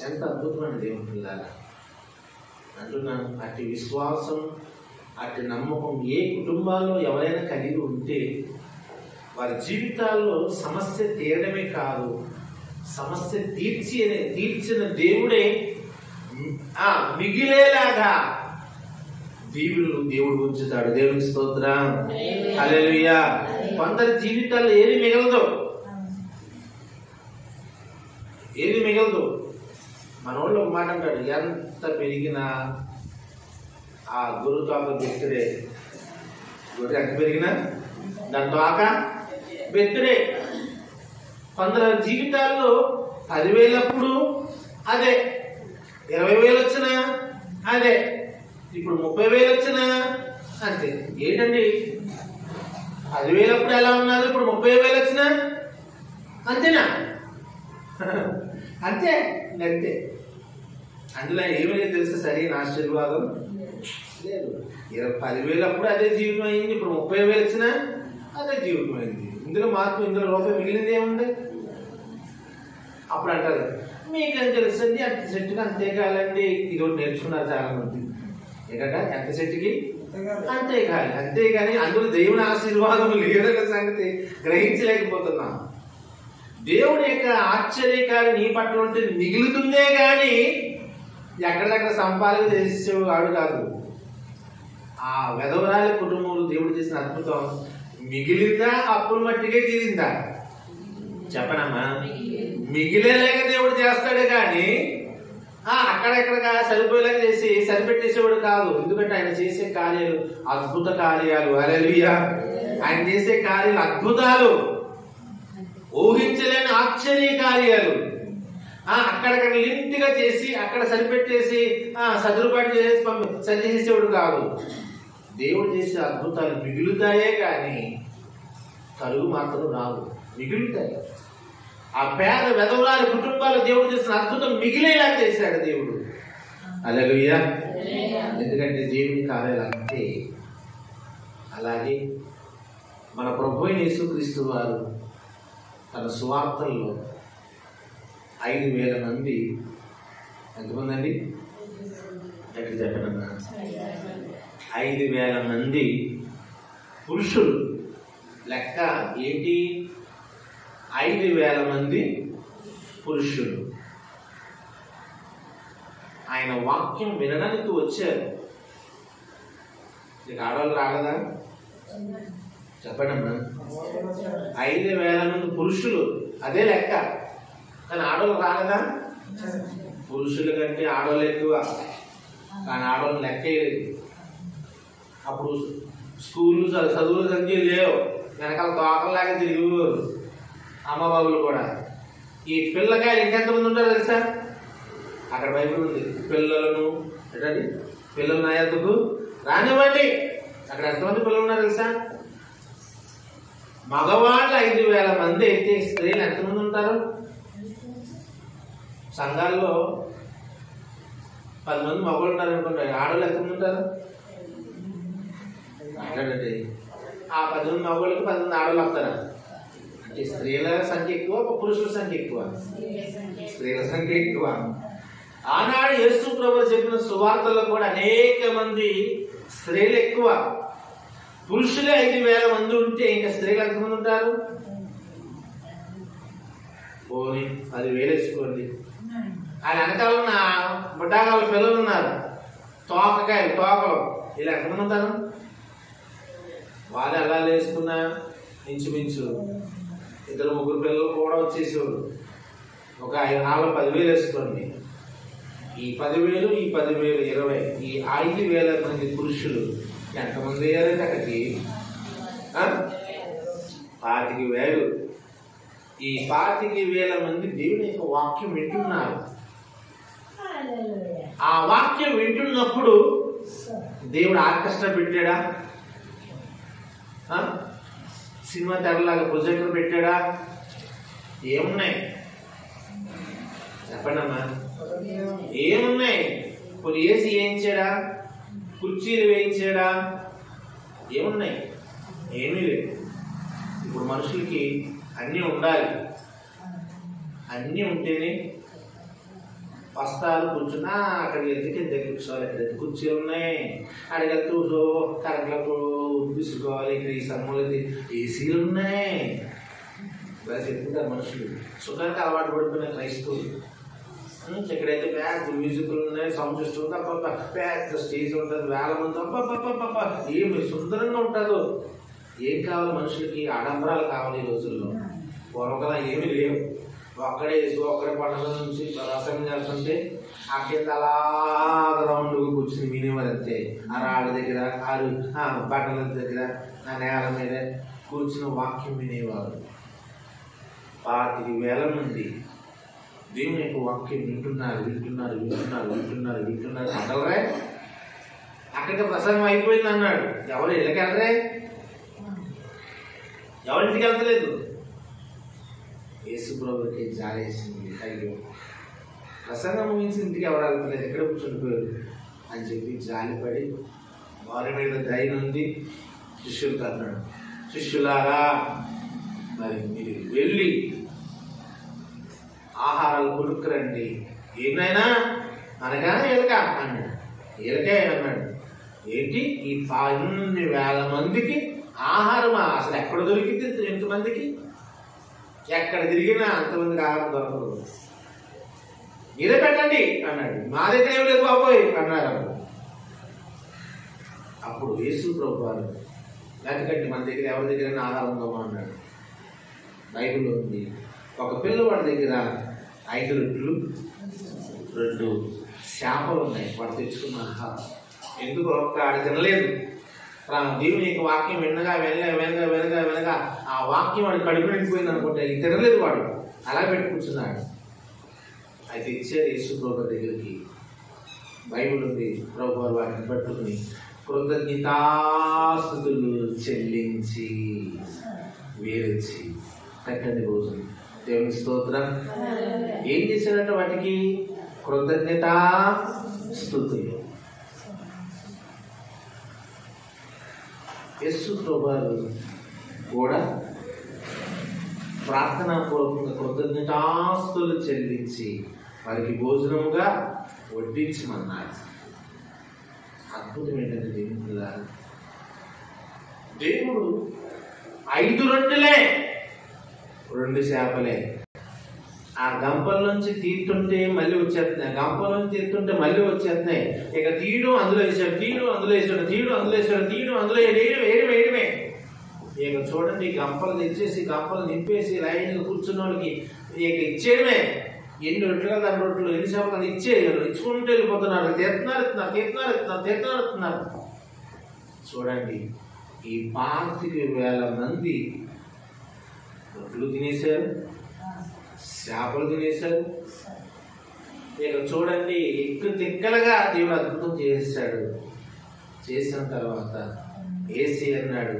ఎంత అద్భుతమైన దేవుని పిల్లల అంటున్నాను. అట్టి విశ్వాసం, అట్టి నమ్మకం ఏ కుటుంబాల్లో ఎవరైనా కలిగి ఉంటే వారి జీవితాల్లో సమస్య తీరడమే కాదు, సమస్య తీర్చిన దేవుడే మిగిలేలాగా దేవుడు ఉంచుతాడు. దేవునికి స్తోత్రం, హల్లెలూయా. కొందరి జీవితాల్లో ఏది మిగలదు. మన వాళ్ళు ఒక మాట అంటాడు, ఎంత పెరిగినా ఆ గురు తోక బెత్తడే, గొర్రె ఎంత పెరిగినా దాని తోక బెత్తడే. కొందరు జీవితాల్లో 10,000 అప్పుడు అదే, 20,000 వచ్చినా అదే, ఇప్పుడు 30,000 వచ్చినా అంతే. ఏంటండి 10,000 అప్పుడు ఎలా ఉన్నారు, ఇప్పుడు 30,000 వచ్చినా అంతేనా? అంతే. అందులో ఏమీ లేదు తెలుసా, సరైన ఆశీర్వాదం లేదు. 10,000 అప్పుడు అదే జీవితం అయింది, ఇప్పుడు 30,000 వచ్చినా అదే జీవితం అయింది. ఇందులో మార్పు, ఇందులో రూపాయి మిగిలింది ఏముంది? అప్పుడు అంటారు, మీకేం తెలుస్తుంది, అంత చెట్టుకి అంతే కాలండి. ఇది ఒకటి నేర్చుకున్నారు చాలా మంది, ఏంటంటే ఎంత చెట్టుకి అంతే కాదు. అంతేగాని అందులో దేవుని ఆశీర్వాదం లేదన్న సంగతి గ్రహించలేకపోతున్నాం. దేవుడి యొక్క ఆశ్చర్యకారి నీ పట్ల ఉంటే మిగులుతుందే గాని ఎక్కడెక్కడ సంపాదన చేసేవాడు కాదు. ఆ వెధవరాలి కుటుంబంలో దేవుడు చేసిన అద్భుతం మిగిలిందా, అప్పుల మట్టికే తీరిందా? చెప్పనమ్మా, మిగిలేలాగ దేవుడు చేస్తాడు కానీ అక్కడెక్కడ సరిపోయేలాగా చేసి సరిపెట్టేసేవాడు కాదు. ఎందుకంటే ఆయన చేసే కార్యాలు అద్భుత కార్యాలు. హల్లెలూయా. ఆయన చేసే కార్యాలు అద్భుతాలు, ఊహించలేని ఆశ్చర్య కార్యాలు. అక్కడక్కడ లిమిట్గా చేసి అక్కడ సరిపెట్టేసి సదురుబాటు చేసి సరిచేసేవాడు కాదు. దేవుడు చేసే అద్భుతాలు మిగులుతాయే కానీ కలుగు మాత్రం రాదు, మిగులుతాయి. ఆ పేద వెధవరాలి కుటుంబాలు దేవుడు చేసిన అద్భుతం మిగిలేలా చేశాడు దేవుడు. హల్లెలూయా. ఎందుకంటే దేవుని కార్యాలు అంతే. అలాగే మన ప్రభువైన యేసుక్రీస్తు వారు తన సువార్తల్లో 5,000 మంది, ఎంతమంది అండి? ఎక్కడ చెప్పండి? 5,000 మంది పురుషులు. లెక్క ఏంటి? 5,000 మంది పురుషులు ఆయన వాక్యం వినడానికి వచ్చారు. నీకు ఆడవాళ్ళు రాగదా? చెప్పండి అమ్మా. 5,000 మంది పురుషులు, అదే లెక్క. కానీ ఆడవాళ్ళు రాగదా? పురుషుల కంటే ఆడవాళ్ళు ఎక్కువ, కానీ ఆడవాళ్ళు లెక్క లేదు. అప్పుడు స్కూళ్ళు చదువుల సంఖ్య లేవు, వెనకాల తోకల్లాగా తిరిగి అమ్మబాబులు కూడా. ఈ పిల్లకాయలు ఇంకెంతమంది ఉంటారు తెలుసా? అక్కడ బైబిల్ ఉంది, పిల్లలను ఏంటండి, పిల్లలు నా యొద్దకు రానివ్వండి. అక్కడ ఎంతమంది పిల్లలు ఉన్నారు తెలుసా? మగవాళ్ళు 5,000 మంది అయితే స్త్రీలు ఎంతమంది ఉంటారు? సంఘాల్లో 10 మంది మగవాళ్ళు ఉన్నారు అనుకుంటా, ఆడవాళ్ళు ఎంతమంది ఉంటారు? మాట్లాడండి. ఆ 10 మంది మగవాళ్ళకి 10 మంది ఆడవాళ్ళు వస్తారా? అంటే స్త్రీల సంఖ్య ఎక్కువ, పురుషుల సంఖ్య ఎక్కువ? స్త్రీల సంఖ్య ఎక్కువ. ఆనాడు యేసు ప్రభువు చెప్పిన సువార్తల్లో కూడా అనేక మంది స్త్రీలు ఎక్కువ. పురుషులే 5,000 మంది ఉంటే ఇంకా స్త్రీలు ఎంతమంది ఉంటారు? పోనీ 10,000 వేసుకోండి. ఆయన వెనకాల ఉన్న బుడ్డాగాళ్ళ పిల్లలు ఉన్నారు, తోకకాయలు, తోకలు, వీళ్ళు ఎంతమంది ఉంటారు? వాళ్ళు ఎలా వేసుకున్నా ఇంచుమించు 2-3 పిల్లలు కూడా వచ్చేసేవారు. ఒక 10,000 వేసుకోండి. ఈ 10,000, ఈ 10,000, 20, ఈ 5,000 మంది పురుషులు ఎంతమంది అయ్యారంటే అక్కడికి? 25,000. ఈ 25,000 మంది దేవుని యొక్క వాక్యం వింటున్నారు. ఆ వాక్యం వింటున్నప్పుడు దేవుడు ఆర్కెస్ట్రా పెట్టాడా? సినిమా తెరలాగా ప్రొజెక్టర్ పెట్టాడా? ఏమున్నాయి చెప్పండి అమ్మా. ఏమున్నాయి? కొన్ని ఏసీ వేయించాడా? కుర్చీలు వేయించాడా? ఏమున్నాయి? ఏమీ లేదు. ఇప్పుడు మనుషులకి అన్నీ ఉండాలి, అన్నీ ఉంటేనే వస్తారు. కూర్చున్నా అక్కడికి వెళ్తే కింద కూర్చోవాలి, ఎక్కడైతే కుర్చీలు ఉన్నాయి అడిగెళ్తూ కరెంట్లకు తీసుకోవాలి. ఇక్కడ ఈ సమ్మలకి ఏసీలు ఉన్నాయి. ఇలా చెప్పుకుంటారు మనుషులు. సుఖానికి అలవాటు పడుతున్న క్రైస్తవులు. ఎక్కడైతే పెద్ద మ్యూజిక్లు ఉన్నాయి, సౌండ్ సిస్టమ్ ఉంది, పెద్ద స్టేజ్ ఉంటుంది, 1,000 మంది, ఏమి సుందరంగా ఉంటుందో. ఏం కావాలి మనుషులకి? ఆడంబరాలు కావాలి ఈ రోజుల్లో. పూర్వకలా ఏమీ లేవు. ఒక్కడే పండుగ నుంచి రసం చేస్తుంటే ఆ కింద అలా రౌండ్ కూర్చుని వినేవారు అంతే. ఆ రాళ్ళ దగ్గర, బట్టల దగ్గర, ఆ నేల మీద కూర్చుని వాక్యం వినేవారు. 25,000 మంది దేవుని యొక్క వాక్యం వింటున్నారు. అడలరే అక్కడికి ప్రసంగం అయిపోయింది అన్నాడు. ఎవరు ఇళ్ళకి వెళ్ళరే? ఎవరింటికి వెళ్తలేదు. యేసు ప్రభువుకి జాలేసింది. అయ్యో, ప్రసంగం ముగించి ఇంటికి ఎవరు వెళ్తలేదు, ఎక్కడ కూర్చుండిపోయారు అని చెప్పి జాలిపడి వారి మీద దయ ఉంది శిష్యులతో అన్నాడు, శిష్యులారా మరి మీరు వెళ్ళి ఆహారాలు కొనుక్కురండి. ఏమైనా అనగా ఎలక అన్నాడు. ఎలకే అన్నాడు. ఏంటి ఈ 12,000 మందికి ఆహారమా? అసలు ఎక్కడ దొరికింది ఎంతమందికి? ఎక్కడ తిరిగినా అంతమందికి ఆహారం దొరకదు. మీరే పెట్టండి అన్నాడు. మా దగ్గర ఏం లేదు బాబోయ్ అన్నారు. అప్పుడు యేసు ప్రభు వారు లేకపోతే మన దగ్గర ఎవరి దగ్గర ఆహారం ఉందామా అన్నాడు. బైబిల్లో ఉంది, ఒక పిల్లవాడి దగ్గర 5 రొట్టెలు 2 చేపలు ఉన్నాయి. వాడు తెచ్చుకున్న ఆహారం ఎందుకు ఆడ తినలేదు. దేవుని యొక్క వాక్యం వినగా ఆ వాక్యం వాడు కడుపు నిండిపోయింది అనుకుంటే ఇది తినలేదు. వాడు అలా పెట్టి కూర్చున్నాడు. అయితే ఇచ్చారు యేసు ప్రభు దగ్గరికి. బైబిల్ ఉంది, ప్రభు వారు వాటిని పట్టుకుని కృతజ్ఞతాస్తుతులు చెల్లించి వేరొచ్చి కట్టండి రోజులు. దేవుని స్తోత్రం. ఏం చేశారంటే వాటికి కృతజ్ఞతాస్తుతులు. యేసు ప్రభువు కూడా ప్రార్థనా పూర్వకంగా కృతజ్ఞతాస్తులు చెల్లించి వారికి భోజనముగా వడ్డించమన్నారు. అద్భుతం ఏంటంటే దేవుడు 5 రొట్టెలే 2 చేపలే. ఆ గంపల నుంచి తీస్తుంటే మళ్ళీ వచ్చేస్తున్నాయి, గంపల నుంచి తీస్తుంటే మళ్ళీ వచ్చేస్తున్నాయి. ఇక తీయడం అందులో వేసాడు, తీయడం అందులో వేసాడు, తీయడం అందులో వేసాడు, తీయడం అందులో వేయడమే. ఇక చూడండి, గంపలు తెచ్చేసి గంపలు నింపేసి లైన్గా కూర్చున్న వాళ్ళకి ఇక ఇచ్చేయడమే. ఎన్ని రొట్టెలు 10 రొట్టెలు ఎన్ని చేపలు ఇచ్చుకుంటూ వెళ్ళిపోతున్నారు. తీర్థనారు. చూడండి, ఈ 25,000 మంది రొట్టెలు తినేశారు, చేపలు తినేశారు. ఇక చూడండి, తిక్కలుగా దేవుడు అద్భుతం చేశాడు. చేసిన తర్వాత ఏసీ అన్నాడు,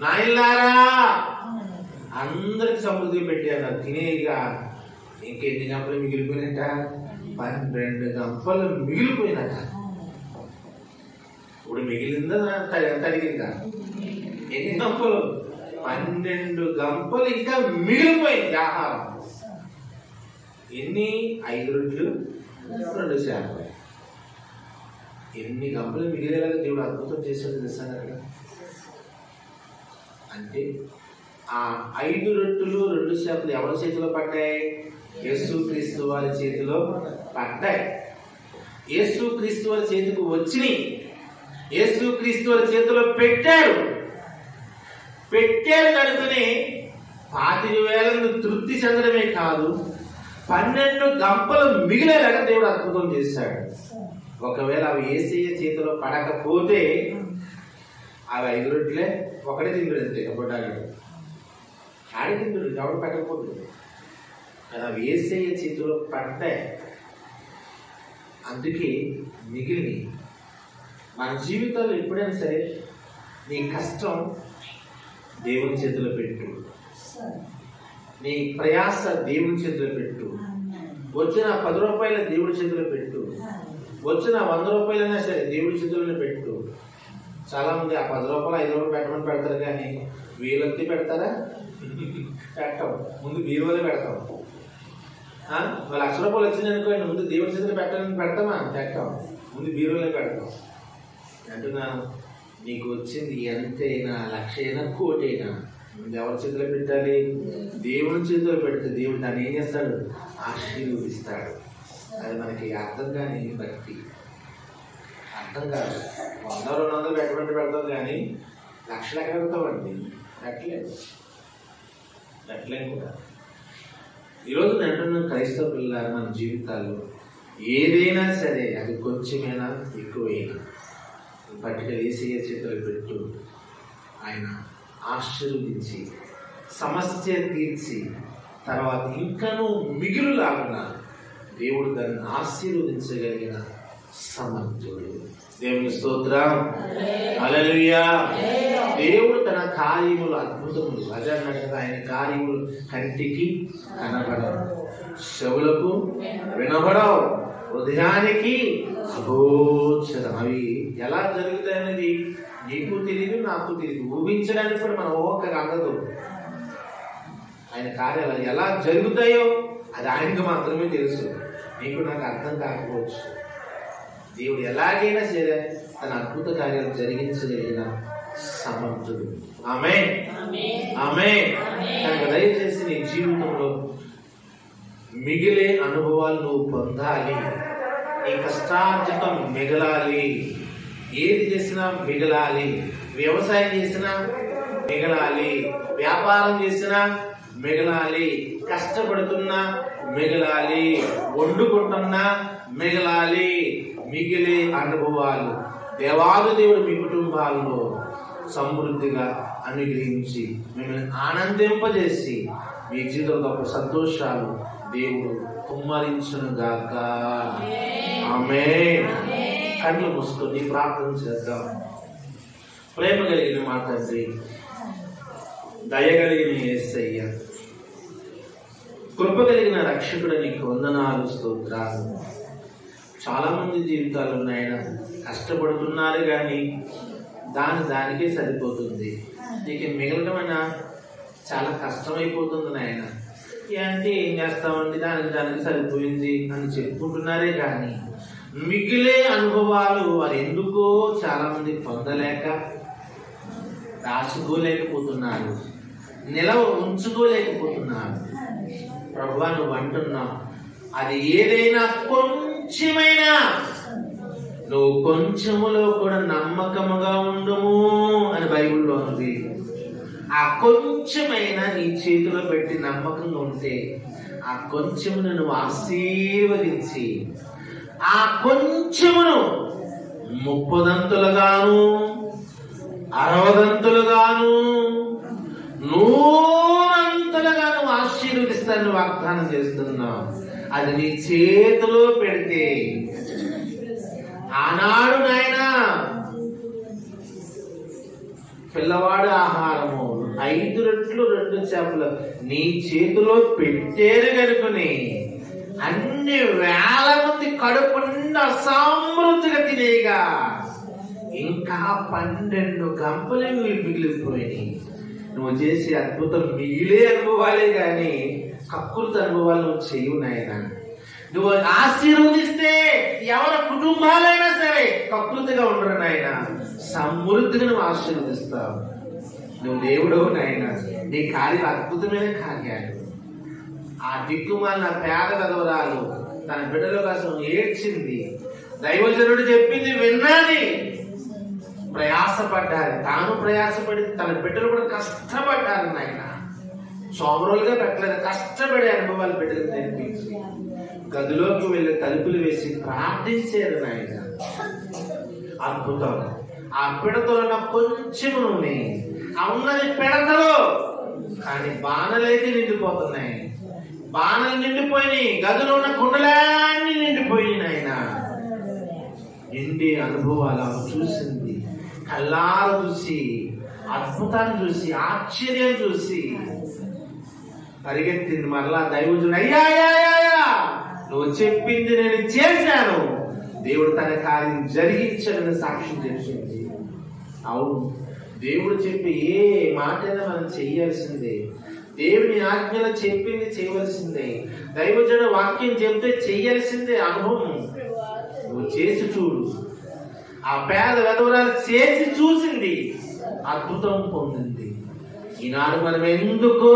నాయనలారా అందరికి సమృద్ధి పెట్టి అన్నారు. తినేగా ఇంకెన్ని గంపలు మిగిలిపోయినట్ట? 12 గంపలు మిగిలిపోయినట. ఇప్పుడు మిగిలిందా తరిగిందా? ఎన్ని గంపలు? 12 గంపలు ఇంకా మిగిలిపోయింది ఆహారం. ఎన్ని? 5 రొట్టెలు 2 చేపలు. ఎన్ని గంపలు మిగిలేలాగా దేవుడు అద్భుతం చేశాడు తెలుసా? అంటే ఆ 5 రొట్టెలు 2 చేపలు ఎవరి చేతిలో పడ్డాయి? యేసుక్రీస్తు వారి చేతిలో పడ్డాయి. యేసుక్రీస్తు వారి చేతికి వచ్చినాయి. యేసుక్రీస్తు వారి చేతిలో పెట్టాడు కనుకనే 25,000 తృప్తి చెందడమే కాదు, 12 గంపలు మిగిలేలాగా దేవుడు అద్భుతం చేశాడు. ఒకవేళ అవి యేసయ్య చేతిలో పడకపోతే అవి 5 రొట్టెలే ఒకటే తింటాడు, పొట్టాడు ఆడి తింటాడు, ఎవరు పెట్టకపోతుంది. అవి యేసయ్య చేతిలో పడ్డాయి, అందుకే మిగిలిని. మన జీవితాల్లో ఎప్పుడైనా సరే నీ కష్టం దేవుని చేతిలో పెట్టు, నీ ప్రయాస దేవుని చేతిలో పెట్టు. వచ్చిన 10 రూపాయలు దేవుడి చేతిలో పెట్టు, వచ్చిన 100 రూపాయలైనా సరే దేవుడి చేతిలోనే పెట్టు. చాలా మంది ఆ 10 రూపాయలు 5 రూపాయలు పెట్టమని పెడతారు, కానీ వీళ్ళంతా పెడతారా? పెట్టం. ముందు బీరువాలో పెడతాం. 1,00,000 రూపాయలు వచ్చింది అనుకోండి, ముందు దేవుడి చేతిలో పెట్టాలని పెడతామా? పెట్టాం. ముందు బీరువాలో పెడతాం. అంటున్నాను, నీకు వచ్చింది ఎంతైనా, 1,00,000 అయినా, 1,00,00,000 అయినా ముందు ఎవరి చేతిలో పెట్టాలి? దేవుని చేతిలో పెడితే దేవుడు దాన్ని ఏం చేస్తాడు? ఆశీర్వదిస్తాడు. అది మనకి అర్థం కాని భక్తి, అర్థం కాదు. 100, 200 పెట్టమంటే పెడతాం, కానీ 1,00,000 ఎక్కడ పెడతామండి? పెట్టలేము కూడా. ఈరోజు నేను అంటున్నాను, క్రైస్తవ పిల్లలు మన జీవితాల్లో ఏదైనా సరే అది కొంచెమైనా ఎక్కువైనా పట్టుకెళ్ళి యేసయ్య చేతులు పెట్టు. ఆయన ఆశీర్వదించి సమస్య తీర్చి తర్వాత ఇంకనూ మిగులులాగున దేవుడు దాన్ని ఆశీర్వదించగలిగిన సమర్థుడు. దేవుని స్తోత్రం, హల్లెలూయా. దేవుడు తన కార్యములు అద్భుతములు అజన్నట్టుగా ఆయన కార్యములు కంటికి కనబడవు, చెవులకు వినబడవు, హృదయానికి అగోచరం. అవి ఎలా జరుగుతాయనేది నీకు తెలియదు, నాకు తెలియదు. ఊహించడానికి కూడా మన ఊహకు అందదు. ఆయన కార్యాలు ఎలా జరుగుతాయో అది ఆయనకు మాత్రమే తెలుసు. నీకు నాకు అర్థం కాకపోవచ్చు. దేవుడు ఎలాగైనా సరే తన అద్భుత కార్యాలు జరిగించగలిగిన సమర్థుడు. ఆమేన్, ఆమేన్. కనుక దయచేసి నీ జీవితంలో మిగిలే అనుభవాలు నువ్వు పొందాలి. నీ కష్టార్జితం మిగలాలి. ఏది చేసినా మిగలాలి. వ్యవసాయం చేసినా మిగలాలి, వ్యాపారం చేసినా మిగలాలి, కష్టపడుతున్నా మిగలాలి, వండుకుంటున్నా మిగలాలి. మిగిలే అనుభవాలు దేవాది దేవుడు మీ కుటుంబాల్లో సమృద్ధిగా అనుగ్రహించి మిమ్మల్ని ఆనందింపజేసి మీ జీవితంలో గొప్ప సంతోషాలు దేవుడు కుమ్మరించును గాక. ఆమేన్. కళ్ళు మూసుకొని ప్రార్థన చేద్దాం. ప్రేమ కలిగిన మా తండ్రి, దయగలిగిన యేసయ్య, కృప కలిగిన రక్షకుడు, నీకు వందనాలు, స్తోత్రాలు. చాలా మంది జీవితాలు నాయన కష్టపడుతున్నారు, కానీ దానికే సరిపోతుంది. నీకు మిగలటమైనా చాలా కష్టమైపోతుంది నాయన. అంటే ఏం చేస్తామండి, దానికి సరిపోయింది అని చెప్పుకుంటున్నారే కానీ మిగిలే అనుభవాలు అది ఎందుకో చాలా మంది పొందలేక దాచుకోలేకపోతున్నారు, నిలవ ఉంచుకోలేకపోతున్నారు. ప్రభువా నువ్వు అంటున్నావు, అది ఏదైనా కొంచెమైనా నువ్వు కొంచెములో కూడా నమ్మకముగా ఉండుము అని బైబిల్లో ఉంది. ఆ కొంచెమైనా నీ చేతిలో పెట్టి నమ్మకంగా ఉంటే ఆ కొంచెమును నువ్వు ఆశీర్వదించి ఆ కొంచెమును 30దంతులుగాను 60దంతులుగాను 100 నువ్వు ఆశీర్వదిస్తాను వాగ్దానం చేస్తున్నావు. అది నీ చేతిలో పెడితే ఆనాడు నాయనా పిల్లవాడు ఆహారము 5 రొట్టెలు 2 చేపలు నీ చేతిలో పెట్టేరు కనుకొని అన్ని వేల మంది కడుపు నిండా సమృద్ధిగా తినేగా ఇంకా 12 గంపలు మిగిలిపోయినాయి. నువ్వు చేసే అద్భుతం మిగిలే అనుభవాలే గాని కక్కుర్తి అనుభవాలు నువ్వు చేయు నాయనా. నువ్వు ఆశీర్వదిస్తే ఎవరి కుటుంబాలైనా సరే కక్కుర్తిగా ఉండరు నాయన, సమృద్ధిగా నువ్వు ఆశీర్వదిస్తావు. నువ్వు దేవుడవు నాయన, నీ కార్యాలు అద్భుతమైన కార్యాలు. ఆ దిక్కుమాలిన పేద విధవరాలు తన బిడ్డల కోసం ఏడ్చింది, దైవజనుడు చెప్పింది విన్నది, ప్రయాసపడ్డారు. తాను ప్రయాసపడి తన బిడ్డలు కూడా కష్టపడ్డారు నాయన. సోమరులుగా పెట్టలేదు, కష్టపడే అనుభవాలు బిడ్డలు నేర్పించి గదిలోకి వెళ్ళి తలుపులు వేసి ప్రార్థించారు నాయన. అద్భుతం. ఆ పిడతలో ఉన్న కొంచెం నూనె ఉన్నది పిడతలో, కానీ బాణలైతే నిండిపోతున్నాయి. బాణలు నిండిపోయినాయి, గదిలో ఉన్న కుండలన్నీ నిండిపోయినాయి నాయన. నిండి అనుభవాలు చూసింది, కళ్ళారు చూసి, అద్భుతాన్ని చూసి, ఆశ్చర్యం చూసి పరిగెత్తింది. మరలా దైవజుడు అయ్యా నువ్వు చెప్పింది నేను చేశాను, దేవుడు తన కార్యం జరిగించాడని సాక్ష్యం చెప్పింది. అవును, దేవుడు చెప్పి ఏ మాటైనా మనం చెయ్యాల్సిందే. దేవుని ఆజ్ఞలు చెప్పింది చేయవలసిందే. దైవజనుడు వాక్యం చెప్తే చెయ్యాల్సిందే. అనుభవం నువ్వు చేసి చూడు. ఆ పేద విధవరాలు చేసి చూసింది, అద్భుతం పొందింది. ఈనాడు మనం ఎందుకో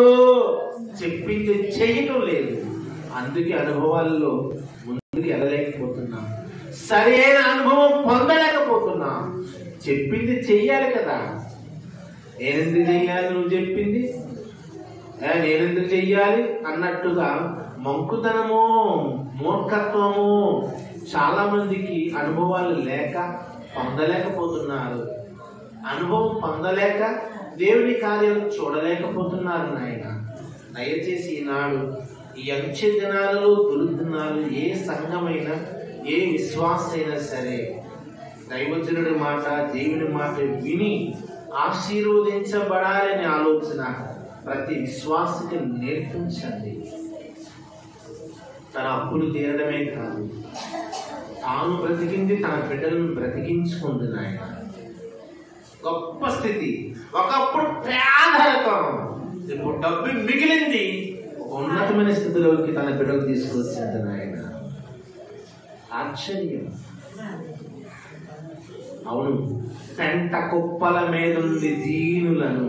చెప్పింది చేయటం లేదు, అందుకే అనుభవాల్లో ముందుకు వెళ్ళలేకపోతున్నాం, సరైన అనుభవం పొందలేకపోతున్నాం. చెప్పింది చెయ్యాలి కదా. నేనెందుకు చెయ్యాలి, నువ్వు చెప్పింది నేనెందుకు చెయ్యాలి అన్నట్టుగా మంకుతనము, మూర్ఖత్వము చాలా మందికి అనుభవాలు లేక పొందలేకపోతున్నారు. అనుభవం పొందలేక దేవుని కార్యాలు చూడలేకపోతున్నారు నాయన. దయచేసి ఈనాడు ఈ అంచె దినాలలో దుర్దినాలు ఏ సంఘమైనా ఏ విశ్వాసైనా సరే దైవజనుడి మాట, దేవుని మాట విని ఆశీర్వదించబడాలనే ఆలోచన ప్రతి విశ్వాసకి నేర్పించండి. తన అప్పులు తీరడమే కాదు, తాను బ్రతికింది తన బిడ్డలను బ్రతికించుకుంది నాయన. గొప్ప స్థితి. ఒకప్పుడు పేదరికం, ఇప్పుడు డబ్బు మిగిలింది, ఉన్నతమైన స్థితిలోకి తన బిడ్డకు తీసుకొచ్చింది నాయన. ఆశ్చర్యం. అవును, పెంట కుప్పల మీదుంది దీనులను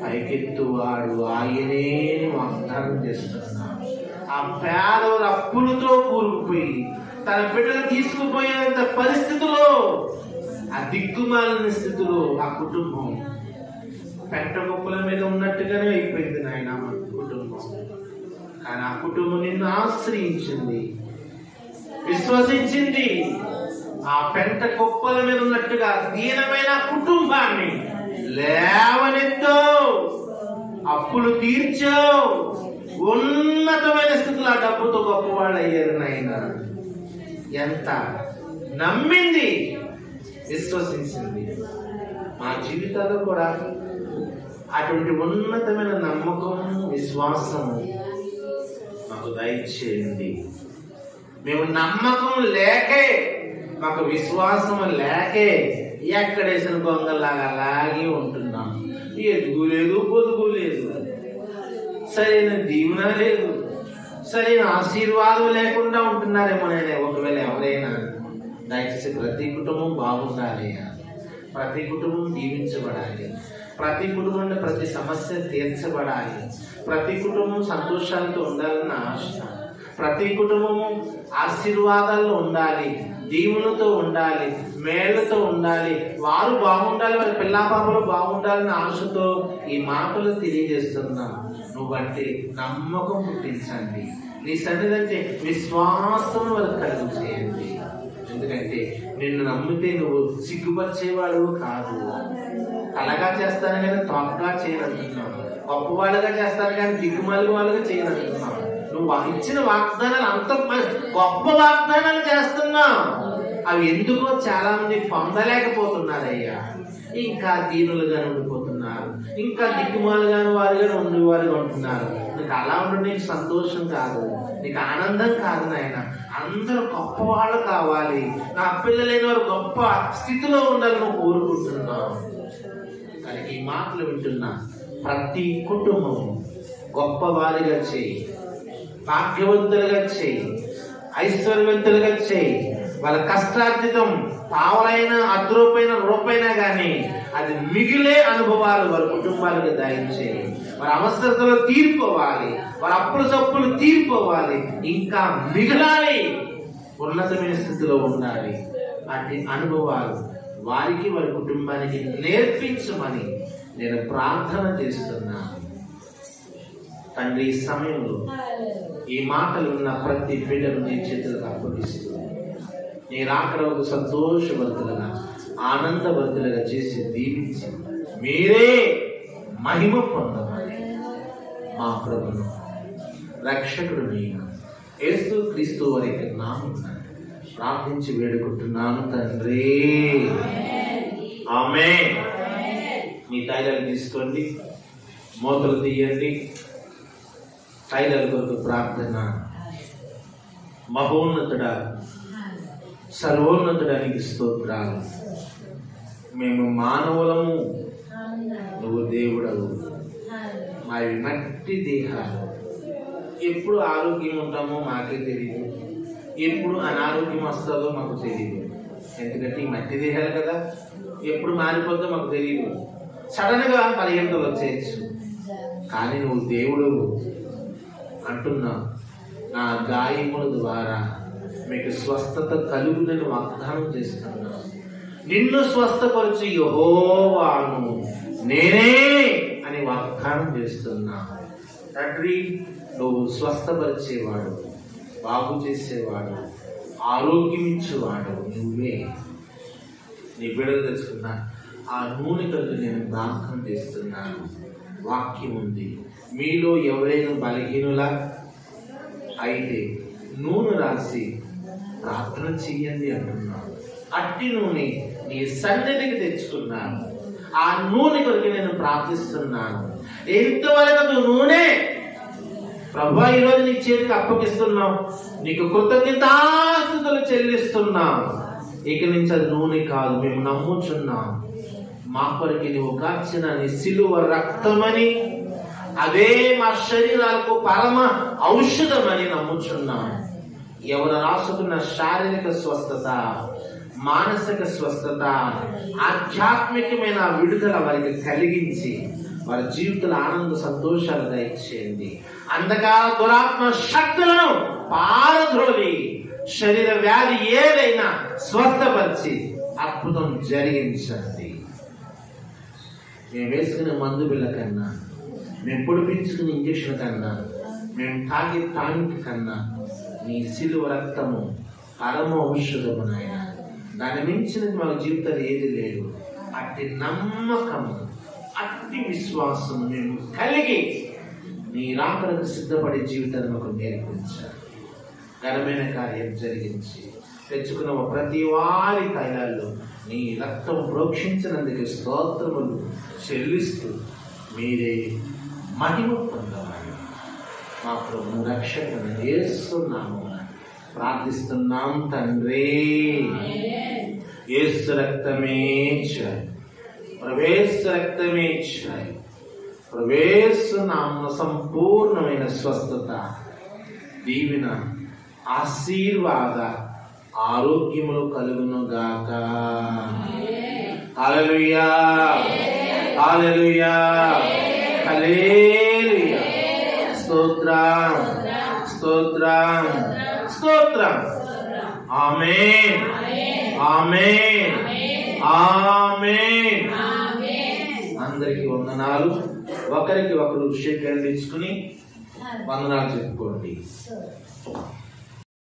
పైకెత్తువాడు ఆయనే వాగ్దానం చేస్తున్నాడు. ఆ పేదవారు అప్పులతో కూరుకుపోయి తన బిడ్డలు తీసుకుపోయేంత పరిస్థితిలో, ఆ దిక్కుమాలిన స్థితిలో ఆ కుటుంబం పెంట కుప్పల మీద ఉన్నట్టుగానే అయిపోయింది నాయన కుటుంబం. కానీ ఆ కుటుంబం నిన్ను ఆశ్రయించింది, విశ్వసించింది. ఆ పెంట కుప్పల మీద ఉన్నట్టుగా దీనమైన కుటుంబాన్ని లేవనెత్తావు, అప్పులు తీర్చావు, ఉన్నతమైన స్థితిలో ఆ డబ్బుతో గొప్పవాళ్ళు అయ్యారు నాయన. ఎంత నమ్మింది, విశ్వసించింది. మా జీవితాల్లో కూడా అటువంటి ఉన్నతమైన నమ్మకం, విశ్వాసము మాకు దయచేయండి. మేము నమ్మకం లేకే, మాకు విశ్వాసం లేకే ఎక్కడేసిన గొంగల్లాగా అలాగే ఉంటున్నాం. ఎదుగు లేదు, పొదుగు లేదు, సరైన దీవెన లేదు, సరైన ఆశీర్వాదం లేకుండా ఉంటున్నారేమోనైనా. ఒకవేళ ఎవరైనా దయచేసి ప్రతి కుటుంబం బాగుండాలి, ప్రతి కుటుంబం దీవించబడాలి, ప్రతి కుటుంబంలో ప్రతి సమస్య తీర్చబడాలి, ప్రతి కుటుంబం సంతోషాలతో ఉండాలన్న ఆశ, ప్రతి కుటుంబము ఆశీర్వాదాల్లో ఉండాలి, దీవులతో ఉండాలి, మేళ్లతో ఉండాలి, వారు బాగుండాలి, వారి పిల్లాపాపలు బాగుండాలన్న ఆశతో ఈ మాటలు తెలియజేస్తున్నాం. నువ్వంటే నమ్మకం పుట్టించండి, నీ సన్నిధి అంటే విశ్వాసం వరకు కలుగు చేయండి. ఎందుకంటే నిన్ను నమ్మితే నువ్వు సిగ్గుపరిచేవాడు కాదు. కలగా చేస్తాను కానీ తొక్కగా చేయనంటున్నావు, గొప్పవాళ్ళుగా చేస్తాను కానీ దిగుమలుగు వాళ్ళుగా చేయనంటున్నావు. నువ్వు ఇచ్చిన వాగ్దానాలు అంత గొప్ప వాగ్దానాలు చేస్తున్నావు, అవి ఎందుకో చాలా మంది పొందలేకపోతున్నారయ్యా. ఇంకా దీనులుగా ఉండిపోతున్నారు, ఇంకా దిక్కుమాలుగాను వారుగా ఉండేవారుగా ఉంటున్నారు. నీకు అలా ఉండడం నీకు సంతోషం కాదు, నీకు ఆనందం కాదు నాయన. అందరూ గొప్ప వాళ్ళు కావాలి, నా పిల్లలైన వారు గొప్ప స్థితిలో ఉండాలని కోరుకుంటున్నావు. కానీ ఈ మాటలు వింటున్నా ప్రతి కుటుంబం గొప్పవారిగా చేయి, భాగ్యవంతులుగా చేయి, ఐశ్వర్యవంతులుగా చేయి. వాళ్ళ కష్టార్జితం పావులైన అర్ధరూపైన రూపైనా కానీ అది మిగిలే అనుభవాలు వారి కుటుంబాలకు దయచేయి. వారి అవసరతలో తీరిపోవాలి, వారి అప్పుల సప్పులు తీరిపోవాలి, ఇంకా మిగలాలి, ఉన్నతమైన స్థితిలో ఉండాలి. అన్ని అనుభవాలు వారికి వారి కుటుంబానికి నేర్పించమని నేను ప్రార్థన చేస్తున్నాను. తండ్రి, ఈ సమయంలో ఈ మాటలు ఉన్న ప్రతి బిడ్డను నీ చేతులకు అప్పగిస్తూ నీ రాకడకు సంతోషవంతులుగా ఆనందవంతులుగా చేసి దీవించి మీరే మహిమ పొందమని మా ప్రభును రక్షకుడు యేసు క్రీస్తు వారి నామమున ప్రార్థించి వేడుకుంటున్నాను తండ్రి. ఆమేన్. మీ తైలాలు తీసుకోండి, మూతలు తీయండి. తైలాల కొరకు ప్రార్థన. మహోన్నతుడా, సర్వోన్నతుడానికి స్తోత్రాలు. మేము మానవులము, నువ్వు దేవుడవు. మావి మట్టి దేహాలు. ఎప్పుడు ఆరోగ్యం ఉంటామో మాకే తెలియదు, ఎప్పుడు అనారోగ్యం వస్తుందో మాకు తెలియదు. ఎందుకంటే ఈ మట్టి దేహాలు కదా, ఎప్పుడు మారిపోతుందో మాకు తెలియదు. సడన్ గా పరిగెత్తలు వచ్చేయచ్చు. కానీ నువ్వు దేవుడు అంటున్నావు. నా గాయముల ద్వారా మీకు స్వస్థత కలుగునని వాగ్దానం చేస్తున్నావు. నిన్ను స్వస్థపరిచి యెహోవాను నేనే అని వాగ్దానం చేస్తున్నా. తండ్రి, నువ్వు స్వస్థపరిచేవాడు, బాగు చేసేవాడు, ఆరోగ్యం ఇచ్చేవాడు నువ్వే. నీ బిడ్డలు తెలుసుకున్నా ఆ నూనె కొరకు నేను ప్రార్థన చేస్తున్నాను. వాక్యం ఉంది, మీలో ఎవరైనా బలహీనులా అయితే నూనె రాసి ప్రార్థన చెయ్యండి అంటున్నాను. అట్టి నూనె నీ సన్నిధికి తెచ్చుకున్నాను. ఆ నూనె కొరకు నేను ప్రార్థిస్తున్నాను. ఎంతవరకు నూనె ప్రభువా ఈరోజు నీ చేతికి అప్పగిస్తున్నావు, నీకు కృతజ్ఞతాస్తుతులు చెల్లిస్తున్నాం. ఇక నుంచి అది నూనె కాదు, మేము నమ్ముచున్నాం. మా కొరికి నువ్వు కార్చిన నీ సిలువ రక్తమని, అదే మా శరీరాలకు పరమ ఔషధమని నమ్ముచున్నాం. ఎవరు రాసుకున్న శారీరక స్వస్థత, మానసిక స్వస్థత, ఆధ్యాత్మికమైన విడుదల వారికి కలిగించి వారి జీవితాల ఆనంద సంతోషాలు దయచేయండి. అంధకార దురాత్మ శక్తులను పారద్రోలి శరీర వ్యాధి ఏదైనా స్వస్థపరిచి అద్భుతం జరిగించండి. మేము వేసుకునే మందు బిళ్ళ కన్నా, మేము పొడిపించుకునే ఇంజక్షన్ కన్నా, మేము తాగే టానిక్ కన్నా నీ సిలువ రక్తము పరమ ఔషధము నాయన. దాన్ని మించినది మా జీవితాలు ఏది లేదు. అట్టి నమ్మకము, అట్టి విశ్వాసం మేము కలిగి నీ రాకడకు సిద్ధపడే జీవితాన్ని మాకు నేర్పించాలి. ఘనమైన కార్యం జరిగించి తెచ్చుకున్న ప్రతి వారి తైలాల్లో నీ రక్తం ప్రోక్షించినందుకు స్తోత్రములు చెల్లిస్తూ మీరే మహిమ పొందవాలి. మా ప్రభు రక్షకుని యేసు నామమున ప్రార్థిస్తున్నాం తండ్రి. యేసు రక్తమే చాలు. ప్రవేశ రక్తమే ఇచ్చాయి. ప్రవేశ నామ సంపూర్ణమైన స్వస్థత, దీవెన, ఆశీర్వాద, ఆరోగ్యములు కలుగును గాక. హల్లెలూయా, హల్లెలూయా, హల్లెలూయా. స్తోత్రం, స్తోత్రం, స్తోత్రం. ఆమేన్, ఆమేన్, ఆమేన్. అందరికి వందనాలు. ఒకరికి ఒకరు షేక్ హ్యాండ్ ఇచ్చుకుని వందనాలు చెప్పుకోండి.